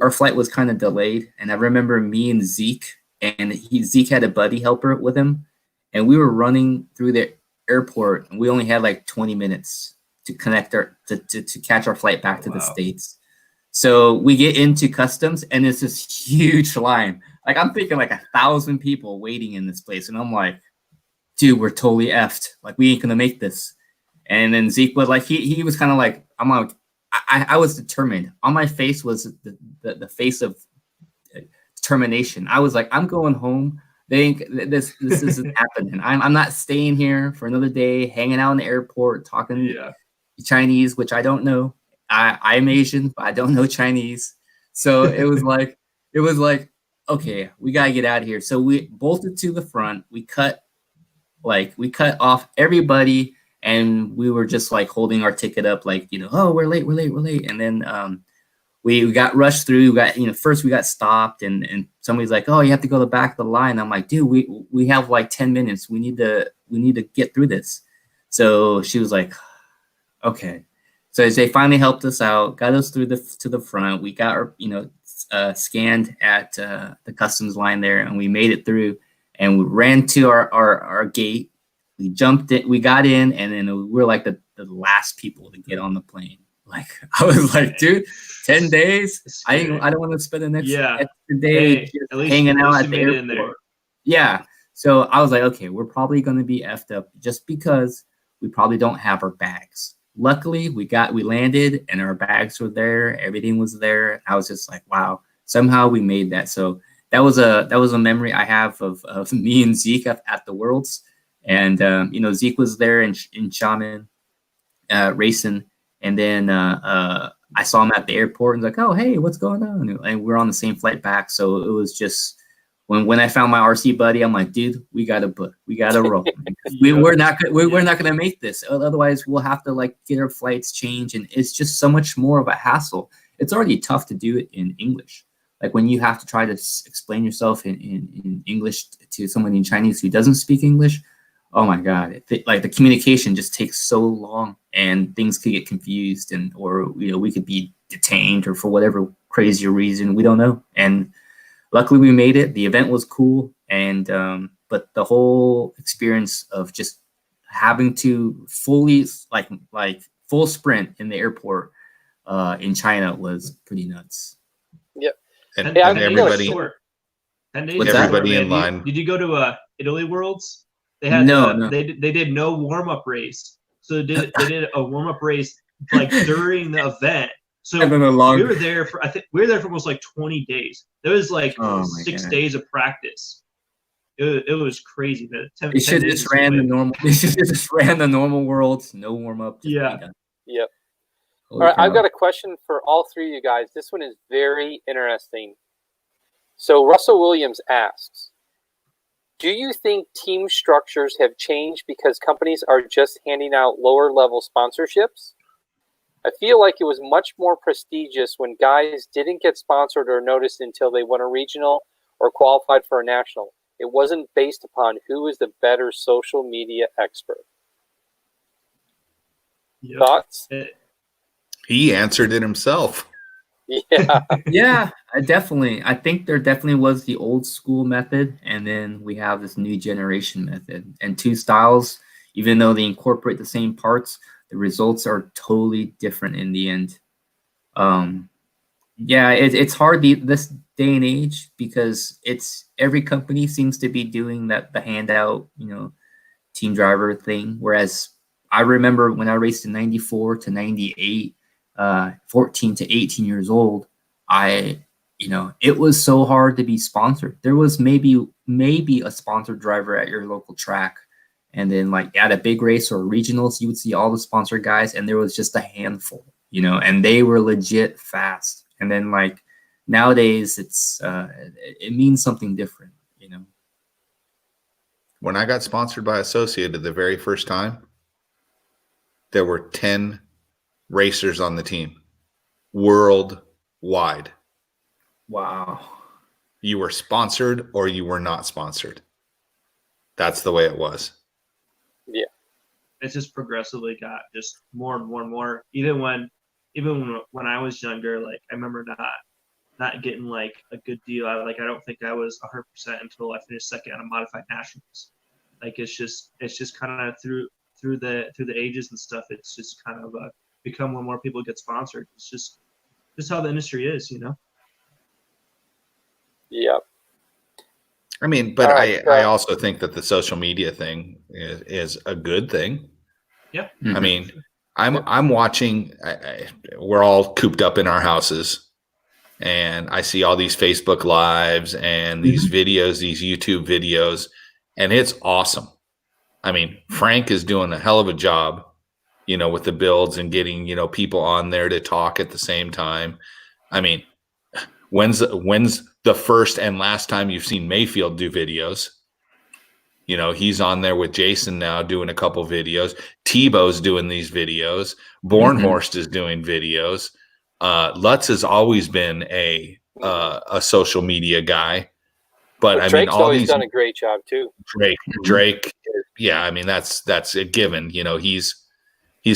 [SPEAKER 2] our flight was kind of delayed. And I remember me and Zeke, and Zeke had a buddy helper with him, and we were running through the airport, and we only had 20 minutes to connect to catch our flight back to the States. So we get into customs, and it's this huge line. I'm thinking 1,000 people waiting in this place, and I'm like, dude, we're totally effed. Like, we ain't gonna make this. And then Zeke was like, he was kind of like, I'm like, I was determined. On my face was the face of determination. I was like, I'm going home. This isn't happening. I'm not staying here for another day, hanging out in the airport, talking Chinese, which I don't know. I'm Asian, but I don't know Chinese. So it was like, okay, we gotta get out of here. So we bolted to the front. We cut off everybody, and we were just like holding our ticket up, like, oh, we're late. And then we got rushed through. First we got stopped, and somebody's like, oh, you have to go to the back of the line. I'm like, dude, we have like 10 minutes. We need to get through this. So she was like, okay. So they finally helped us out, got us through to the front. We got our, scanned at the customs line there, and we made it through, and we ran to our gate. We jumped it, we got in, and then we were like the last people to get on the plane. Like, I was like, dude, 10 days? I don't want to spend an extra day hanging out at the airport. Yeah. So I was like, okay, we're probably going to be effed up just because we probably don't have our bags. Luckily, we landed and our bags were there. Everything was there. I was just like, wow, somehow we made that. So that was a memory I have of me and Zeke at the Worlds. And, Zeke was there in Xiamen racing. And then I saw him at the airport and was like, oh, hey, what's going on? And we're on the same flight back. So it was just when I found my RC buddy, I'm like, dude, we got to roll. We're not going to make this. Otherwise, we'll have to like get our flights changed. And it's just so much more of a hassle. It's already tough to do it in English. Like when you have to try to explain yourself in English to someone in Chinese who doesn't speak English. Oh my God! Like the communication just takes so long, and things could get confused, or we could be detained, or for whatever crazy reason we don't know. And luckily, we made it. The event was cool, and but the whole experience of just having to fully like full sprint in the airport in China was pretty nuts.
[SPEAKER 1] Yep.
[SPEAKER 3] And everybody in line.
[SPEAKER 4] Did you go to Italy Worlds? They had they did no warm-up race. So they did a warm-up race like during the event. So we were there for almost like 20 days. There was like 6 days of practice. It was crazy.
[SPEAKER 2] They should just ran the normal Worlds, no warm-up.
[SPEAKER 1] Yeah. Yep. All right, I've got a question for all three of you guys. This one is very interesting. So Russell Williams asks, do you think team structures have changed because companies are just handing out lower-level sponsorships? I feel like it was much more prestigious when guys didn't get sponsored or noticed until they won a regional or qualified for a national. It wasn't based upon who was the better social media expert. Yep. Thoughts?
[SPEAKER 3] He answered it himself.
[SPEAKER 1] Yeah.
[SPEAKER 2] Yeah, I think there definitely was the old school method, and then we have this new generation method. And two styles, even though they incorporate the same parts, the results are totally different in the end. It's hard this day and age because every company seems to be doing the handout, team driver thing. Whereas I remember when I raced in 94 to 98, 14 to 18 years old, it was so hard to be sponsored. There was maybe a sponsored driver at your local track. And then like at a big race or regionals, you would see all the sponsored guys, and there was just a handful, and they were legit fast. And then like nowadays it means something different,
[SPEAKER 3] When I got sponsored by Associated the very first time, there were 10 racers on the team worldwide.
[SPEAKER 2] Wow.
[SPEAKER 3] You were sponsored or you were not sponsored. That's the way it was.
[SPEAKER 1] Yeah.
[SPEAKER 4] It's just progressively got just more and more and more. Even when I was younger, like I remember not getting like a good deal. I don't think I was 100% until I finished second on a modified nationals. Like it's just kind of through the ages and stuff. It's just kind of become when more people get sponsored. It's just how the industry is,
[SPEAKER 1] Yeah.
[SPEAKER 3] I mean, but I also think that the social media thing is a good thing.
[SPEAKER 4] Yeah.
[SPEAKER 3] I mean, I'm watching. We're all cooped up in our houses, and I see all these Facebook lives and these videos, these YouTube videos, and it's awesome. I mean, Frank is doing a hell of a job, with the builds and getting, people on there to talk at the same time. I mean, when's the first and last time you've seen Mayfield do videos? He's on there with Jason now doing a couple videos. Tebow's doing these videos. Bornhorst is doing videos. Lutz has always been a social media guy, but I
[SPEAKER 1] Drake's
[SPEAKER 3] mean,
[SPEAKER 1] always done a great job too.
[SPEAKER 3] Drake, yeah, I mean that's a given. He's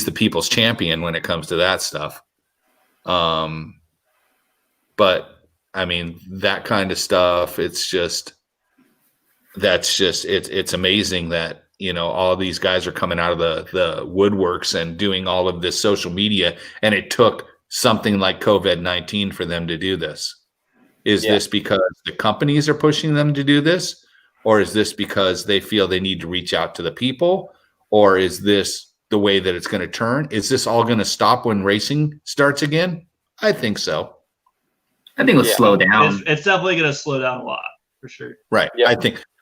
[SPEAKER 3] the people's champion when it comes to that stuff. But I mean, that kind of stuff, it's amazing that, all these guys are coming out of the woodworks and doing all of this social media. And it took something like COVID-19 for them to do this. Is this because the companies are pushing them to do this? Or is this because they feel they need to reach out to the people? Or is this the way that it's going to turn? Is this all going to stop when racing starts again? I think so.
[SPEAKER 2] I think it'll slow down.
[SPEAKER 4] It's definitely going to slow down a lot, for sure.
[SPEAKER 3] Right. Yeah.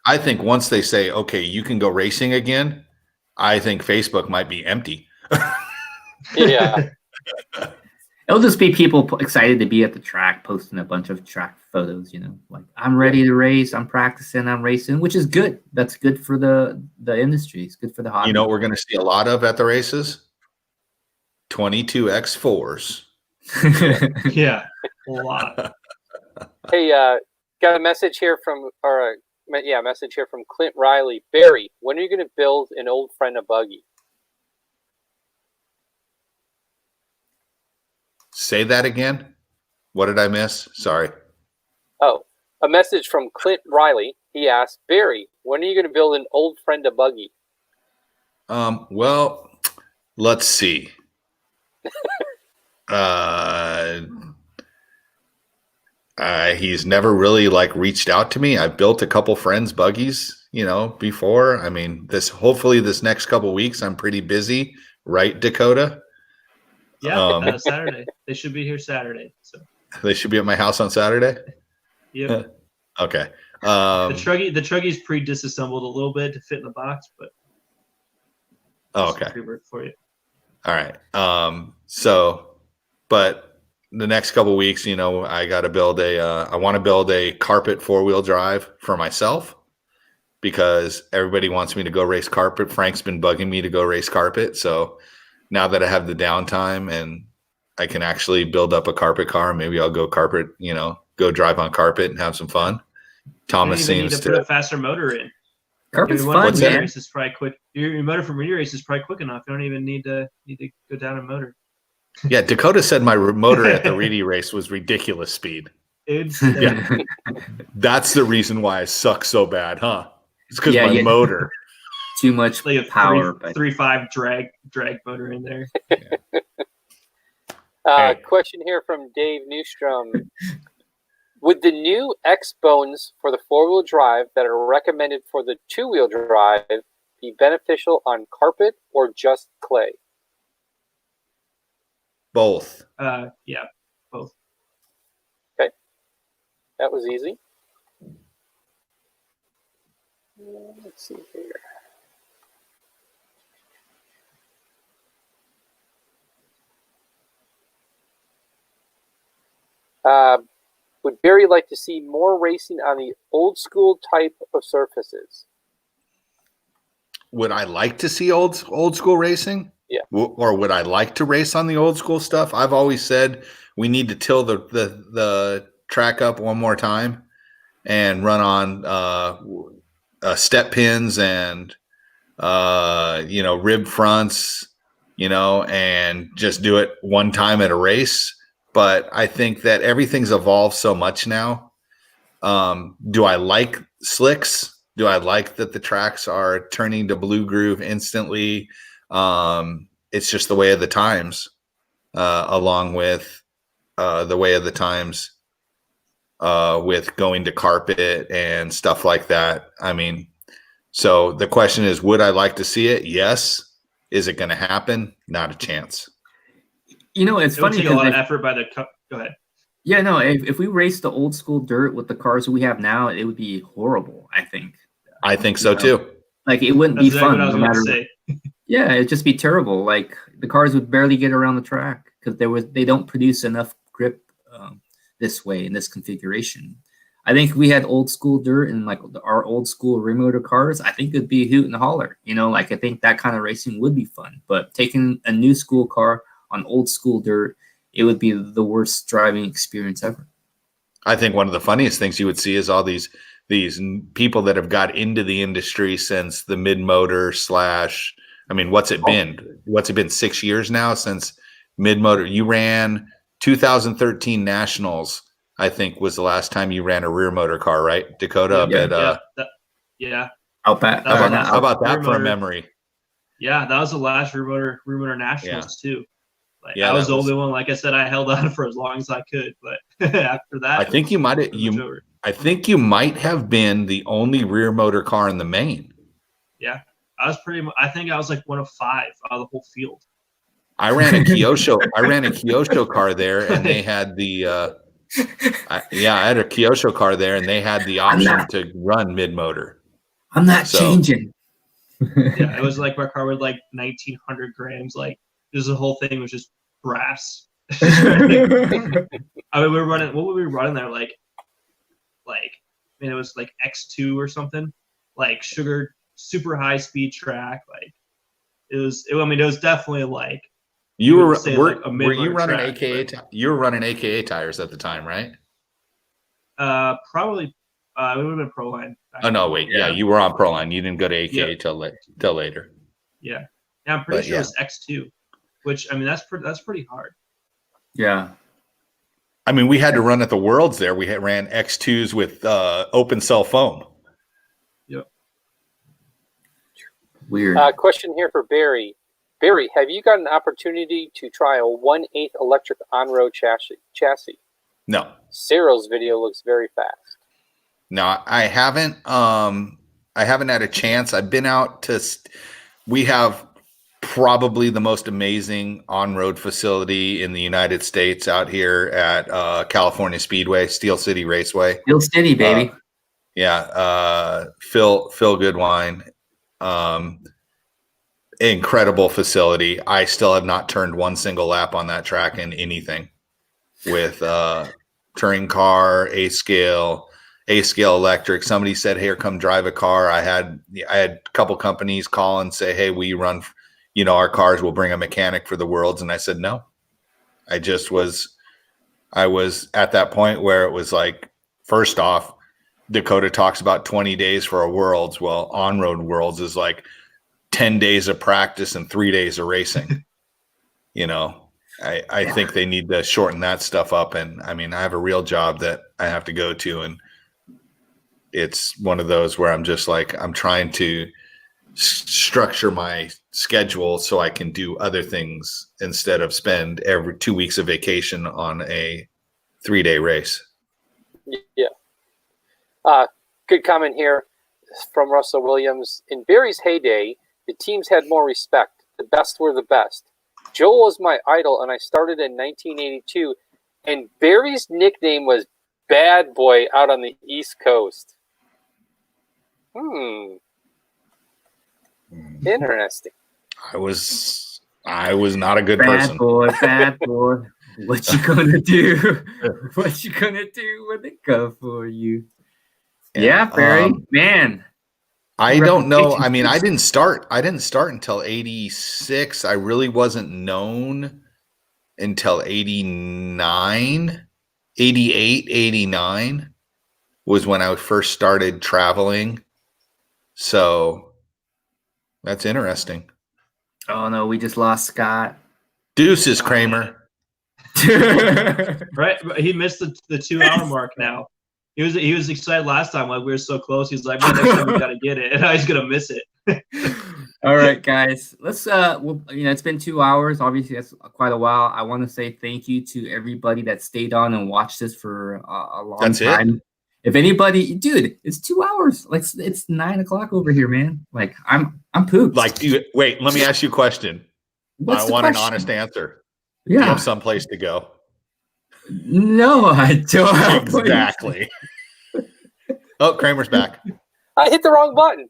[SPEAKER 3] I think once they say, okay, you can go racing again, I think Facebook might be empty.
[SPEAKER 1] Yeah.
[SPEAKER 2] It'll just be people excited to be at the track, posting a bunch of track photos, like I'm ready to race, I'm practicing, I'm racing, which is good. That's good for the industry. It's good for the hobby.
[SPEAKER 3] What we're going to see a lot of at the races? 22X4s.
[SPEAKER 4] Yeah, a lot.
[SPEAKER 1] Hey, got a message here from Clint Riley. Barry, when are you going to build an old friend a buggy?
[SPEAKER 3] Say that again. What did I miss? Sorry.
[SPEAKER 1] Oh, a message from Clint Riley. He asked, Barry, when are you going to build an old friend a buggy?
[SPEAKER 3] Well, let's see. He's never really reached out to me. I've built a couple friends' buggies, before. I mean, hopefully this next couple weeks, I'm pretty busy, right, Dakota?
[SPEAKER 4] Yeah, Saturday. They should be here Saturday. So
[SPEAKER 3] they should be at my house on Saturday.
[SPEAKER 4] Yep.
[SPEAKER 3] Okay.
[SPEAKER 4] The truggy's pre-disassembled a little bit to fit in the box, but
[SPEAKER 3] okay.
[SPEAKER 4] Pre-work for you.
[SPEAKER 3] All right. But the next couple weeks, I got to build I want to build a carpet 4-wheel drive for myself because everybody wants me to go race carpet. Frank's been bugging me to go race carpet. So now that I have the downtime and I can actually build up a carpet car, maybe I'll go carpet, go drive on carpet and have some fun. Thomas seems
[SPEAKER 4] need to put a faster motor in.
[SPEAKER 2] Carpet's fun, man.
[SPEAKER 4] Race is probably quick. Your motor from mini race is probably quick enough. You don't even need to go down a motor.
[SPEAKER 3] Yeah, Dakota said my motor at the Reedy race was ridiculous speed.
[SPEAKER 4] Yeah.
[SPEAKER 3] That's the reason why I suck so bad, huh? It's because my motor.
[SPEAKER 2] Too much power.
[SPEAKER 4] 3.5 drag motor in there.
[SPEAKER 1] Question here from Dave Newstrom. Would the new X bones for the 4-wheel drive that are recommended for the 2-wheel drive be beneficial on carpet or just clay?
[SPEAKER 3] Both.
[SPEAKER 4] Yeah, both.
[SPEAKER 1] Okay. That was easy. Let's see here. Would Barry like to see more racing on the old school type of surfaces?
[SPEAKER 3] Would I like to see old school racing?
[SPEAKER 1] Yeah.
[SPEAKER 3] Or would I like to race on the old school stuff? I've always said we need to till the track up one more time and run on step pins and rib fronts, and just do it one time at a race. But I think that everything's evolved so much now. Do I like slicks? Do I like that the tracks are turning to blue groove instantly? It's just the way of the times, along with the way of the times with going to carpet and stuff like that. I mean, so the question is, would I like to see it? Yes. Is it going to happen? Not a chance.
[SPEAKER 4] It's funny. Take a lot of effort by the. Go ahead.
[SPEAKER 2] Yeah, no. If we raced the old school dirt with the cars that we have now, it would be horrible. I think
[SPEAKER 3] so too.
[SPEAKER 2] Like it wouldn't be fun.
[SPEAKER 4] What I was
[SPEAKER 2] no matter.
[SPEAKER 4] Say.
[SPEAKER 2] Yeah, it'd just be terrible. Like the cars would barely get around the track because they don't produce enough grip this way in this configuration. I think if we had old school dirt and like our old school rear motor cars, I think it'd be hoot and holler. Like I think that kind of racing would be fun. But taking a new school car on old school dirt, it would be the worst driving experience ever.
[SPEAKER 3] I think one of the funniest things you would see is all these people that have got into the industry since the mid-motor / I mean, what's it been? What's it been, 6 years now since mid-motor? You ran 2013 Nationals, I think, was the last time you ran a rear motor car, right? Dakota?
[SPEAKER 4] Yeah.
[SPEAKER 3] How about that for a memory?
[SPEAKER 4] Yeah, that was the last rear motor Nationals too. Like, I was the only one. Like I said, I held on for as long as I could, but after that,
[SPEAKER 3] I think you might have been the only rear motor car in the main.
[SPEAKER 4] Yeah, I think I was like one of 5 out of the whole field.
[SPEAKER 3] I ran a Kyosho car there, and they had the. I had a Kyosho car there, and they had the option to run mid motor.
[SPEAKER 2] I'm not changing.
[SPEAKER 4] Yeah, it was like my car was like 1,900 grams. Like the whole thing was just brass. I mean, we were running. What were we running there? Like, I mean, it was like X2 or something. Like sugar, super high speed track. Like it was. I mean, it was definitely like.
[SPEAKER 3] You were you running track, AKA? You were running AKA tires at the time, right?
[SPEAKER 4] Probably. It would have been Proline.
[SPEAKER 3] Oh no, wait. Yeah, you were on Proline. You didn't go to AKA till later.
[SPEAKER 4] Yeah, I'm pretty sure it was X2, which I mean that's pretty hard.
[SPEAKER 2] Yeah.
[SPEAKER 3] I mean, we had to run at the Worlds there. We ran X2s with open cell foam.
[SPEAKER 4] Yep.
[SPEAKER 2] Weird.
[SPEAKER 1] Question here for Barry. Barry, have you got an opportunity to try a 1/8 electric on-road chassis?
[SPEAKER 3] No.
[SPEAKER 1] Cyril's video looks very fast.
[SPEAKER 3] No, I haven't. I haven't had a chance. I've been out to. We have probably the most amazing on-road facility in the United States out here at California Speedway, Steel City Raceway.
[SPEAKER 2] Steel City, baby.
[SPEAKER 3] Phil Goodwine. Incredible facility. I still have not turned one single lap on that track in anything with touring car, A-scale electric. Somebody said, "Here, come drive a car." I had a couple companies call and say, "Hey, will you run, our cars, we'll bring a mechanic for the Worlds." And I said, no. I was at that point where it was like, first off, Dakota talks about 20 days for a Worlds. Well, on-road Worlds is like 10 days of practice and 3 days of racing. I think they need to shorten that stuff up. And I mean, I have a real job that I have to go to. And it's one of those where I'm just like, I'm trying to structure my schedule so I can do other things instead of spend every 2 weeks of vacation on a 3-day race.
[SPEAKER 1] Yeah. Good comment here from Russell Williams. In Barry's heyday, the teams had more respect. The best were the best. Joel was my idol, and I started in 1982, and Barry's nickname was Bad Boy out on the East Coast. Interesting.
[SPEAKER 3] I was not a good person.
[SPEAKER 2] Bad boy. What you gonna do? What you gonna do when they come for you? Yeah, Barry, man.
[SPEAKER 3] I don't know. I mean, I didn't start until 86. I really wasn't known until 89, 88, 89 was when I first started traveling. So that's interesting.
[SPEAKER 2] Oh no, we just lost Scott.
[SPEAKER 3] Deuces, Cramer.
[SPEAKER 4] Right, he missed the 2 hour mark now. He was excited last time, like we were so close. He's like, "Man, next time we gotta get it," and I was gonna miss it.
[SPEAKER 2] All right, guys. Let's it's been 2 hours. Obviously, that's quite a while. I want to say thank you to everybody that stayed on and watched this for a long time. If anybody, dude, it's 2 hours. Like it's 9 o'clock over here, man. Like I'm pooped.
[SPEAKER 3] Like, wait, let me ask you a question. I want an honest answer.
[SPEAKER 2] Yeah.
[SPEAKER 3] Do you have someplace to go?
[SPEAKER 2] No, I don't have
[SPEAKER 3] exactly. Oh, Cramer's back.
[SPEAKER 1] I hit the wrong button.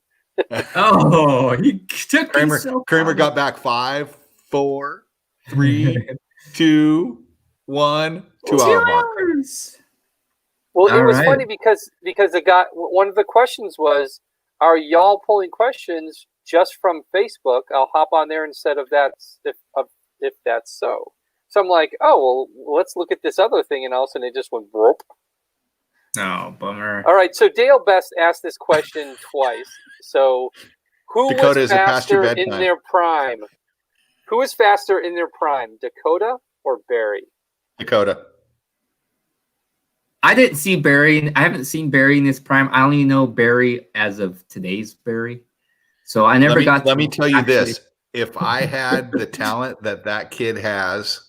[SPEAKER 2] Oh, he took
[SPEAKER 3] Cramer got back 5, 4, 3, 2, 1, 2 hour mark.
[SPEAKER 1] Well, it was funny because one of the questions was, are y'all pulling questions just from Facebook? I'll hop on there instead of that if that's so. So I'm like, oh well, let's look at this other thing, and all of a sudden it just went broke.
[SPEAKER 2] Oh, bummer.
[SPEAKER 1] All right, so Dale Best asked this question twice. So, who
[SPEAKER 3] Dakota,
[SPEAKER 1] was faster in their prime? Who was faster in their prime, Dakota or Barry?
[SPEAKER 3] Dakota.
[SPEAKER 2] I didn't see Barry. I haven't seen Barry in his prime. I only know Barry as of today's Barry. So I never got.
[SPEAKER 3] Let me tell you this: if I had the talent that kid has,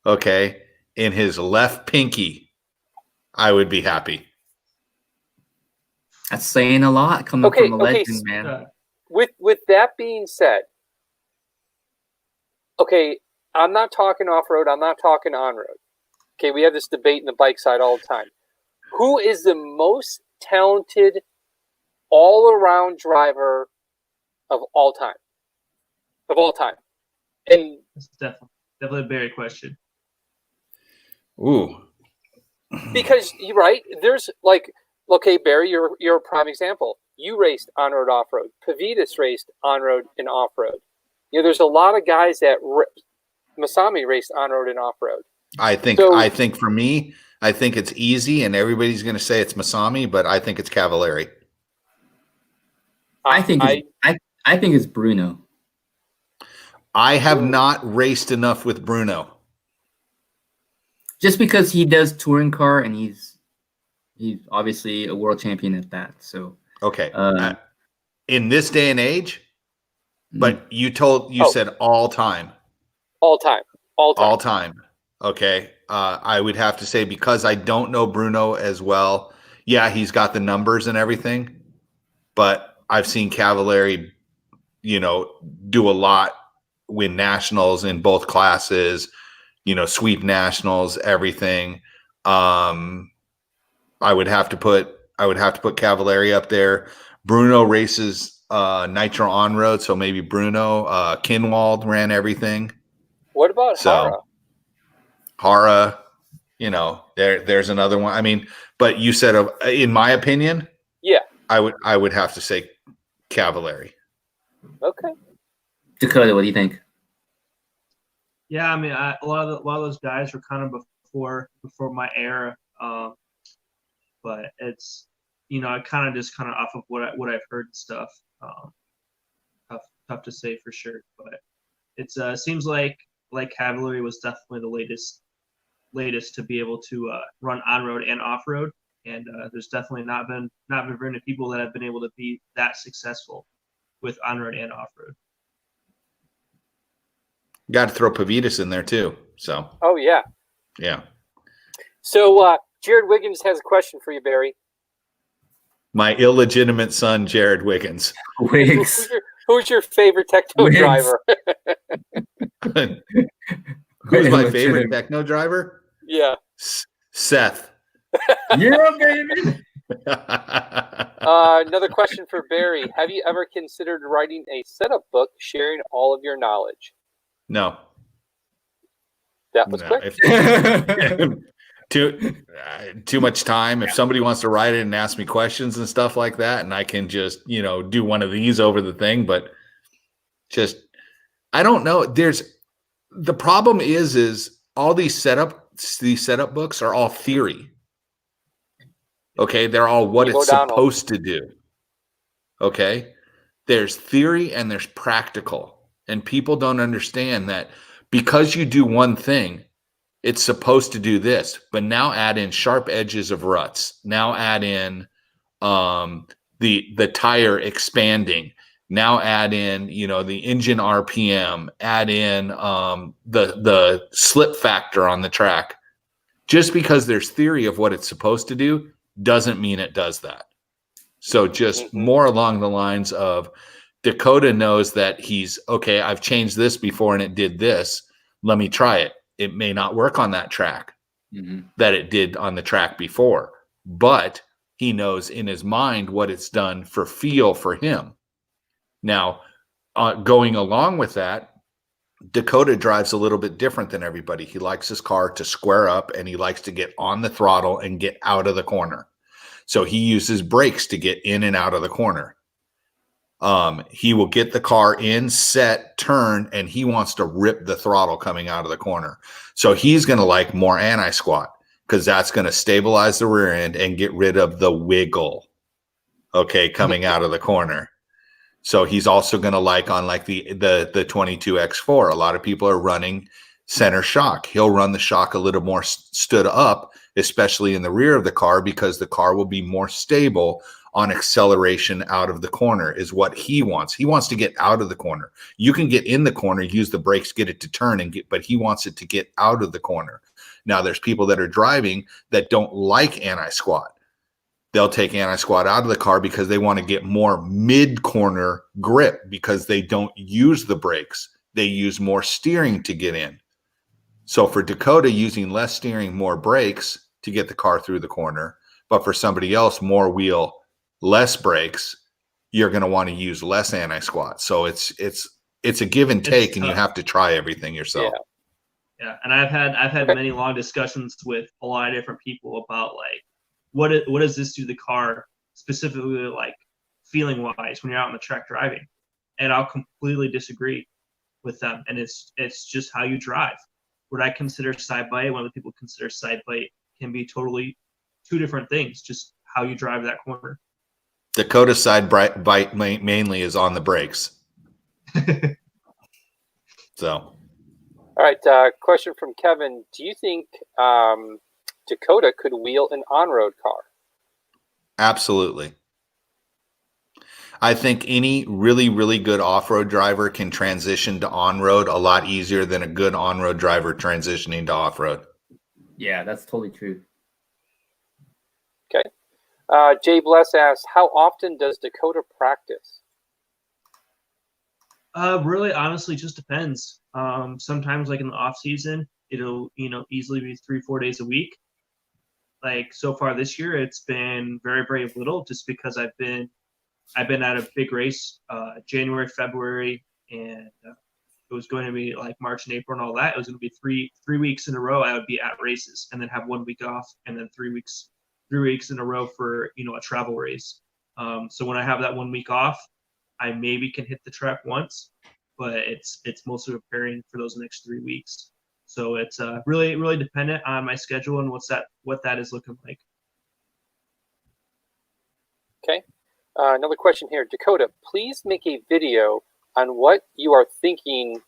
[SPEAKER 3] okay, in his left pinky, I would be happy.
[SPEAKER 2] That's saying a lot coming from a legend, man.
[SPEAKER 1] With that being said, okay, I'm not talking off-road. I'm not talking on-road. Okay, we have this debate in the bike side all the time. Who is the most talented all-around driver of all time? Of all time. And
[SPEAKER 4] it's definitely a Barry question.
[SPEAKER 3] Ooh.
[SPEAKER 1] Because you're right, there's like, okay, Barry, you're a prime example. You raced on-road, off-road. Pavitas raced on-road and off-road. You know, there's a lot of guys that Masami raced on-road and off-road.
[SPEAKER 3] I think for me, I think it's easy, and everybody's going to say it's Masami, but I think it's Cavallari.
[SPEAKER 2] I think it's Bruno.
[SPEAKER 3] I have not raced enough with Bruno.
[SPEAKER 2] Just because he does touring car, and he's obviously a world champion at that. So
[SPEAKER 3] okay, in this day and age, but you said all time.
[SPEAKER 1] All time.
[SPEAKER 3] Okay, I would have to say, because I don't know Bruno as well. Yeah, he's got the numbers and everything, but I've seen Cavallari, do a lot, win nationals in both classes, sweep nationals, everything. I would have to put Cavallari up there. Bruno races Nitro on road, so maybe Bruno. Kinwald ran everything.
[SPEAKER 1] What about
[SPEAKER 3] Hara? There's another one. I mean, but you said, in my opinion,
[SPEAKER 1] yeah,
[SPEAKER 3] I would have to say Cavallari.
[SPEAKER 1] Okay.
[SPEAKER 2] Dakota, what do you think?
[SPEAKER 4] Yeah, I mean, a lot of those guys were kind of before my era, but it's I kind of off of what I've heard and stuff. Tough to say for sure, but it's seems like Cavallari was definitely the latest to be able to run on road and off road, and there's definitely not been very many people that have been able to be that successful with on road and off road.
[SPEAKER 3] Got to throw Pavitas in there too. So.
[SPEAKER 1] Oh yeah.
[SPEAKER 3] Yeah.
[SPEAKER 1] So Jared Wiggins has a question for you, Barry.
[SPEAKER 3] My illegitimate son, Jared Wiggins.
[SPEAKER 1] Who's your favorite techno driver?
[SPEAKER 3] Who's my favorite techno driver?
[SPEAKER 1] Yeah.
[SPEAKER 3] Seth.
[SPEAKER 2] Yeah, baby.
[SPEAKER 1] Another question for Barry. Have you ever considered writing a setup book sharing all of your knowledge?
[SPEAKER 3] No.
[SPEAKER 1] That was quick.
[SPEAKER 3] Too much time. If somebody wants to write it and ask me questions and stuff like that, and I can just, do one of these over the thing, but just, I don't know. The problem is all these setup books are all theory. Okay. They're all what it's supposed to do. Okay. There's theory and there's practical. And people don't understand that because you do one thing, it's supposed to do this. But now add in sharp edges of ruts. Now add in the tire expanding. Now add in, the engine RPM, add in the slip factor on the track. Just because there's theory of what it's supposed to do doesn't mean it does that. So just more along the lines of Dakota knows that okay, I've changed this before and it did this. Let me try it. It may not work on that track that it did on the track before, but he knows in his mind what it's done for feel for him. Now, going along with that, Dakota drives a little bit different than everybody. He likes his car to square up and he likes to get on the throttle and get out of the corner. So he uses brakes to get in and out of the corner. He will get the car in, set, turn, and he wants to rip the throttle coming out of the corner. So he's going to like more anti-squat because that's going to stabilize the rear end and get rid of the wiggle, okay, coming out of the corner. So he's also going to like on like the 22X4. A lot of people are running center shock. He'll run the shock a little more stood up, especially in the rear of the car, because the car will be more stable on acceleration out of the corner is what he wants. He wants to get out of the corner. You can get in the corner, use the brakes, get it to turn, but he wants it to get out of the corner. Now, there's people that are driving that don't like anti-squat. They'll take anti-squat out of the car because they want to get more mid-corner grip because they don't use the brakes. They use more steering to get in. So for Dakota, using less steering, more brakes to get the car through the corner. But for somebody else, more wheel, less brakes, you're going to want to use less anti-squat. So it's a give and take, and you have to try everything yourself.
[SPEAKER 4] Yeah, and I've had many long discussions with a lot of different people about like what does this do to the car specifically, like feeling wise when you're out on the track driving, and I'll completely disagree with them. And it's just how you drive. What I consider side bite, what other people consider side bite, can be totally two different things. Just how you drive that corner.
[SPEAKER 3] Dakota side bite mainly is on the brakes. So.
[SPEAKER 1] All right, question from Kevin. Do you think Dakota could wheel an on-road car?
[SPEAKER 3] Absolutely. I think any really, really good off-road driver can transition to on-road a lot easier than a good on-road driver transitioning to off-road.
[SPEAKER 2] Yeah, that's totally true.
[SPEAKER 1] Okay. Jay Bless asks, how often does Dakota practice?
[SPEAKER 4] Really, honestly, just depends. Sometimes, like in the off season, it'll easily be 3-4 days a week. Like so far this year, it's been very, very little, just because I've been at a big race, January, February, and it was going to be like March and April and all that. It was going to be three weeks in a row I would be at races, and then have 1 week off, and then 3 weeks in a row for a travel race. So when I have that 1 week off, I maybe can hit the track once, but it's mostly preparing for those next 3 weeks. So it's really, really dependent on my schedule and what that is looking like.
[SPEAKER 1] Okay. Another question here. Dakota, please make a video on what you are thinking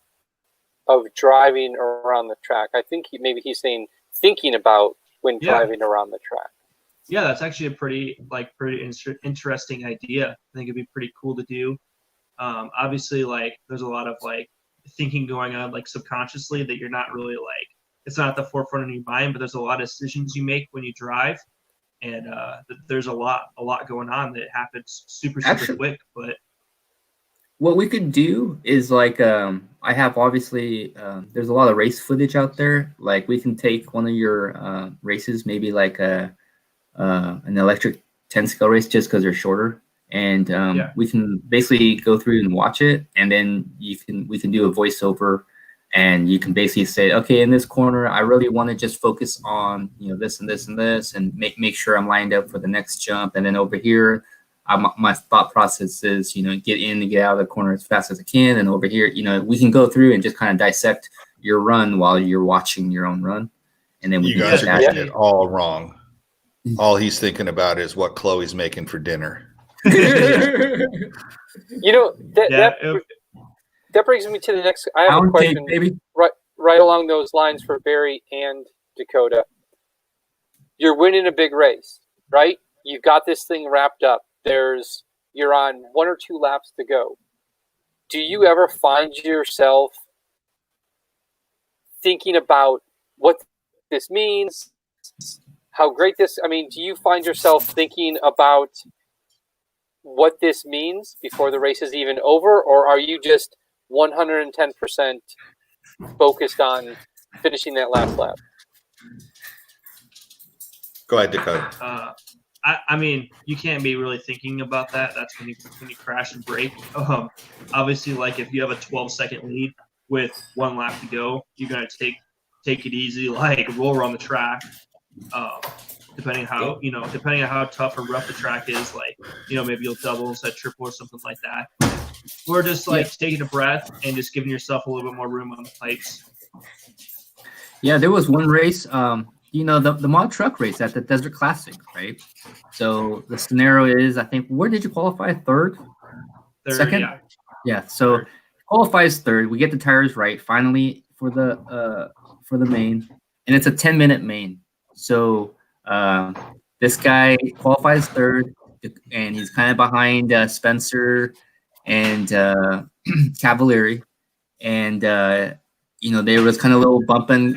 [SPEAKER 1] of driving around the track. I think maybe he's saying thinking about when driving around the track.
[SPEAKER 4] Yeah, that's actually a pretty interesting idea. I think it'd be pretty cool to do. Obviously, like there's a lot of like thinking going on like subconsciously that you're not really like, it's not at the forefront of your mind, but there's a lot of decisions you make when you drive, and there's a lot going on that happens super quick. But
[SPEAKER 2] what we could do is like I have obviously there's a lot of race footage out there. Like we can take one of your races, maybe like an electric 10-scale race, just because they're shorter, and we can basically go through and watch it, and then we can do a voiceover, and you can basically say, okay, in this corner I really want to just focus on this and this and this, and make sure I'm lined up for the next jump, and then over here my thought process is get in and get out of the corner as fast as I can, and over here we can go through and just kind of dissect your run while you're watching your own run, and then
[SPEAKER 3] you guys are getting it all wrong. All he's thinking about is what Chloe's making for dinner.
[SPEAKER 1] That brings me to the next. I have a question right along those lines for Barry and Dakota. You're winning a big race, right? You've got this thing wrapped up. You're on 1 or 2 laps to go. do you ever find yourself thinking about what this means, how great this, I mean, do you find yourself thinking about what this means before the race is even over, or are you just 110% focused on finishing that last lap?
[SPEAKER 3] Go ahead, Dakota.
[SPEAKER 4] I mean, you can't be really thinking about that. That's when you crash and break. Obviously, like if you have a 12-second lead with 1 lap to go, you're gonna take it easy, like roll around the track. Depending on how tough or rough the track is, like maybe you'll double instead of triple or something like that. Or just like taking a breath and just giving yourself a little bit more room on the pipes.
[SPEAKER 2] Yeah, there was one race. The mod truck race at the Desert Classic, right? So the scenario is, I think, where did you qualify? Third, second? Yeah. So qualifies third. We get the tires right finally for the main, and it's a 10-minute main. So this guy qualifies third, and he's kind of behind Spencer and Cavalieri, and there was kind of a little bumping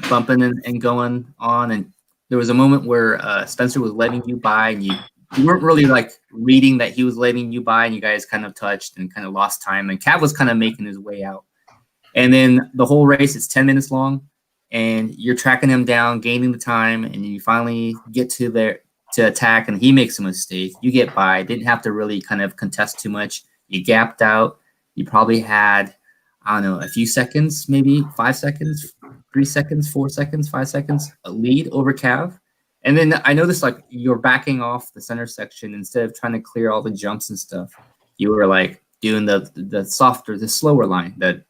[SPEAKER 2] and going on, and there was a moment where Spencer was letting you by, and you weren't really like reading that he was letting you by, and you guys kind of touched and kind of lost time, and Cav was kind of making his way out. And then the whole race, it's 10 minutes long, and you're tracking him down, gaining the time, and you finally get to attack, and he makes a mistake. You get by, didn't have to really kind of contest too much. You gapped out. You probably had, I don't know, a few seconds, maybe 5 seconds, 3 seconds, 4 seconds, 5 seconds, a lead over Cav. And then I noticed like you're backing off the center section instead of trying to clear all the jumps and stuff. You were like doing the softer, the slower line, the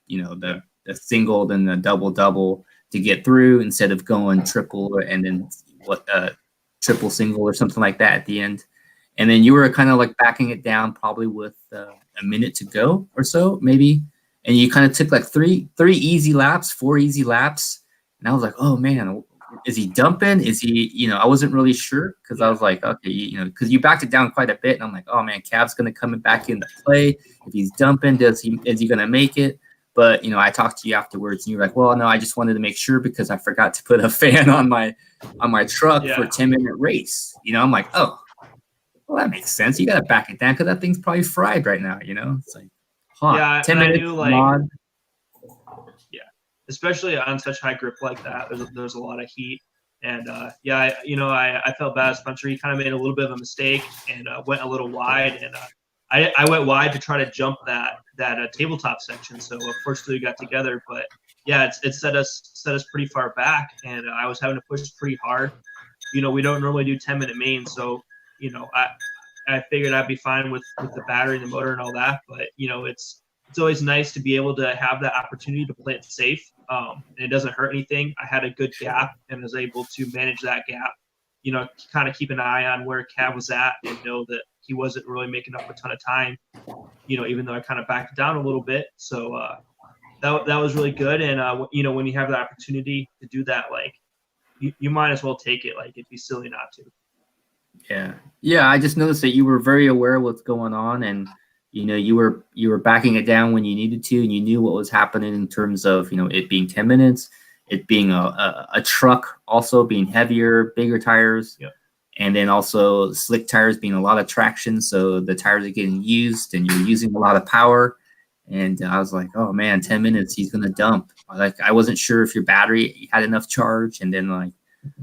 [SPEAKER 2] single, then the double to get through instead of going triple and then triple single or something like that at the end. And then you were kind of like backing it down probably with a minute to go or so, maybe. And you kind of took like 4 easy laps. And I was like, oh man, is he dumping? Is he, I wasn't really sure because I was like, okay, because you backed it down quite a bit. And I'm like, oh man, Cav's going to come back into play. If he's dumping, is he going to make it? But, I talked to you afterwards and you're like, well, no, I just wanted to make sure because I forgot to put a fan on my truck for a 10-minute race. I'm like, oh, well, that makes sense. You got to back it down because that thing's probably fried right now, It's like hot.
[SPEAKER 4] Yeah,
[SPEAKER 2] 10 minutes,
[SPEAKER 4] I knew, like,
[SPEAKER 2] mod.
[SPEAKER 4] Yeah, especially on such high grip like that, there's a lot of heat. And, I felt bad. Spencer, he kind of made a little bit of a mistake and went a little wide. And I went wide to try to jump that tabletop section. So, unfortunately, we got together. But, yeah, it set us pretty far back. And I was having to push pretty hard. We don't normally do 10-minute mains. So, I figured I'd be fine with the battery and the motor and all that. But, it's always nice to be able to have that opportunity to play it safe. And it doesn't hurt anything. I had a good gap and was able to manage that gap, kind of keep an eye on where Cav was at and know that he wasn't really making up a ton of time, even though I kind of backed down a little bit. So that was really good. And, when you have the opportunity to do that, like, you might as well take it. Like, it'd be silly not to.
[SPEAKER 2] Yeah. I just noticed that you were very aware of what's going on, and you were backing it down when you needed to, and you knew what was happening in terms of it being 10 minutes, it being a truck, also being heavier, bigger tires, and then also slick tires being a lot of traction, so the tires are getting used, and you're using a lot of power. And I was like, oh man, 10 minutes, he's gonna dump. Like, I wasn't sure if your battery had enough charge, and then like,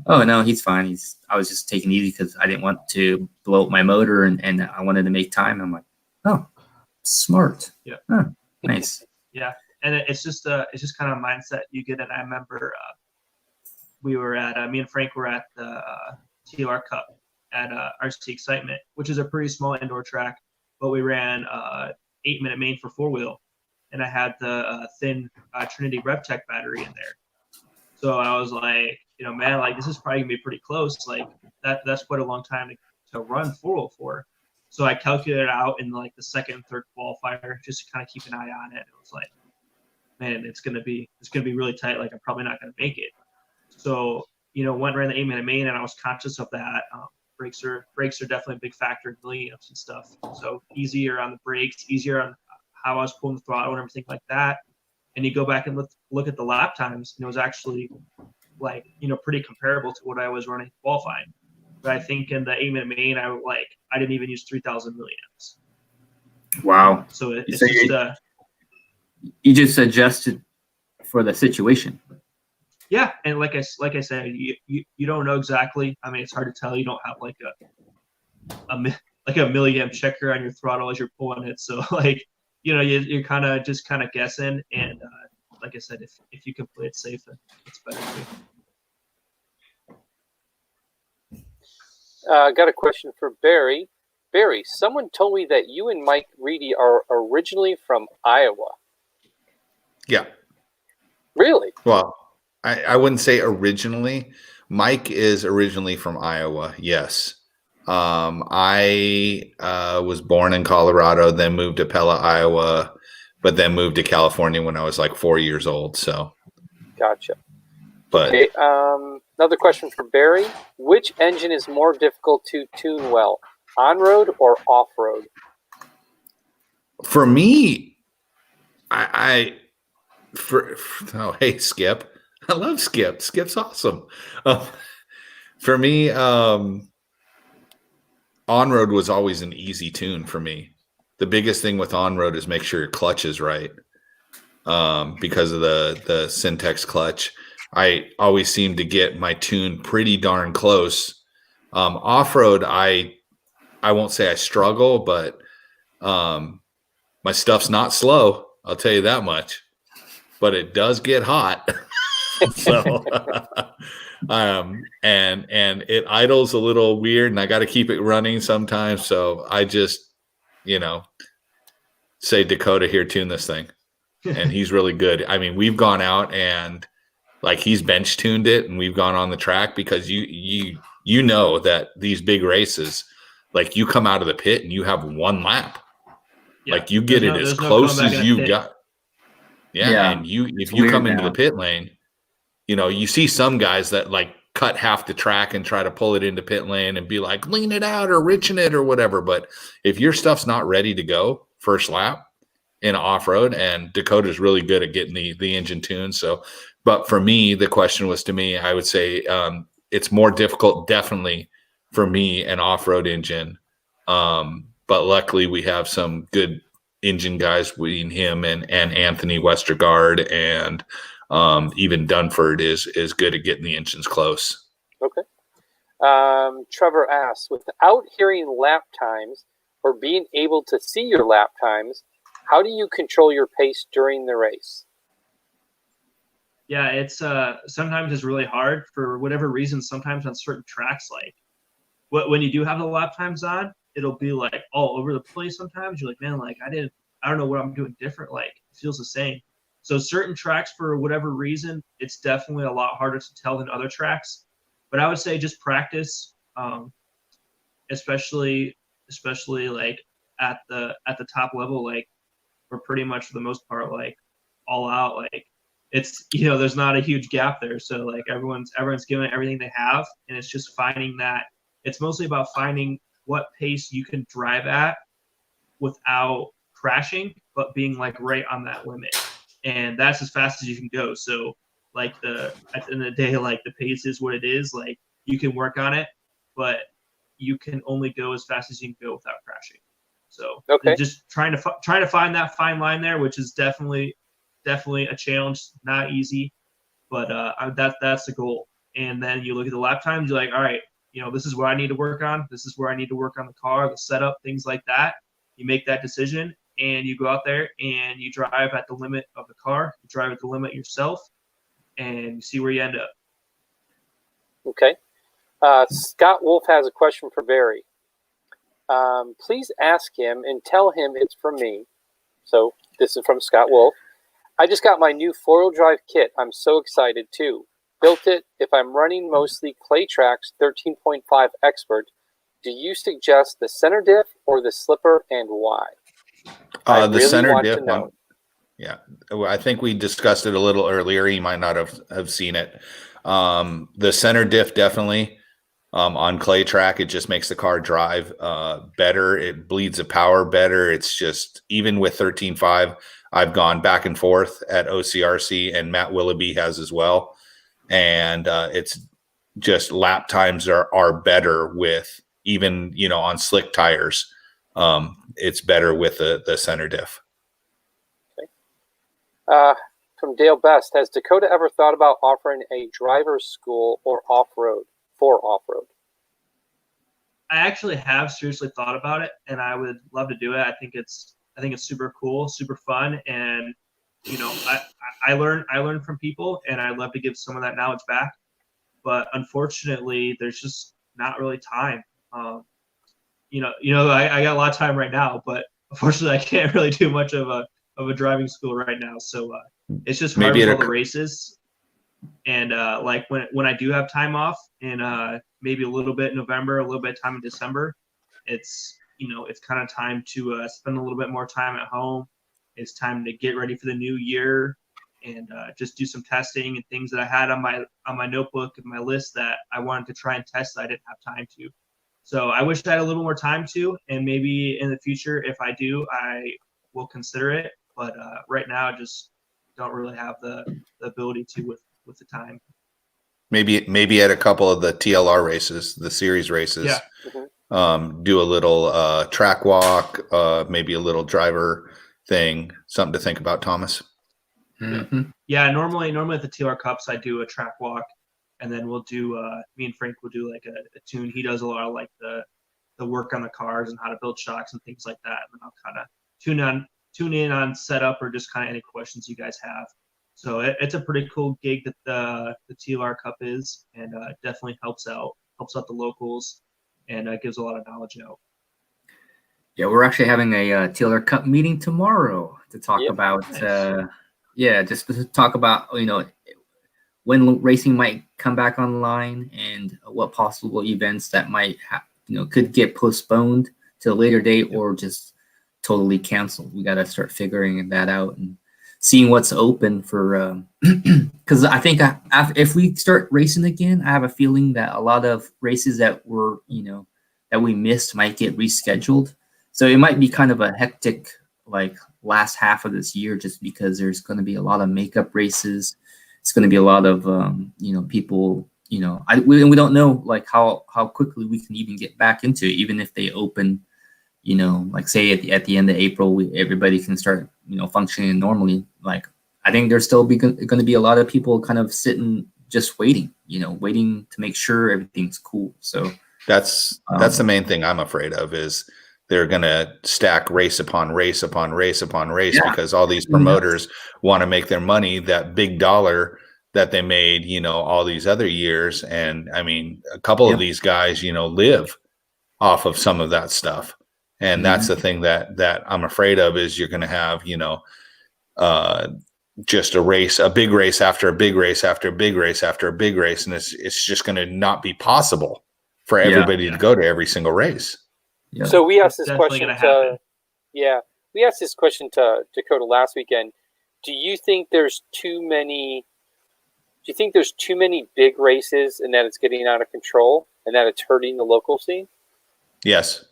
[SPEAKER 2] oh no, he's fine. I was just taking it easy because I didn't want to blow up my motor, and I wanted to make time. I'm like, oh, smart.
[SPEAKER 4] Yeah.
[SPEAKER 2] Huh, nice.
[SPEAKER 4] Yeah, and it's just kind of a mindset you get. And I remember we were at me and Frank were at the TLR Cup at RC Excitement, which is a pretty small indoor track, but we ran 8-minute main for 4-wheel, and I had the thin Trinity RevTech battery in there. So I was like, man, like, this is probably gonna be pretty close. Like, that's quite a long time to run 4-wheel for. So I calculated out in like the second and third qualifier just to kind of keep an eye on it. It was like, man, it's gonna be really tight. Like, I'm probably not gonna make it. So went ran the 8-minute main, and I was conscious of that. Brakes are definitely a big factor in millenniums and stuff. So easier on the brakes, easier on how I was pulling the throttle and everything like that. And you go back and look at the lap times, and it was actually like, pretty comparable to what I was running qualifying. But I think in the 8-minute main, I didn't even use 3,000 milliamps.
[SPEAKER 2] Wow.
[SPEAKER 4] So it's
[SPEAKER 2] you just adjusted for the situation.
[SPEAKER 4] Yeah, and like I said, you don't know exactly. I mean, it's hard to tell. You don't have like a milliamp checker on your throttle as you're pulling it. So you're kind of guessing. And like I said, if you can play it safe, then it's better too.
[SPEAKER 1] Got a question for Barry. Barry, someone told me that you and Mike Reedy are originally from Iowa.
[SPEAKER 3] Yeah.
[SPEAKER 1] Really?
[SPEAKER 3] Well, I wouldn't say originally. Mike is originally from Iowa. Yes. I was born in Colorado, then moved to Pella, Iowa, but then moved to California when I was like 4 years old. So.
[SPEAKER 1] Gotcha.
[SPEAKER 3] But
[SPEAKER 1] okay, another question for Barry. Which engine is more difficult to tune well, on-road or off-road?
[SPEAKER 3] For me, hey, Skip. I love Skip. Skip's awesome. For me, on-road was always an easy tune for me. The biggest thing with on-road is make sure your clutch is right, because of the Syntex clutch. I always seem to get my tune pretty darn close. Off-road, I won't say I struggle, but my stuff's not slow. I'll tell you that much. But it does get hot. So, and it idles a little weird, and I got to keep it running sometimes. So I just, say, Dakota, here, tune this thing. And he's really good. I mean, we've gone out and like he's bench tuned it, and we've gone on the track because you know that these big races, like you come out of the pit and you have one lap. Yeah, like you get it as close as you got. Yeah. And if you come into the pit lane, you see some guys that like cut half the track and try to pull it into pit lane and be like, lean it out or richen it or whatever. But if your stuff's not ready to go first lap in off-road, and Dakota's really good at getting the engine tuned. So, but for me, the question was to me, I would say it's more difficult, definitely for me, an off-road engine. But luckily we have some good engine guys between him and Anthony Westergaard, and even Dunford is good at getting the engines close.
[SPEAKER 1] Okay. Trevor asks, without hearing lap times or being able to see your lap times, how do you control your pace during the race?
[SPEAKER 4] Yeah, it's sometimes it's really hard for whatever reason. Sometimes on certain tracks, like when you do have the lap times on, it'll be like all over the place. Sometimes you're like, man, like I don't know what I'm doing different. Like it feels the same. So certain tracks, for whatever reason, it's definitely a lot harder to tell than other tracks. But I would say just practice, especially like at the top level. Like we're pretty much for the most part like all out. Like it's there's not a huge gap there. So like everyone's giving it everything they have, and it's just finding that. It's mostly about finding what pace you can drive at without crashing, but being like right on that limit. And that's as fast as you can go. So like at the end of the day, like the pace is what it is. Like you can work on it, but you can only go as fast as you can go without crashing. So just trying to find that fine line there, which is definitely a challenge, not easy, but that's the goal. And then you look at the lap times, you're like, all right, this is what I need to work on. This is where I need to work on the car, the setup, things like that. You make that decision, and you go out there and you drive at the limit of the car, you drive at the limit yourself, and you see where you end up.
[SPEAKER 1] Okay. Scott Wolf has a question for Barry. Please ask him and tell him it's from me. So this is from Scott Wolf. I just got my new four-wheel drive kit. I'm so excited too. Built it. If I'm running mostly Clay Tracks 13.5 Expert, do you suggest the center diff or the slipper, and why?
[SPEAKER 3] The really center diff one. Yeah, I think we discussed it a little earlier. You might not have seen it. The center diff definitely. On clay track, it just makes the car drive better. It bleeds the power better. It's just, even with 13.5, I've gone back and forth at OCRC, and Matt Willoughby has as well. And it's just lap times are better with, even, on slick tires. It's better with the center diff.
[SPEAKER 1] Okay. From Dale Best, has Dakota ever thought about offering a driver's school or off-road? For off-road?
[SPEAKER 4] I actually have seriously thought about it, and I would love to do it. I think it's super cool, super fun, and I learn from people, and I love to give some of that knowledge back. But unfortunately, there's just not really time. I got a lot of time right now, but unfortunately, I can't really do much of a driving school right now. So it's just hard with all the races. And like when I do have time off, and maybe a little bit in November, a little bit of time in December, it's kind of time to spend a little bit more time at home. It's time to get ready for the new year, and just do some testing and things that I had on my notebook and my list that I wanted to try and test that I didn't have time to. So I wish I had a little more time to, and maybe in the future, if I do, I will consider it. But right now, I just don't really have the ability to with the time.
[SPEAKER 3] Maybe at a couple of the TLR races, the series races, do a little track walk, maybe a little driver thing. Something to think about, Thomas.
[SPEAKER 4] Mm-hmm. Yeah, normally at the TLR Cups, I do a track walk, and then we'll do me and Frank will do like a tune. He does a lot of like the work on the cars and how to build shocks and things like that. And then I'll kind of tune in on setup or just kind of any questions you guys have. So it's a pretty cool gig that the TLR Cup is, and definitely helps out the locals, and gives a lot of knowledge out.
[SPEAKER 2] Yeah, we're actually having a TLR Cup meeting tomorrow to talk about just to talk about when racing might come back online, and what possible events that might could get postponed to a later date or just totally canceled. We got to start figuring that out and seeing what's open for, because I think if we start racing again, I have a feeling that a lot of races that were, that we missed might get rescheduled. So it might be kind of a hectic, like, last half of this year, just because there's going to be a lot of makeup races. It's going to be a lot of, people, we don't know, like, how quickly we can even get back into it, even if they open, like, say at the end of April, everybody can start, functioning normally. Like, I think there's still going to be a lot of people kind of sitting, just waiting to make sure everything's cool. So
[SPEAKER 3] that's the main thing I'm afraid of, is they're going to stack race upon race upon race upon race, because all these promoters want to make their money, that big dollar that they made, all these other years. And I mean, a couple of these guys, live off of some of that stuff. And that's the thing that I'm afraid of, is you're going to have, just a big race after a big race after a big race after a big race. And it's just going to not be possible for everybody to go to every single race.
[SPEAKER 1] Yeah. So we asked this question we asked this question to Dakota last weekend. Do you think there's too many big races, and that it's getting out of control, and that it's hurting the local scene?
[SPEAKER 3] Yes.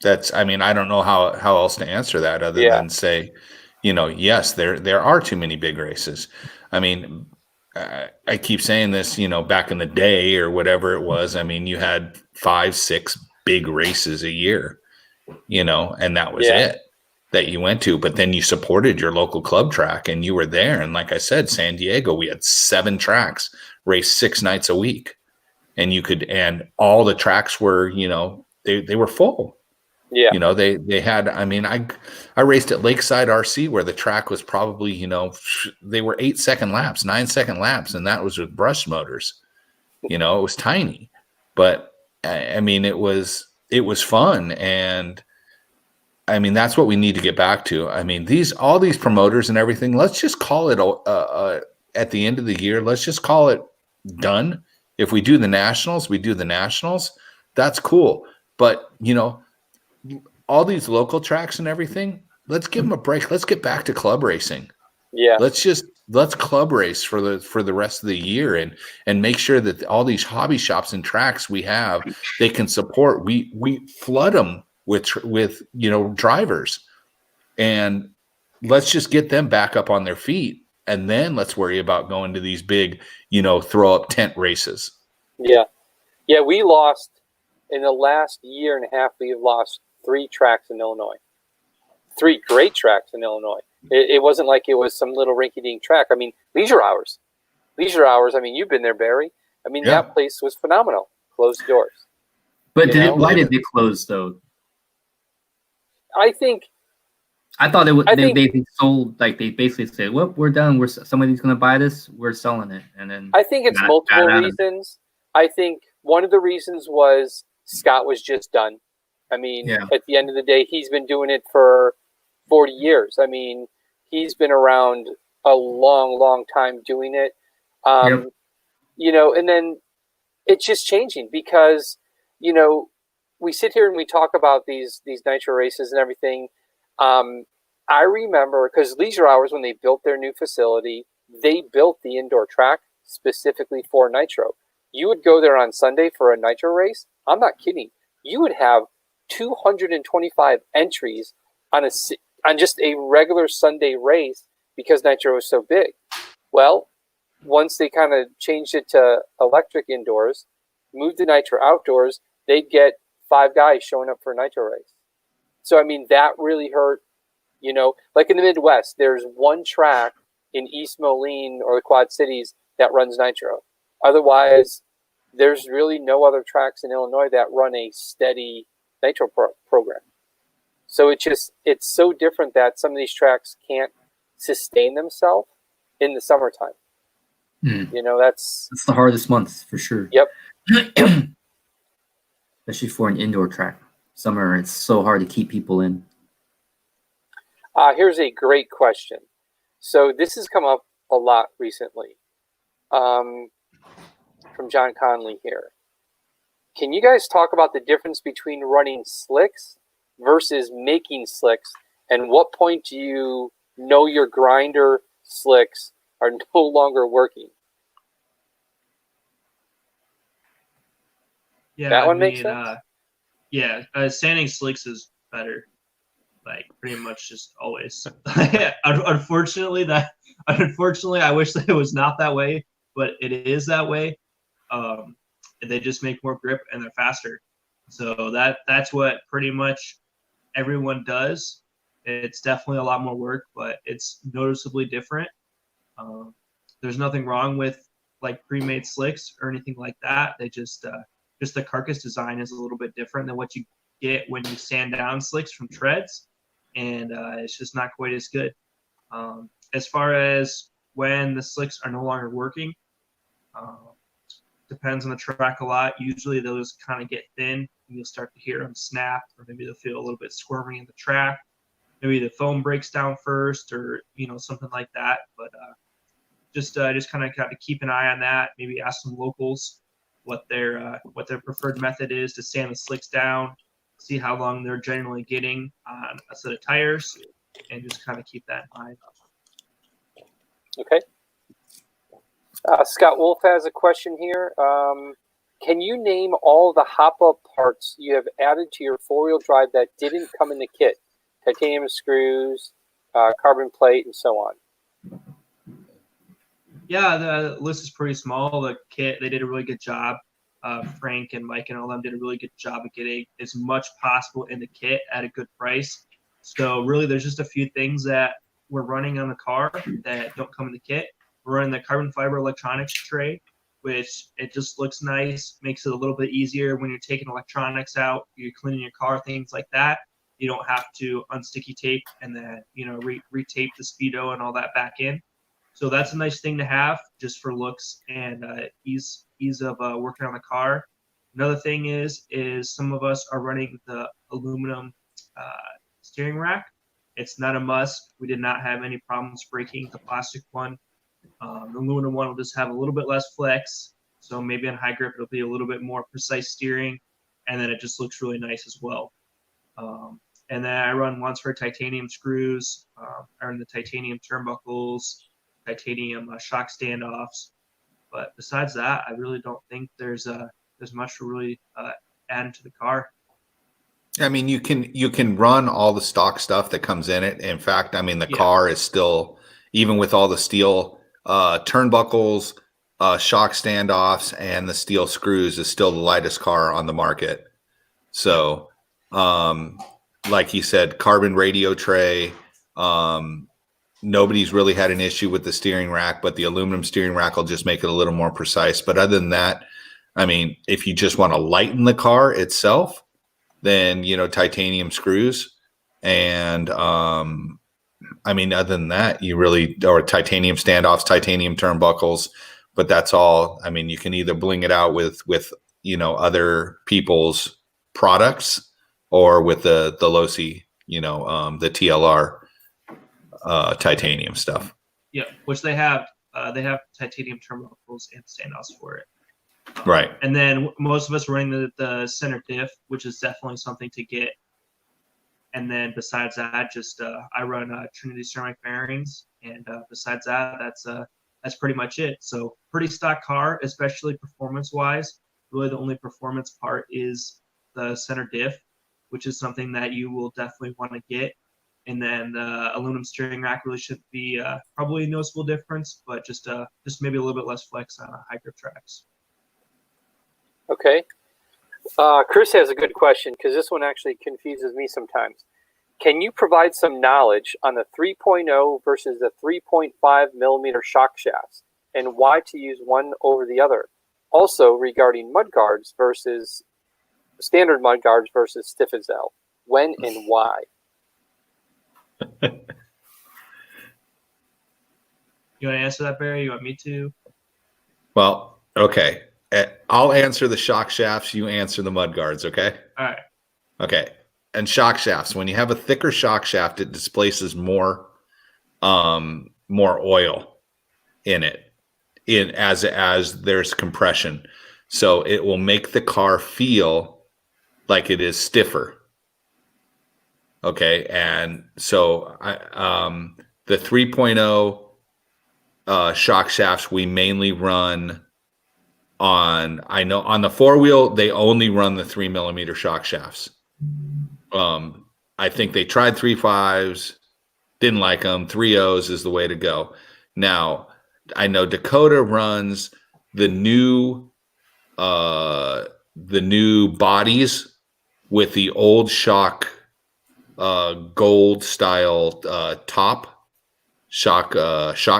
[SPEAKER 3] I don't know how else to answer that other than say, yes, there are too many big races. I mean, I keep saying this, back in the day or whatever it was, I mean, you had 5-6 big races a year, and that was it that you went to. But then you supported your local club track, and you were there. And like I said, San Diego, we had 7 tracks, race 6 nights a week, and all the tracks were, they were full. Yeah. They had, I raced at Lakeside RC, where the track was probably, they were 8-second laps, 9-second laps. And that was with brush motors, it was tiny, but it was fun. And that's what we need to get back to. All these promoters and everything, let's just call it at the end of the year, let's just call it done. If we do the nationals, we do the nationals. That's cool. But, all these local tracks and everything, let's give them a break. Let's get back to club racing. Yeah. Let's just let's club race for the rest of the year and make sure that all these hobby shops and tracks we have, they can support. We flood them with drivers, and let's just get them back up on their feet, and then let's worry about going to these big, throw up tent races.
[SPEAKER 1] Yeah. We lost in the last year and a half. We've lost 3 tracks in Illinois. 3 great tracks in Illinois. It wasn't like it was some little rinky-dink track. I mean, Leisure Hours. I mean, you've been there, Barry. I mean, That place was phenomenal. Closed doors.
[SPEAKER 2] But why did they close, though?
[SPEAKER 1] I
[SPEAKER 2] thought they sold, like they basically said, well, we're done. Somebody's going to buy this. We're selling it. And then
[SPEAKER 1] I think it's multiple reasons. I think one of the reasons was Scott was just done. I mean, At the end of the day, he's been doing it for 40 years. I mean, he's been around a long, long time doing it. And then it's just changing because, we sit here and we talk about these nitro races and everything. I remember because Leisure Hours, when they built their new facility, they built the indoor track specifically for nitro. You would go there on Sunday for a nitro race. I'm not kidding. You would have 225 entries on just a regular Sunday race because nitro was so big. Well, once they kind of changed it to electric indoors, moved to nitro outdoors, they'd get 5 guys showing up for a nitro race. So, I mean, that really hurt. Like in the Midwest, there's one track in East Moline or the Quad Cities that runs nitro. Otherwise, there's really no other tracks in Illinois that run a steady nitro program. So it's so different that some of these tracks can't sustain themselves in the summertime. That's
[SPEAKER 2] the hardest month for sure.
[SPEAKER 1] Yep.
[SPEAKER 2] Especially for an indoor track. Summer, it's so hard to keep people in.
[SPEAKER 1] Here's a great question. So this has come up a lot recently. From John Conley here. Can you guys talk about the difference between running slicks versus making slicks, and what point do you know your grinder slicks are no longer working?
[SPEAKER 4] Yeah,
[SPEAKER 1] makes sense?
[SPEAKER 4] Sanding slicks is better. Like pretty much just always. Unfortunately, I wish that it was not that way, but it is that way. They just make more grip and they're faster. So that's what pretty much everyone does. It's definitely a lot more work, but it's noticeably different. There's nothing wrong with like pre-made slicks or anything like that. They just the carcass design is a little bit different than what you get when you sand down slicks from treads, and it's just not quite as good. As far as when the slicks are no longer working, depends on the track a lot. Usually those kind of get thin and you'll start to hear them snap, or maybe they'll feel a little bit squirmy in the track. Maybe the foam breaks down first, or something like that. But just kind of got to keep an eye on that. Maybe ask some locals what their preferred method is to sand the slicks down, see how long they're generally getting on a set of tires, and just kind of keep that in mind.
[SPEAKER 1] Okay. Scott Wolf has a question here. Can you name all the hop-up parts you have added to your four-wheel drive that didn't come in the kit? Titanium screws, carbon plate, and so on.
[SPEAKER 4] Yeah, the list is pretty small. The kit, they did a really good job. Frank and Mike and all them did a really good job of getting as much possible in the kit at a good price. So really, there's just a few things that we're running on the car that don't come in the kit. We're running the carbon fiber electronics tray, which it just looks nice, makes it a little bit easier when you're taking electronics out, you're cleaning your car, things like that. You don't have to unsticky tape and then retape the speedo and all that back in. So that's a nice thing to have just for looks and ease of working on the car. Another thing is some of us are running the aluminum steering rack. It's not a must. We did not have any problems breaking the plastic one. The aluminum one will just have a little bit less flex. So maybe on high grip, it'll be a little bit more precise steering. And then it just looks really nice as well. And then I run ones for titanium screws. I run the titanium turnbuckles. titanium shock standoffs. But besides that, I really don't think there's much to really add to the car.
[SPEAKER 3] I mean, you can run all the stock stuff that comes in it. In fact, I mean, the car is still, even with all the steel turnbuckles, shock standoffs, and the steel screws, is still the lightest car on the market. So, like you said, carbon radio tray. Nobody's really had an issue with the steering rack, but the aluminum steering rack will just make it a little more precise. But other than that, I mean, if you just want to lighten the car itself, then, titanium screws. And, I mean, other than that, or titanium standoffs, titanium turnbuckles, but that's all. I mean, you can either bling it out with other people's products, or with the Losi, the TLR titanium stuff.
[SPEAKER 4] Yeah, which they have titanium turnbuckles and standoffs for it.
[SPEAKER 3] Right.
[SPEAKER 4] And then most of us running the center diff, which is definitely something to get. And then besides that, just I run Trinity ceramic bearings, and besides that, that's pretty much it. So pretty stock car, especially performance wise. Really, the only performance part is the center diff, which is something that you will definitely want to get. And then the aluminum steering rack really should be probably a noticeable difference, but just maybe a little bit less flex on high grip tracks.
[SPEAKER 1] Okay. Chris has a good question, because this one actually confuses me sometimes. Can you provide some knowledge on the 3.0 versus the 3.5 millimeter shock shafts, and why to use one over the other? Also, regarding mudguards versus standard mudguards versus stiff as L, when and why?
[SPEAKER 4] You want to answer that, Barry? You want me to?
[SPEAKER 3] Well, okay. I'll answer the shock shafts. You answer the mudguards, okay?
[SPEAKER 4] All right.
[SPEAKER 3] Okay. And shock shafts. When you have a thicker shock shaft, it displaces more oil in it, as there's compression. So it will make the car feel like it is stiffer. Okay, and so the 3.0 shock shafts we mainly run on. I know on the 4-wheel they only run the 3 millimeter shock shafts. I think they tried 3.5s, didn't like them. 3.0s is the way to go. Now I know Dakota runs the new bodies with the old shock. Gold style top shock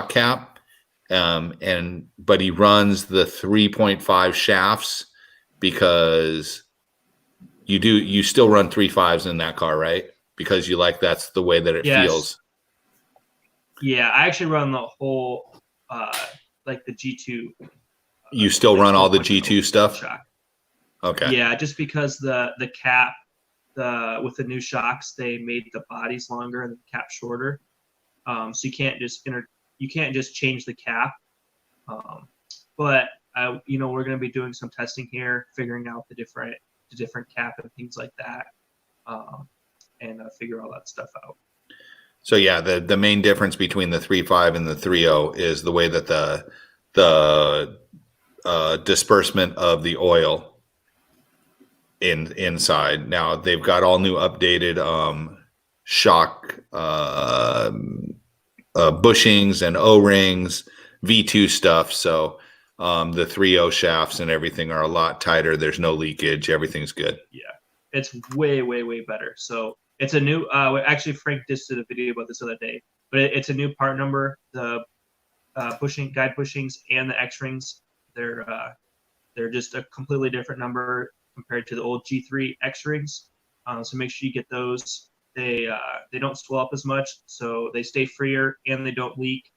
[SPEAKER 3] cap, but he runs the 3.5 shafts because you still run 3.5s in that car, right? Because you like that's the way that it feels.
[SPEAKER 4] Yeah, I actually run the whole like the G2.
[SPEAKER 3] You still run all the G2 stuff?
[SPEAKER 4] Shock.
[SPEAKER 3] Okay.
[SPEAKER 4] Yeah, just because the cap. With the new shocks, they made the bodies longer and the cap shorter, so you can't just change the cap. But we're going to be doing some testing here, figuring out the different cap and things like that, and figure all that stuff out.
[SPEAKER 3] So yeah, the main difference between the 3.5 and the 3.0 is the way that the disbursement of the oil inside. Now they've got all new updated shock bushings and O-rings, V2 stuff. So the 3.0 shafts and everything are a lot tighter. There's no leakage. Everything's good.
[SPEAKER 4] Yeah, it's way, way, way better. So it's a new. Actually, Frank just did a video about this the other day, but it's a new part number. The guide bushings and the X-rings, they're just a completely different number compared to the old G3 X-rings. So make sure you get those. They don't swell up as much, so they stay freer and they don't leak.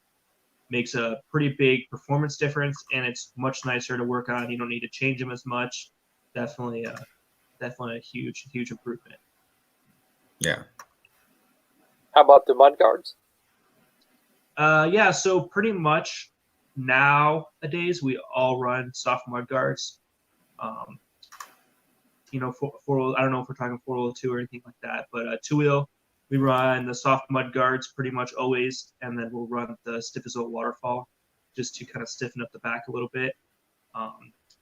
[SPEAKER 4] Makes a pretty big performance difference, and it's much nicer to work on. You don't need to change them as much. Definitely a huge improvement.
[SPEAKER 3] Yeah.
[SPEAKER 1] How about the mudguards?
[SPEAKER 4] Yeah, so pretty much nowadays we all run soft mudguards. For I don't know if we're talking 402 or anything like that, but 2-wheel We run the soft mud guards pretty much always, and then we'll run the stiff as oat waterfall just to kind of stiffen up the back a little bit.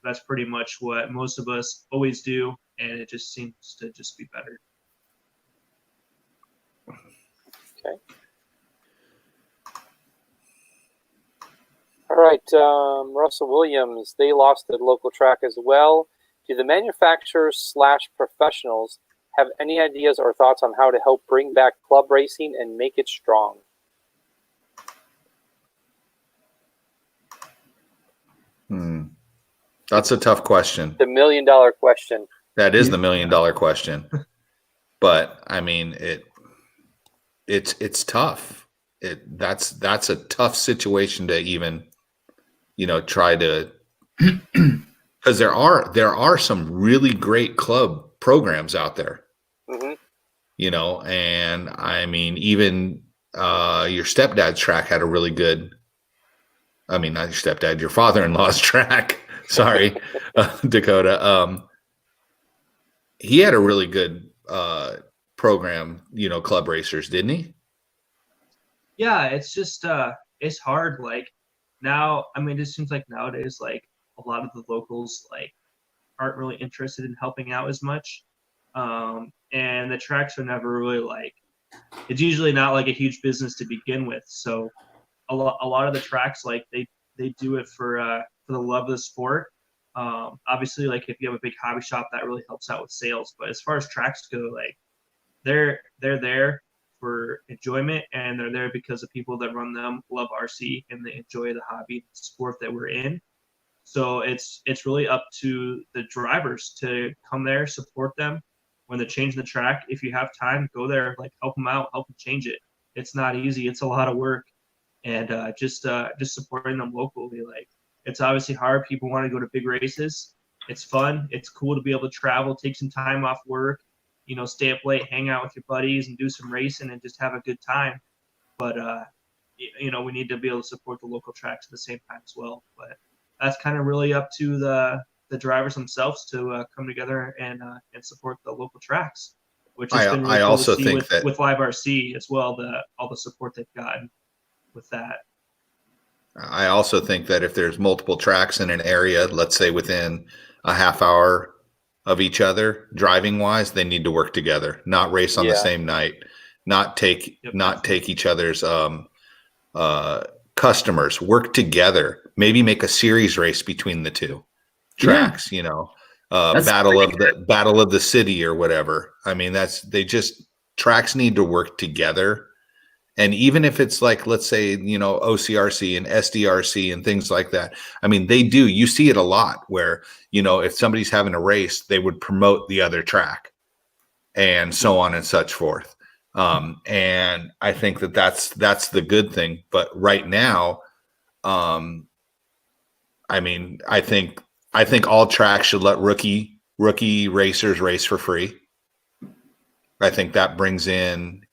[SPEAKER 4] That's pretty much what most of us always do, and it just seems to just be better.
[SPEAKER 1] Okay. All right, Russell Williams, they lost the local track as well. Do the manufacturers / professionals have any ideas or thoughts on how to help bring back club racing and make it strong?
[SPEAKER 3] That's a tough question.
[SPEAKER 1] The $1 million question.
[SPEAKER 3] That is the $1 million question. But I mean, it's tough. That's a tough situation to even, try to, because there are some really great club programs out there. Mm-hmm. And I mean, even your stepdad's track had a really good. I mean, not your stepdad, your father-in-law's track. Sorry, Dakota. He had a really good program, club racers, didn't he?
[SPEAKER 4] Yeah, it's just it's hard. Like now, I mean, it seems like nowadays, like a lot of the locals aren't really interested in helping out as much, and the tracks are never really it's usually not a huge business to begin with. So a lot of the tracks they do it for the love of the sport. Obviously, if you have a big hobby shop, that really helps out with sales. But as far as tracks go, they're there for enjoyment, and they're there because the people that run them love RC and they enjoy the hobby sport that we're in. So it's really up to the drivers to come there, support them when they're changing the track. If you have time, go there, help them out, help them change it. It's not easy. It's a lot of work. And just supporting them locally, it's obviously hard. People want to go to big races. It's fun. It's cool to be able to travel, take some time off work, stay up late, hang out with your buddies, and do some racing and just have a good time. But we need to be able to support the local tracks at the same time as well. But that's kind of really up to the drivers themselves to come together and support the local tracks, which has been really cool to see with Live RC as well. All the support they've gotten with that.
[SPEAKER 3] I also think that if there's multiple tracks in an area, let's say within a half hour of each other, driving wise, they need to work together, not race on the same night, not take each other's customers, work together, maybe make a series race between the two tracks, battle of the city or whatever. I mean, tracks need to work together. And even if it's let's say, OCRC and SDRC and things like that, I mean, you see it a lot where, if somebody's having a race, they would promote the other track and so on and such forth. And I think that's the good thing. But right now, I mean, I think all tracks should let rookie racers race for free. I think that brings in,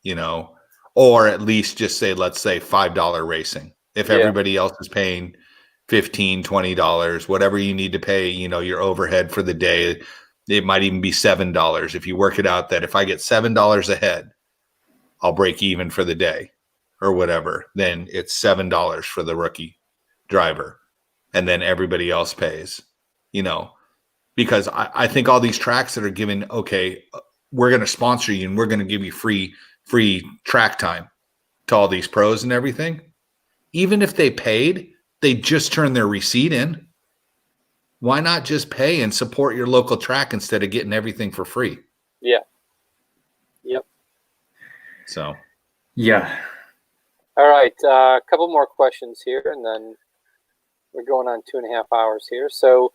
[SPEAKER 3] or at least just say, let's say $5 racing. If everybody else is paying $15, $20, whatever you need to pay, your overhead for the day, it might even be $7. If you work it out that if I get $7 ahead, I'll break even for the day or whatever, then it's $7 for the rookie driver. And then everybody else pays, because I think all these tracks that are giving, okay, we're going to sponsor you and we're going to give you free track time to all these pros and everything. Even if they paid, they just turn their receipt in. Why not just pay and support your local track instead of getting everything for free?
[SPEAKER 1] Yeah. Yep.
[SPEAKER 3] So.
[SPEAKER 2] Yeah.
[SPEAKER 1] All right. A couple more questions here, and then we're going on 2.5 hours here. So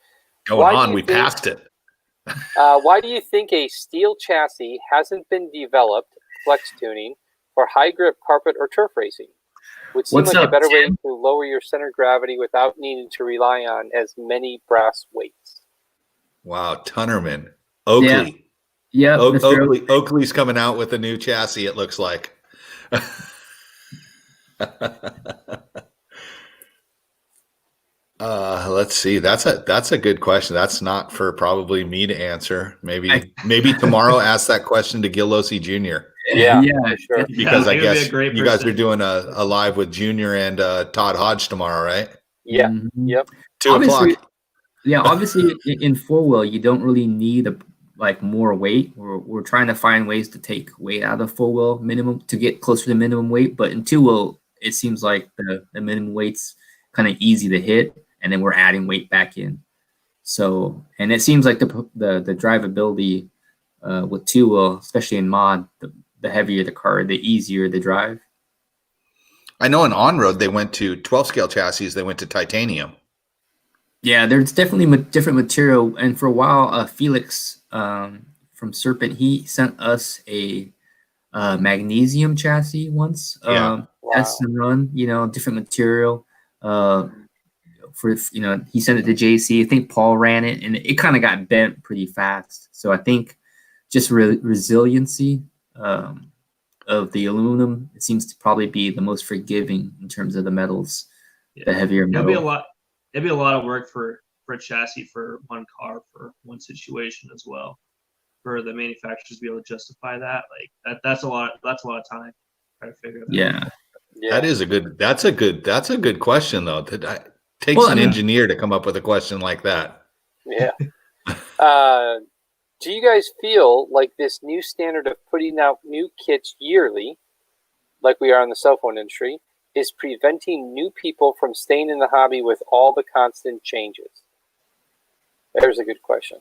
[SPEAKER 3] we passed it.
[SPEAKER 1] Why do you think a steel chassis hasn't been developed, flex tuning, for high grip carpet or turf racing? Would seem like a better way to lower your center of gravity without needing to rely on as many brass weights.
[SPEAKER 3] Wow, Tunnerman. Oakley.
[SPEAKER 2] Yeah.
[SPEAKER 3] Oakley's coming out with a new chassis, it looks like. Let's see. That's a good question. That's not for probably me to answer. Maybe tomorrow ask that question to Gil Losi Jr.
[SPEAKER 1] Yeah,
[SPEAKER 2] yeah,
[SPEAKER 1] sure.
[SPEAKER 3] Because I guess you guys are doing a live with Junior and Todd Hodge tomorrow, right?
[SPEAKER 1] Yeah.
[SPEAKER 2] Mm-hmm.
[SPEAKER 1] Yep.
[SPEAKER 3] 2:00.
[SPEAKER 2] Yeah, obviously in four wheel you don't really need more weight. We're trying to find ways to take weight out of four wheel minimum to get closer to minimum weight. But in two wheel, it seems like the minimum weight's kind of easy to hit, and then we're adding weight back in. So, and it seems like the drivability with two wheel, especially in mod, the heavier the car, the easier the drive.
[SPEAKER 3] I know in on-road they went to 12 scale chassis. They went to titanium.
[SPEAKER 2] Yeah, there's definitely different material. And for a while, Felix from Serpent, he sent us a magnesium chassis once. Test and run, different material. He sent it to JC. I think Paul ran it, and it kind of got bent pretty fast. So I think just resiliency of the aluminum, it seems to probably be the most forgiving in terms of the metals. Yeah. The heavier metal.
[SPEAKER 4] It'd be a lot of work for a chassis for one car for one situation as well. For the manufacturers to be able to justify that, that's a lot of time trying to figure that out.
[SPEAKER 1] Yeah.
[SPEAKER 3] That's a good question though. That takes an engineer to come up with a question like that.
[SPEAKER 1] Yeah. Do you guys feel like this new standard of putting out new kits yearly, like we are in the cell phone industry, is preventing new people from staying in the hobby with all the constant changes? There's a good question.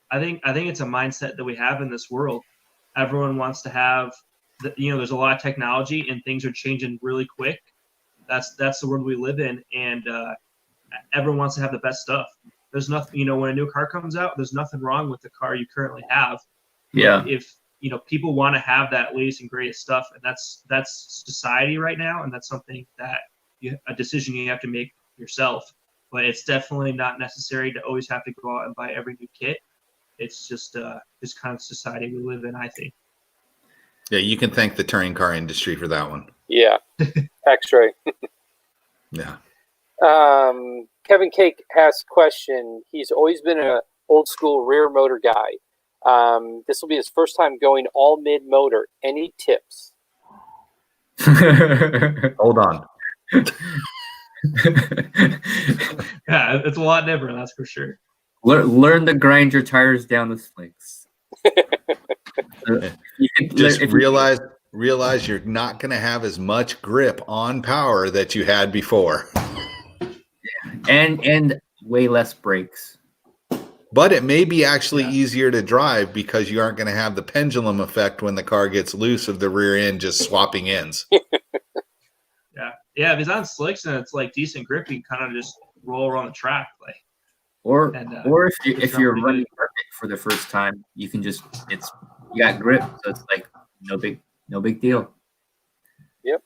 [SPEAKER 4] I think it's a mindset that we have in this world. Everyone wants to have, there's a lot of technology and things are changing really quick. That's the world we live in, and everyone wants to have the best stuff. There's nothing, when a new car comes out, there's nothing wrong with the car you currently have.
[SPEAKER 2] Yeah.
[SPEAKER 4] But if people want to have that latest and greatest stuff, and that's society right now, and that's something that a decision you have to make yourself. But it's definitely not necessary to always have to go out and buy every new kit. It's just this kind of society we live in, I think.
[SPEAKER 3] Yeah, you can thank the touring car industry for that one.
[SPEAKER 1] Yeah, X-ray.
[SPEAKER 3] Yeah.
[SPEAKER 1] Kevin Cake asks question. He's always been an old school rear motor guy. This will be his first time going all mid motor. Any tips?
[SPEAKER 3] Hold on.
[SPEAKER 4] Yeah, it's a lot different, that's for sure.
[SPEAKER 2] Learn to grind your tires down with slicks.
[SPEAKER 3] Just realize you're not going to have as much grip on power that you had before.
[SPEAKER 2] Yeah. And way less brakes.
[SPEAKER 3] But it may be actually easier to drive because you aren't going to have the pendulum effect when the car gets loose of the rear end just swapping ends.
[SPEAKER 4] Yeah, if it's on slicks and it's decent grip, you can kind of just roll around the track,
[SPEAKER 2] Or if you're running perfect for the first time, you can you got grip, so it's no big deal.
[SPEAKER 1] Yep.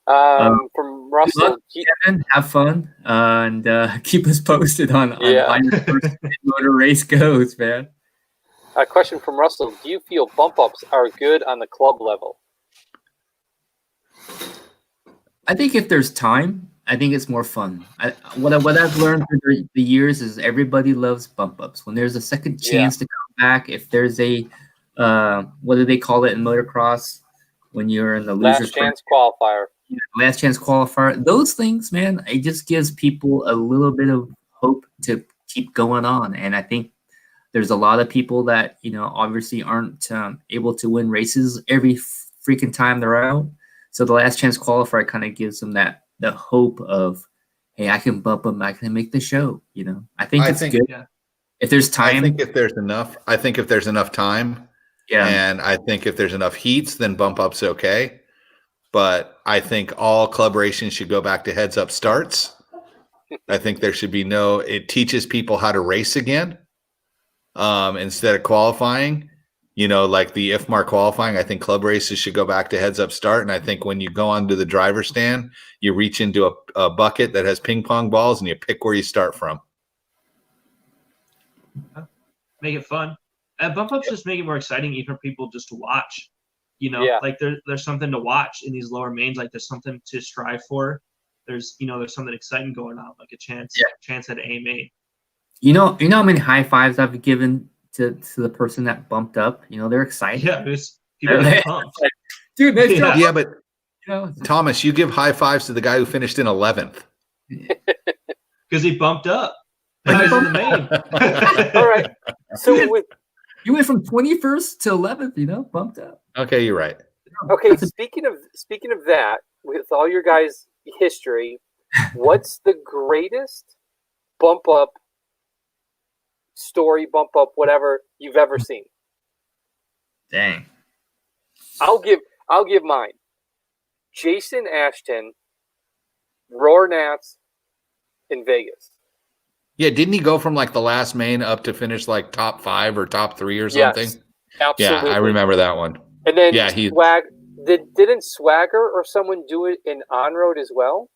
[SPEAKER 1] From Russell,
[SPEAKER 2] Kevin, have fun and keep us posted on how your first motor race goes, man.
[SPEAKER 1] A question from Russell: do you feel bump ups are good on the club level?
[SPEAKER 2] I think if there's time, I think it's more fun. What I've learned through the years is everybody loves bump ups. When there's a second chance to come back, if there's a what do they call it in motocross when you're in the losers
[SPEAKER 1] chance qualifier?
[SPEAKER 2] Last chance qualifier. Those things, man, it just gives people a little bit of hope to keep going on. And I think there's a lot of people that obviously aren't able to win races every freaking time they're out. So the last chance qualifier kind of gives them the hope of, hey, I can bump them, I can make the show. I think it's good. Yeah. If there's time,
[SPEAKER 3] I think if there's enough time, and I think if there's enough heats, then bump up's okay. But I think all club racing should go back to heads up starts. I think there should be it teaches people how to race again instead of qualifying. Like the IFMAR qualifying, I think club races should go back to heads up start. And I think when you go onto the driver's stand, you reach into a bucket that has ping pong balls and you pick where you start from.
[SPEAKER 4] Make it fun. And bump ups just make it more exciting even for people just to watch. There's something to watch in these lower mains. There's something to strive for. There's something exciting going on, like a chance at A main. How
[SPEAKER 2] many high fives I've given to the person that bumped up. They're excited.
[SPEAKER 4] Yeah, People get pumped.
[SPEAKER 2] Dude, nice job.
[SPEAKER 3] Yeah, but Thomas, you give high fives to the guy who finished in 11th.
[SPEAKER 4] Because he bumped up. Now he's in the main.
[SPEAKER 1] All right. So
[SPEAKER 2] you went from 21st to 11th, bumped up.
[SPEAKER 3] Okay, you're right.
[SPEAKER 1] Okay, speaking of that, with all your guys' history, what's the greatest bump up story, bump up, whatever you've ever seen?
[SPEAKER 2] Dang.
[SPEAKER 1] I'll give mine. Jason Ashton, Roar Nats in Vegas.
[SPEAKER 3] Yeah, didn't he go from like the last main up to finish like top 5 or top 3 or something?
[SPEAKER 1] Yes, absolutely.
[SPEAKER 3] Yeah, I remember that one.
[SPEAKER 1] And then didn't Swagger or someone do it in on-road as well?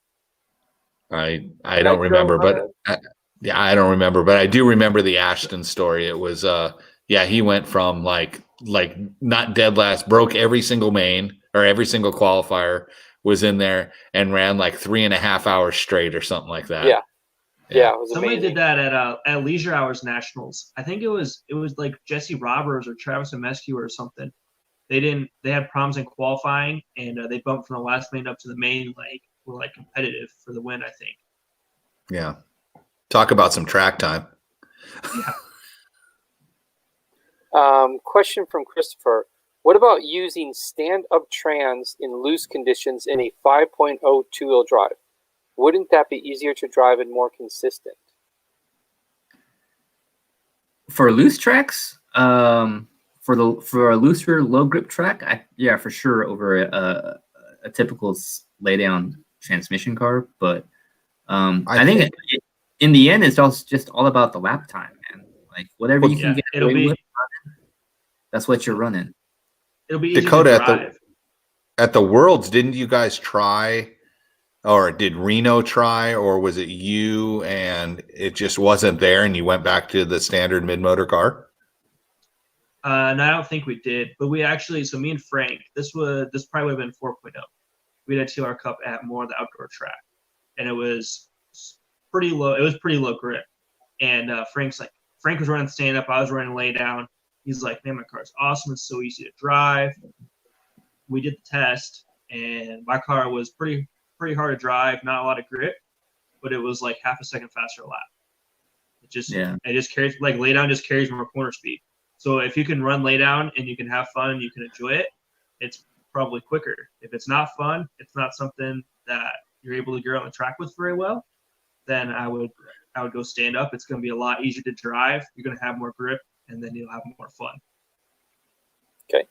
[SPEAKER 3] I don't remember, but I don't remember, but I do remember the Ashton story. It was he went from like not dead last, broke every single main or every single qualifier, was in there and ran like 3.5 hours straight or something like that.
[SPEAKER 1] Yeah, it was
[SPEAKER 4] somebody
[SPEAKER 1] amazing.
[SPEAKER 4] did that at Leisure Hours Nationals. I think it was like Jesse Roberts or Travis Amescu or something. They had problems in qualifying and they bumped from the last main up to the main, were like competitive for the win, I think.
[SPEAKER 3] Yeah. Talk about some track time.
[SPEAKER 1] Yeah. Question from Christopher. What about using stand-up trans in loose conditions in a 5.0 two-wheel drive? Wouldn't that be easier to drive and more consistent?
[SPEAKER 2] For loose tracks, for a looser low grip track, for sure over a typical lay-down transmission car. But I think in the end, it's also just all about the lap time, man. Like whatever you can get away with, that's what you're running.
[SPEAKER 4] It'll be easy
[SPEAKER 3] Dakota
[SPEAKER 4] to drive.
[SPEAKER 3] at the Worlds. Didn't you guys try, or did Reno try, or was it you and it just wasn't there, and you went back to the standard mid-motor car?
[SPEAKER 4] And I don't think we did, but we actually. So me and Frank, this probably would have been 4.0. We had a TLR Cup at more of the outdoor track, and it was pretty low. It was pretty low grip, and Frank was running stand up. I was running lay down. He's like, man, my car's awesome. It's so easy to drive. We did the test, and my car was pretty hard to drive. Not a lot of grip, but it was like half a second faster lap. It just carries, like lay down just carries more corner speed. So if you can run lay down and you can have fun and you can enjoy it, it's probably quicker. If it's not fun, it's not something that you're able to get on the track with very well, then I would go stand up. It's going to be a lot easier to drive. You're going to have more grip, and then you'll have more fun.
[SPEAKER 1] Okay.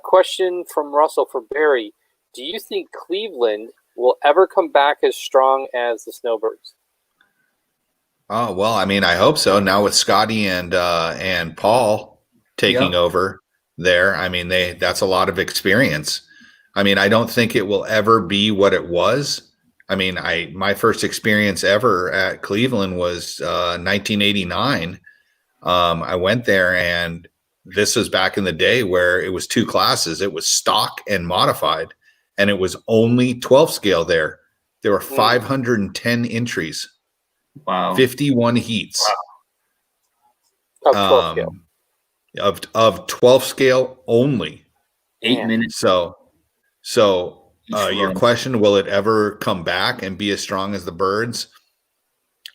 [SPEAKER 1] Question from Russell for Barry. Do you think Cleveland will ever come back as strong as the Snowbirds?
[SPEAKER 3] Oh, well, I mean, I hope so. Now with Scotty and Paul taking over there, I mean, that's a lot of experience. I mean, I don't think it will ever be what it was. I mean, my first experience ever at Cleveland was 1989. I went there, and this was back in the day where it was 2 classes. It was stock and modified, and it was only 12 scale there. There were 510 entries.
[SPEAKER 2] Wow.
[SPEAKER 3] 51 heats.
[SPEAKER 1] Wow. Of 12 scale.
[SPEAKER 3] Of 12 scale only.
[SPEAKER 2] 8 minutes.
[SPEAKER 3] So your question, will it ever come back and be as strong as the Birds?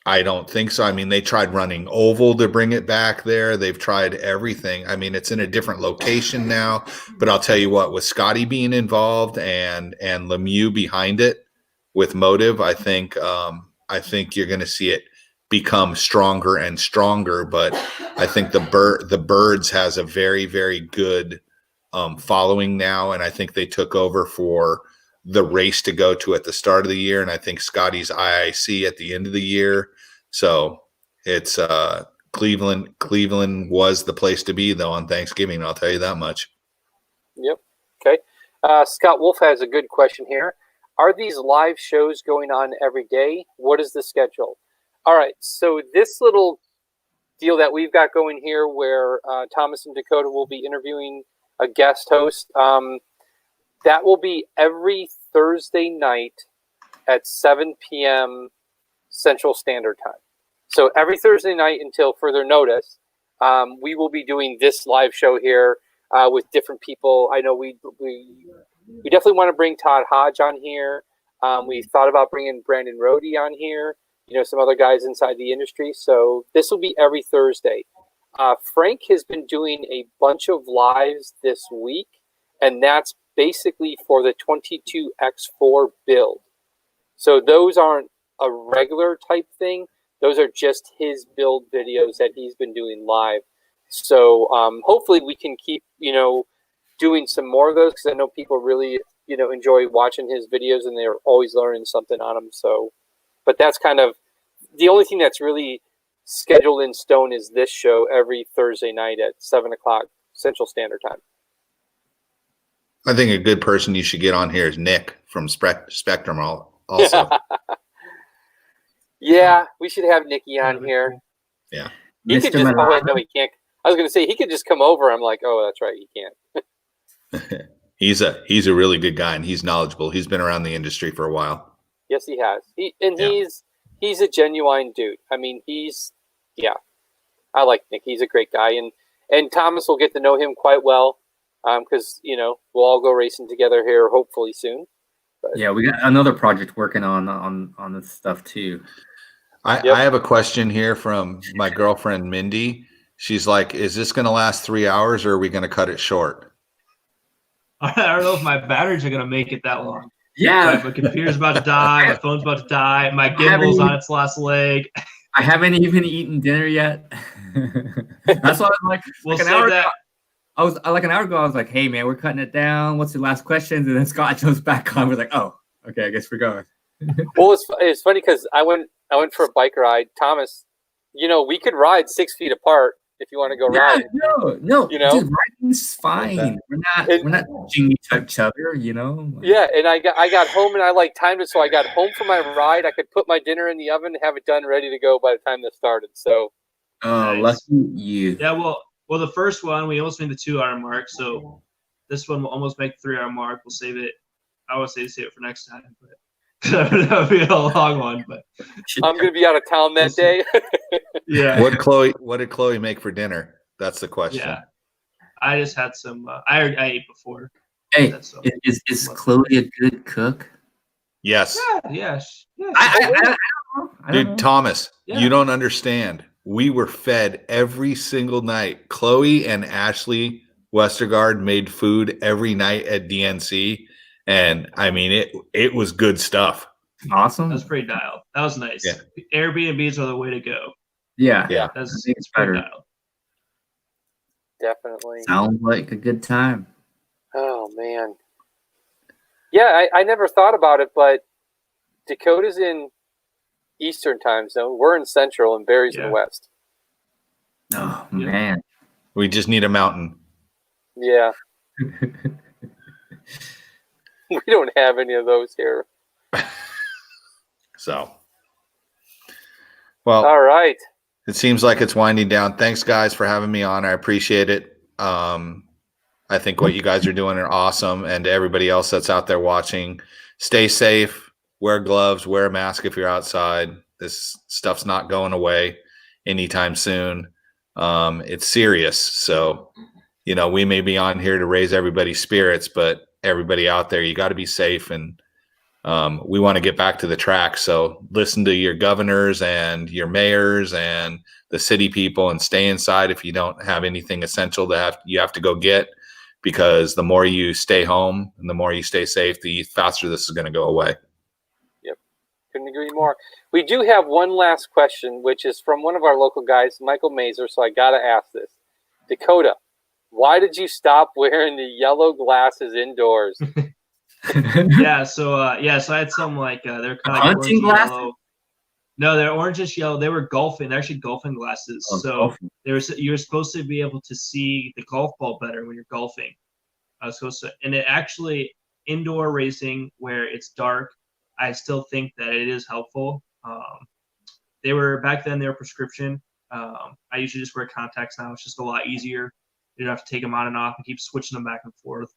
[SPEAKER 3] I don't think so. I mean, they tried running oval to bring it back there. They've tried everything. I mean, it's in a different location now, but I'll tell you what, with Scotty being involved and Lemieux behind it with motive, I think you're going to see it become stronger and stronger. But I think the Birds has a very, very good following now, and I think they took over for the race to go to at the start of the year, and I think Scotty's IIC at the end of the year. So it's Cleveland was the place to be, though, on Thanksgiving. I'll tell you that much.
[SPEAKER 1] Yep. Okay. Scott Wolf has a good question here. Are these live shows going on every day? What is the schedule? All right. So this little deal that we've got going here where Thomas and Dakota will be interviewing a guest host, that will be every Thursday night at 7 p.m. Central Standard Time. So every Thursday night until further notice, we will be doing this live show here with different people. I know we definitely want to bring Todd Hodge on here. We thought about bringing Brandon Rohde on here, some other guys inside the industry. So this will be every Thursday. Frank has been doing a bunch of lives this week, and that's basically for the 22X4 build. So those aren't a regular type thing. Those are just his build videos that he's been doing live. So hopefully we can keep, doing some more of those, because I know people really, enjoy watching his videos and they're always learning something on them. So, but that's kind of the only thing that's really scheduled in stone is this show every Thursday night at 7 o'clock Central Standard Time.
[SPEAKER 3] I think a good person you should get on here is Nick from Spectrum also.
[SPEAKER 1] Yeah, we should have Nikki on here.
[SPEAKER 3] Yeah.
[SPEAKER 1] He could just, oh, wait, no, he can't. I was going to say, he could just come over. I'm like, oh, that's right, he can't.
[SPEAKER 3] He's a really good guy, and he's knowledgeable. He's been around the industry for a while.
[SPEAKER 1] Yes, he has. He's a genuine dude. I mean, I like Nick. He's a great guy, and Thomas will get to know him quite well, because we'll all go racing together here hopefully soon. But,
[SPEAKER 2] yeah, we got another project working on this stuff too.
[SPEAKER 3] I have a question here from my girlfriend Mindy. She's like, "Is this going to last 3 hours, or are we going to cut it short?"
[SPEAKER 4] I don't know if my batteries are going to make it that long.
[SPEAKER 2] Yeah,
[SPEAKER 4] my computer's about to die. My phone's about to die. My gimbal's on its last leg.
[SPEAKER 2] I haven't even eaten dinner yet. That's why I was like, an hour ago, I was like, "Hey man, we're cutting it down. What's the last questions?" And then Scott jumps back on. We're like, "Oh, okay, I guess we're going."
[SPEAKER 1] Well, it's funny because I went for a bike ride. Thomas, we could ride 6 feet apart if you want to go ride.
[SPEAKER 2] No, dude, riding's fine. We're not touching each other,
[SPEAKER 1] Yeah, and I got home and I timed it so I got home from my ride. I could put my dinner in the oven and have it done, ready to go by the time this started. So,
[SPEAKER 2] nice. Lucky you.
[SPEAKER 4] Yeah, well, the first one we almost made the 2 hour mark, so this one will almost make the 3 hour mark. We'll save it. I would say save it for next time, but that would be a long one. But
[SPEAKER 1] I'm gonna be out of town that day.
[SPEAKER 4] Yeah.
[SPEAKER 3] What did Chloe make for dinner? That's the question.
[SPEAKER 4] Yeah, I just had some. I ate before.
[SPEAKER 2] Hey, is Chloe a good cook?
[SPEAKER 3] Yes.
[SPEAKER 4] Yeah.
[SPEAKER 2] I
[SPEAKER 3] Dude,
[SPEAKER 2] don't know.
[SPEAKER 3] Thomas, you don't understand. We were fed every single night. Chloe and Ashley Westergaard made food every night at DNC, and I mean it was good stuff.
[SPEAKER 2] Awesome.
[SPEAKER 4] That was pretty dialed. That was nice.
[SPEAKER 3] Yeah.
[SPEAKER 4] Airbnbs are the way to go.
[SPEAKER 2] Yeah.
[SPEAKER 4] That's
[SPEAKER 2] it's better.
[SPEAKER 4] dialed.
[SPEAKER 1] Definitely.
[SPEAKER 2] Sounds like a good time.
[SPEAKER 1] Oh man. Yeah, I never thought about it, but Dakota's in Eastern time zone. We're in Central, and Barry's in the West.
[SPEAKER 2] Oh man.
[SPEAKER 3] We just need a mountain.
[SPEAKER 1] Yeah. We don't have any of those here.
[SPEAKER 3] So, well,
[SPEAKER 1] all right.
[SPEAKER 3] It seems like it's winding down. Thanks, guys, for having me on. I appreciate it. I think what you guys are doing are awesome. And to everybody else that's out there watching, stay safe, wear gloves, wear a mask if you're outside. This stuff's not going away anytime soon. It's serious. So, we may be on here to raise everybody's spirits, but everybody out there, you got to be safe. And we want to get back to the track. So listen to your governors and your mayors and the city people, and stay inside if you don't have anything essential you have to go get, because the more you stay home and the more you stay safe, the faster this is going to go away.
[SPEAKER 1] Yep. Couldn't agree more. We do have one last question, which is from one of our local guys, Michael Mazer. So I got to ask this. Dakota, why did you stop wearing the yellow glasses indoors?
[SPEAKER 4] So I had some they're kind of
[SPEAKER 2] hunting glasses.
[SPEAKER 4] Yellow. No, they're orangish yellow. They were golfing. They're actually golfing glasses.
[SPEAKER 2] Golfing.
[SPEAKER 4] You're supposed to be able to see the golf ball better when you're golfing. And it actually, indoor racing where it's dark, I still think that it is helpful. They were prescription. I usually just wear contacts now. It's just a lot easier. You don't have to take them on and off and keep switching them back and forth.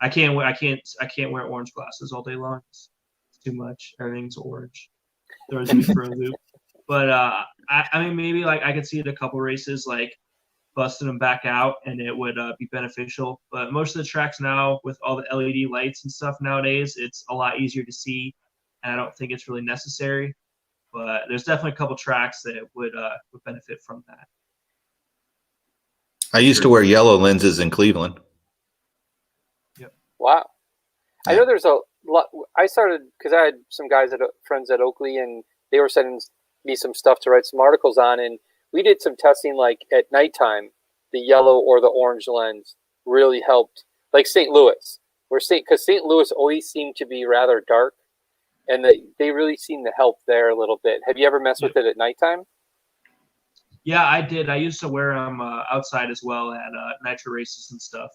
[SPEAKER 4] I can't wear orange glasses all day long. It's too much. Everything's orange. Throws me for a loop. But I mean, maybe I could see it a couple races. busting them back out, and it would be beneficial. But most of the tracks now, with all the LED lights and stuff nowadays, it's a lot easier to see, and I don't think it's really necessary. But there's definitely a couple tracks that would benefit from that.
[SPEAKER 3] I used to wear yellow lenses in Cleveland.
[SPEAKER 4] Yep.
[SPEAKER 1] Wow.
[SPEAKER 3] Yeah.
[SPEAKER 1] I know there's a lot. I started because I had some friends at Oakley, and they were sending me some stuff to write some articles on, and we did some testing like at nighttime. The yellow or the orange lens really helped, like St. Louis, because St. Louis always seemed to be rather dark, and they really seem to help there a little bit. Have you ever messed with it at nighttime?
[SPEAKER 4] Yeah, I did. I used to wear them outside as well at nitro races and stuff.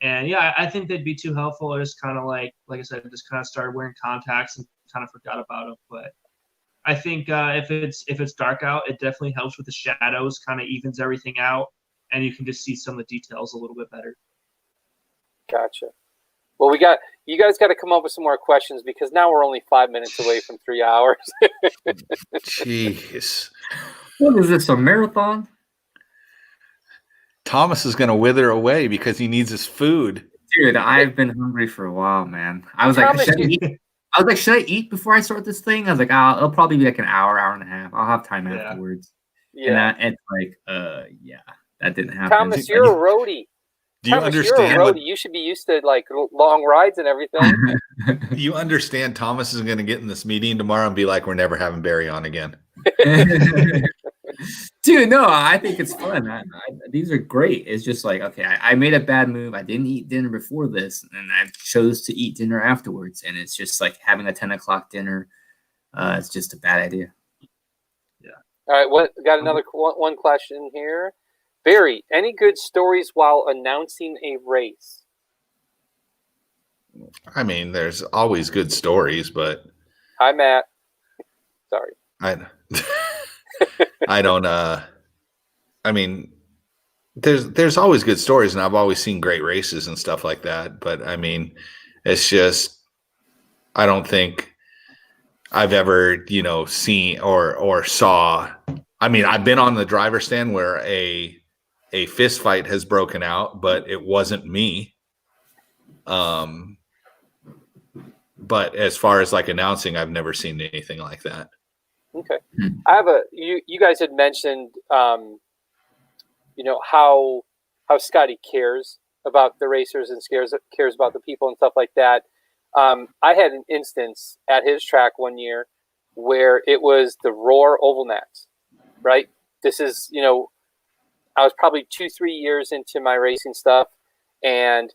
[SPEAKER 4] And yeah, I think they'd be too helpful. I just kind of like I said, just kind of started wearing contacts and kind of forgot about them. But I think if it's dark out, it definitely helps with the shadows, kind of evens everything out, and you can just see some of the details a little bit better.
[SPEAKER 1] Gotcha. Well, you guys got to come up with some more questions because now we're only 5 minutes away from 3 hours.
[SPEAKER 3] Jeez.
[SPEAKER 2] What is this, a marathon?
[SPEAKER 3] Thomas is going to wither away because he needs his food.
[SPEAKER 2] Dude, I've been hungry for a while, man. I was like, should I eat before I start this thing? I was like, it'll probably be like an hour and a half. I'll have time afterwards.
[SPEAKER 1] Yeah.
[SPEAKER 2] And it's like, that didn't happen.
[SPEAKER 1] Thomas, you're a roadie.
[SPEAKER 3] Do you understand?
[SPEAKER 1] You're a roadie. You should be used to like long rides and everything.
[SPEAKER 3] You understand Thomas is going to get in this meeting tomorrow and be like, we're never having Barry on again.
[SPEAKER 2] Dude, no, I think it's fun. These are great. It's just like, okay, I made a bad move. I didn't eat dinner before this, and I chose to eat dinner afterwards. And it's just like having a 10 o'clock dinner. It's just a bad idea.
[SPEAKER 1] Yeah. All right. Got another one question here. Barry, any good stories while announcing a race?
[SPEAKER 3] I mean, there's always good stories, but
[SPEAKER 1] hi, Matt. Sorry.
[SPEAKER 3] I don't. I mean, there's always good stories, and I've always seen great races and stuff like that. But I mean, it's just I don't think I've ever seen or saw. I mean, I've been on the driver's stand where a fist fight has broken out, but it wasn't me. But as far as like announcing, I've never seen anything like that.
[SPEAKER 1] Okay. I have you guys had mentioned, how Scotty cares about the racers and cares about the people and stuff like that. I had an instance at his track one year where it was the Roar Oval Nats, right? This is, I was probably 2-3 years into my racing stuff and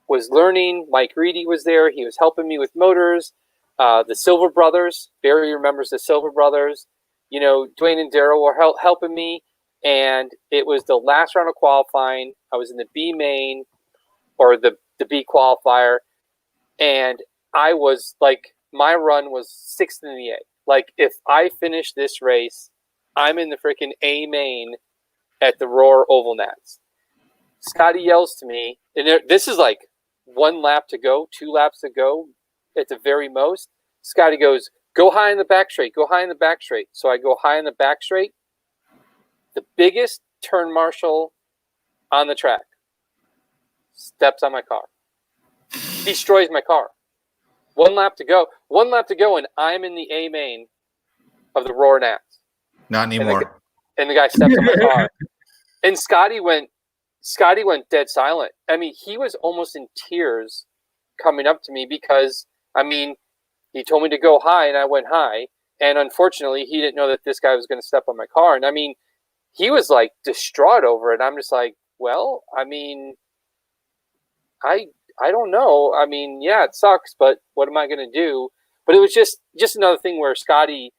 [SPEAKER 1] was learning. Mike Reedy was there. He was helping me with motors. The Silver Brothers, Barry remembers the Silver Brothers. Dwayne and Daryl were helping me. And it was the last round of qualifying. I was in the B main or the B qualifier. And I was like, my run was 6th in the A. Like, if I finish this race, I'm in the freaking A main at the Roar Oval Nats. Scotty yells to me, and this is like 1 lap to go, 2 laps to go at the very most. Scotty goes, go high in the back straight, go high in the back straight. So I go high in the back straight. The biggest turn marshal on the track steps on my car. Destroys my car. 1 lap to go. 1 lap to go, and I'm in the A main of the Roar Nats.
[SPEAKER 3] Not anymore.
[SPEAKER 1] And the guy steps on my car. And Scotty went dead silent. I mean, he was almost in tears coming up to me because, I mean, he told me to go high, and I went high. And unfortunately, he didn't know that this guy was going to step on my car. And I mean, he was like distraught over it. I'm just like, well, I mean, I don't know. I mean, yeah, it sucks, but what am I going to do? But it was just another thing where Scotty,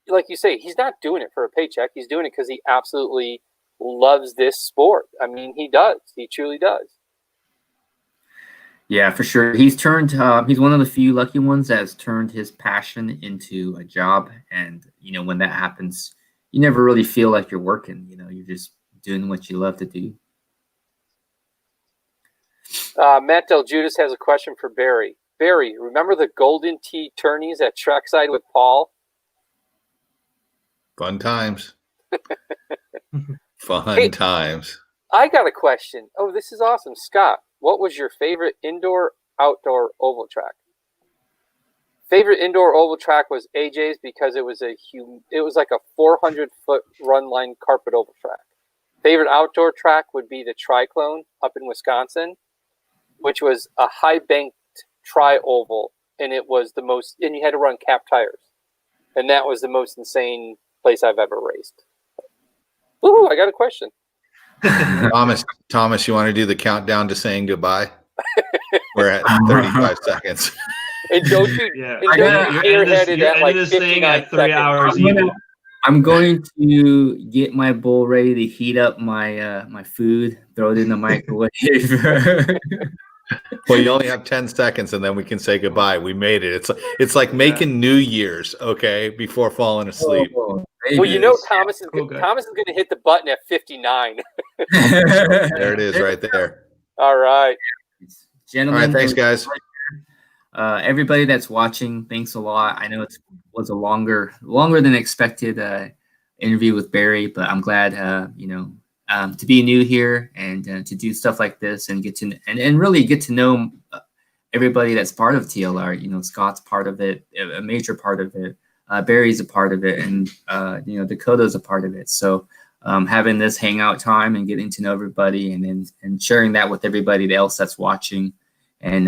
[SPEAKER 1] like you say, he's not doing it for a paycheck. He's doing it because he absolutely loves this sport. I mean, he does. He truly does.
[SPEAKER 2] Yeah, for sure. He's turned. He's one of the few lucky ones that has turned his passion into a job. And when that happens, you never really feel like you're working. You're just doing what you love to do.
[SPEAKER 1] Matt Del Judas has a question for Barry. Barry, remember the Golden Tee tourneys at Trackside with Paul?
[SPEAKER 3] Fun times. Fun times.
[SPEAKER 1] I got a question. Oh, this is awesome. Scott, what was your favorite indoor-outdoor oval track? Favorite indoor oval track was AJ's because it was like a 400-foot run line carpet oval track. Favorite outdoor track would be the Triclone up in Wisconsin, which was a high banked tri-oval, and it was the most, and you had to run cap tires, and that was the most insane place I've ever raced. Ooh, I got a question.
[SPEAKER 3] Thomas, you want to do the countdown to saying goodbye? We're at 35 seconds.
[SPEAKER 1] And don't you airheaded at like 59
[SPEAKER 4] 3 hours.
[SPEAKER 2] I'm going to get my bowl ready to heat up my my food, throw it in the microwave.
[SPEAKER 3] Well, you only have 10 seconds, and then we can say goodbye. We made it. It's like making New Year's, okay, before falling asleep.
[SPEAKER 1] Well, you know, Thomas is going to hit the button at 59.
[SPEAKER 3] There it is, right there.
[SPEAKER 1] All right,
[SPEAKER 2] gentlemen.
[SPEAKER 3] All right, thanks, guys.
[SPEAKER 2] Everybody that's watching, thanks a lot. I know it was a longer than expected interview with Barry, but I'm glad to be new here and to do stuff like this and get to and really get to know everybody that's part of TLR. You know, Scott's part of it, a major part of it. Barry's a part of it, and Dakota's a part of it. So having this hangout time and getting to know everybody, and sharing that with everybody else that's watching, and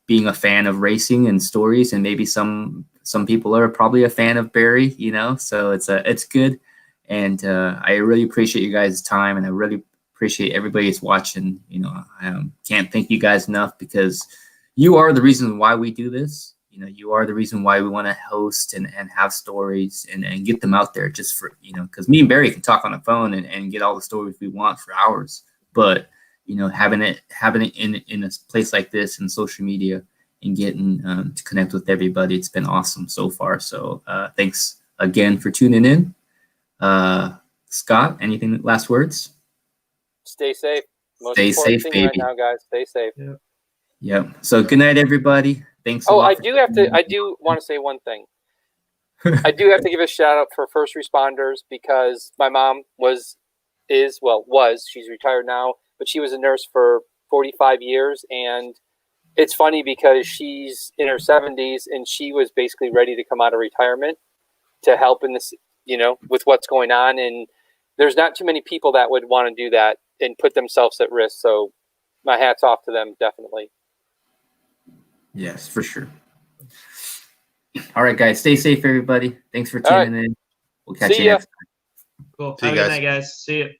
[SPEAKER 2] being a fan of racing and stories, and maybe some people are probably a fan of Barry, so it's good. And I really appreciate you guys' time, and I really appreciate everybody that's watching. I can't thank you guys enough, because you are the reason why we do this. You are the reason why we want to host and have stories and get them out there, just for, because me and Barry can talk on the phone and get all the stories we want for hours. But having it in a place like this and social media and getting to connect with everybody, it's been awesome so far. So thanks again for tuning in. Scott, anything last words?
[SPEAKER 1] Stay safe.
[SPEAKER 2] Stay safe, baby.
[SPEAKER 1] Right now, guys. Stay safe.
[SPEAKER 2] Yep. So good night, everybody. Thanks.
[SPEAKER 1] I do want to say one thing. I do have to give a shout out for first responders, because my mom was, she's retired now, but she was a nurse for 45 years. And it's funny because she's in her 70s and she was basically ready to come out of retirement to help in this, with what's going on. And there's not too many people that would want to do that and put themselves at risk. So my hat's off to them, definitely.
[SPEAKER 2] Yes, for sure. All right, guys. Stay safe, everybody. Thanks for tuning in. We'll catch you next time.
[SPEAKER 4] Cool. Have a good night, guys. See you.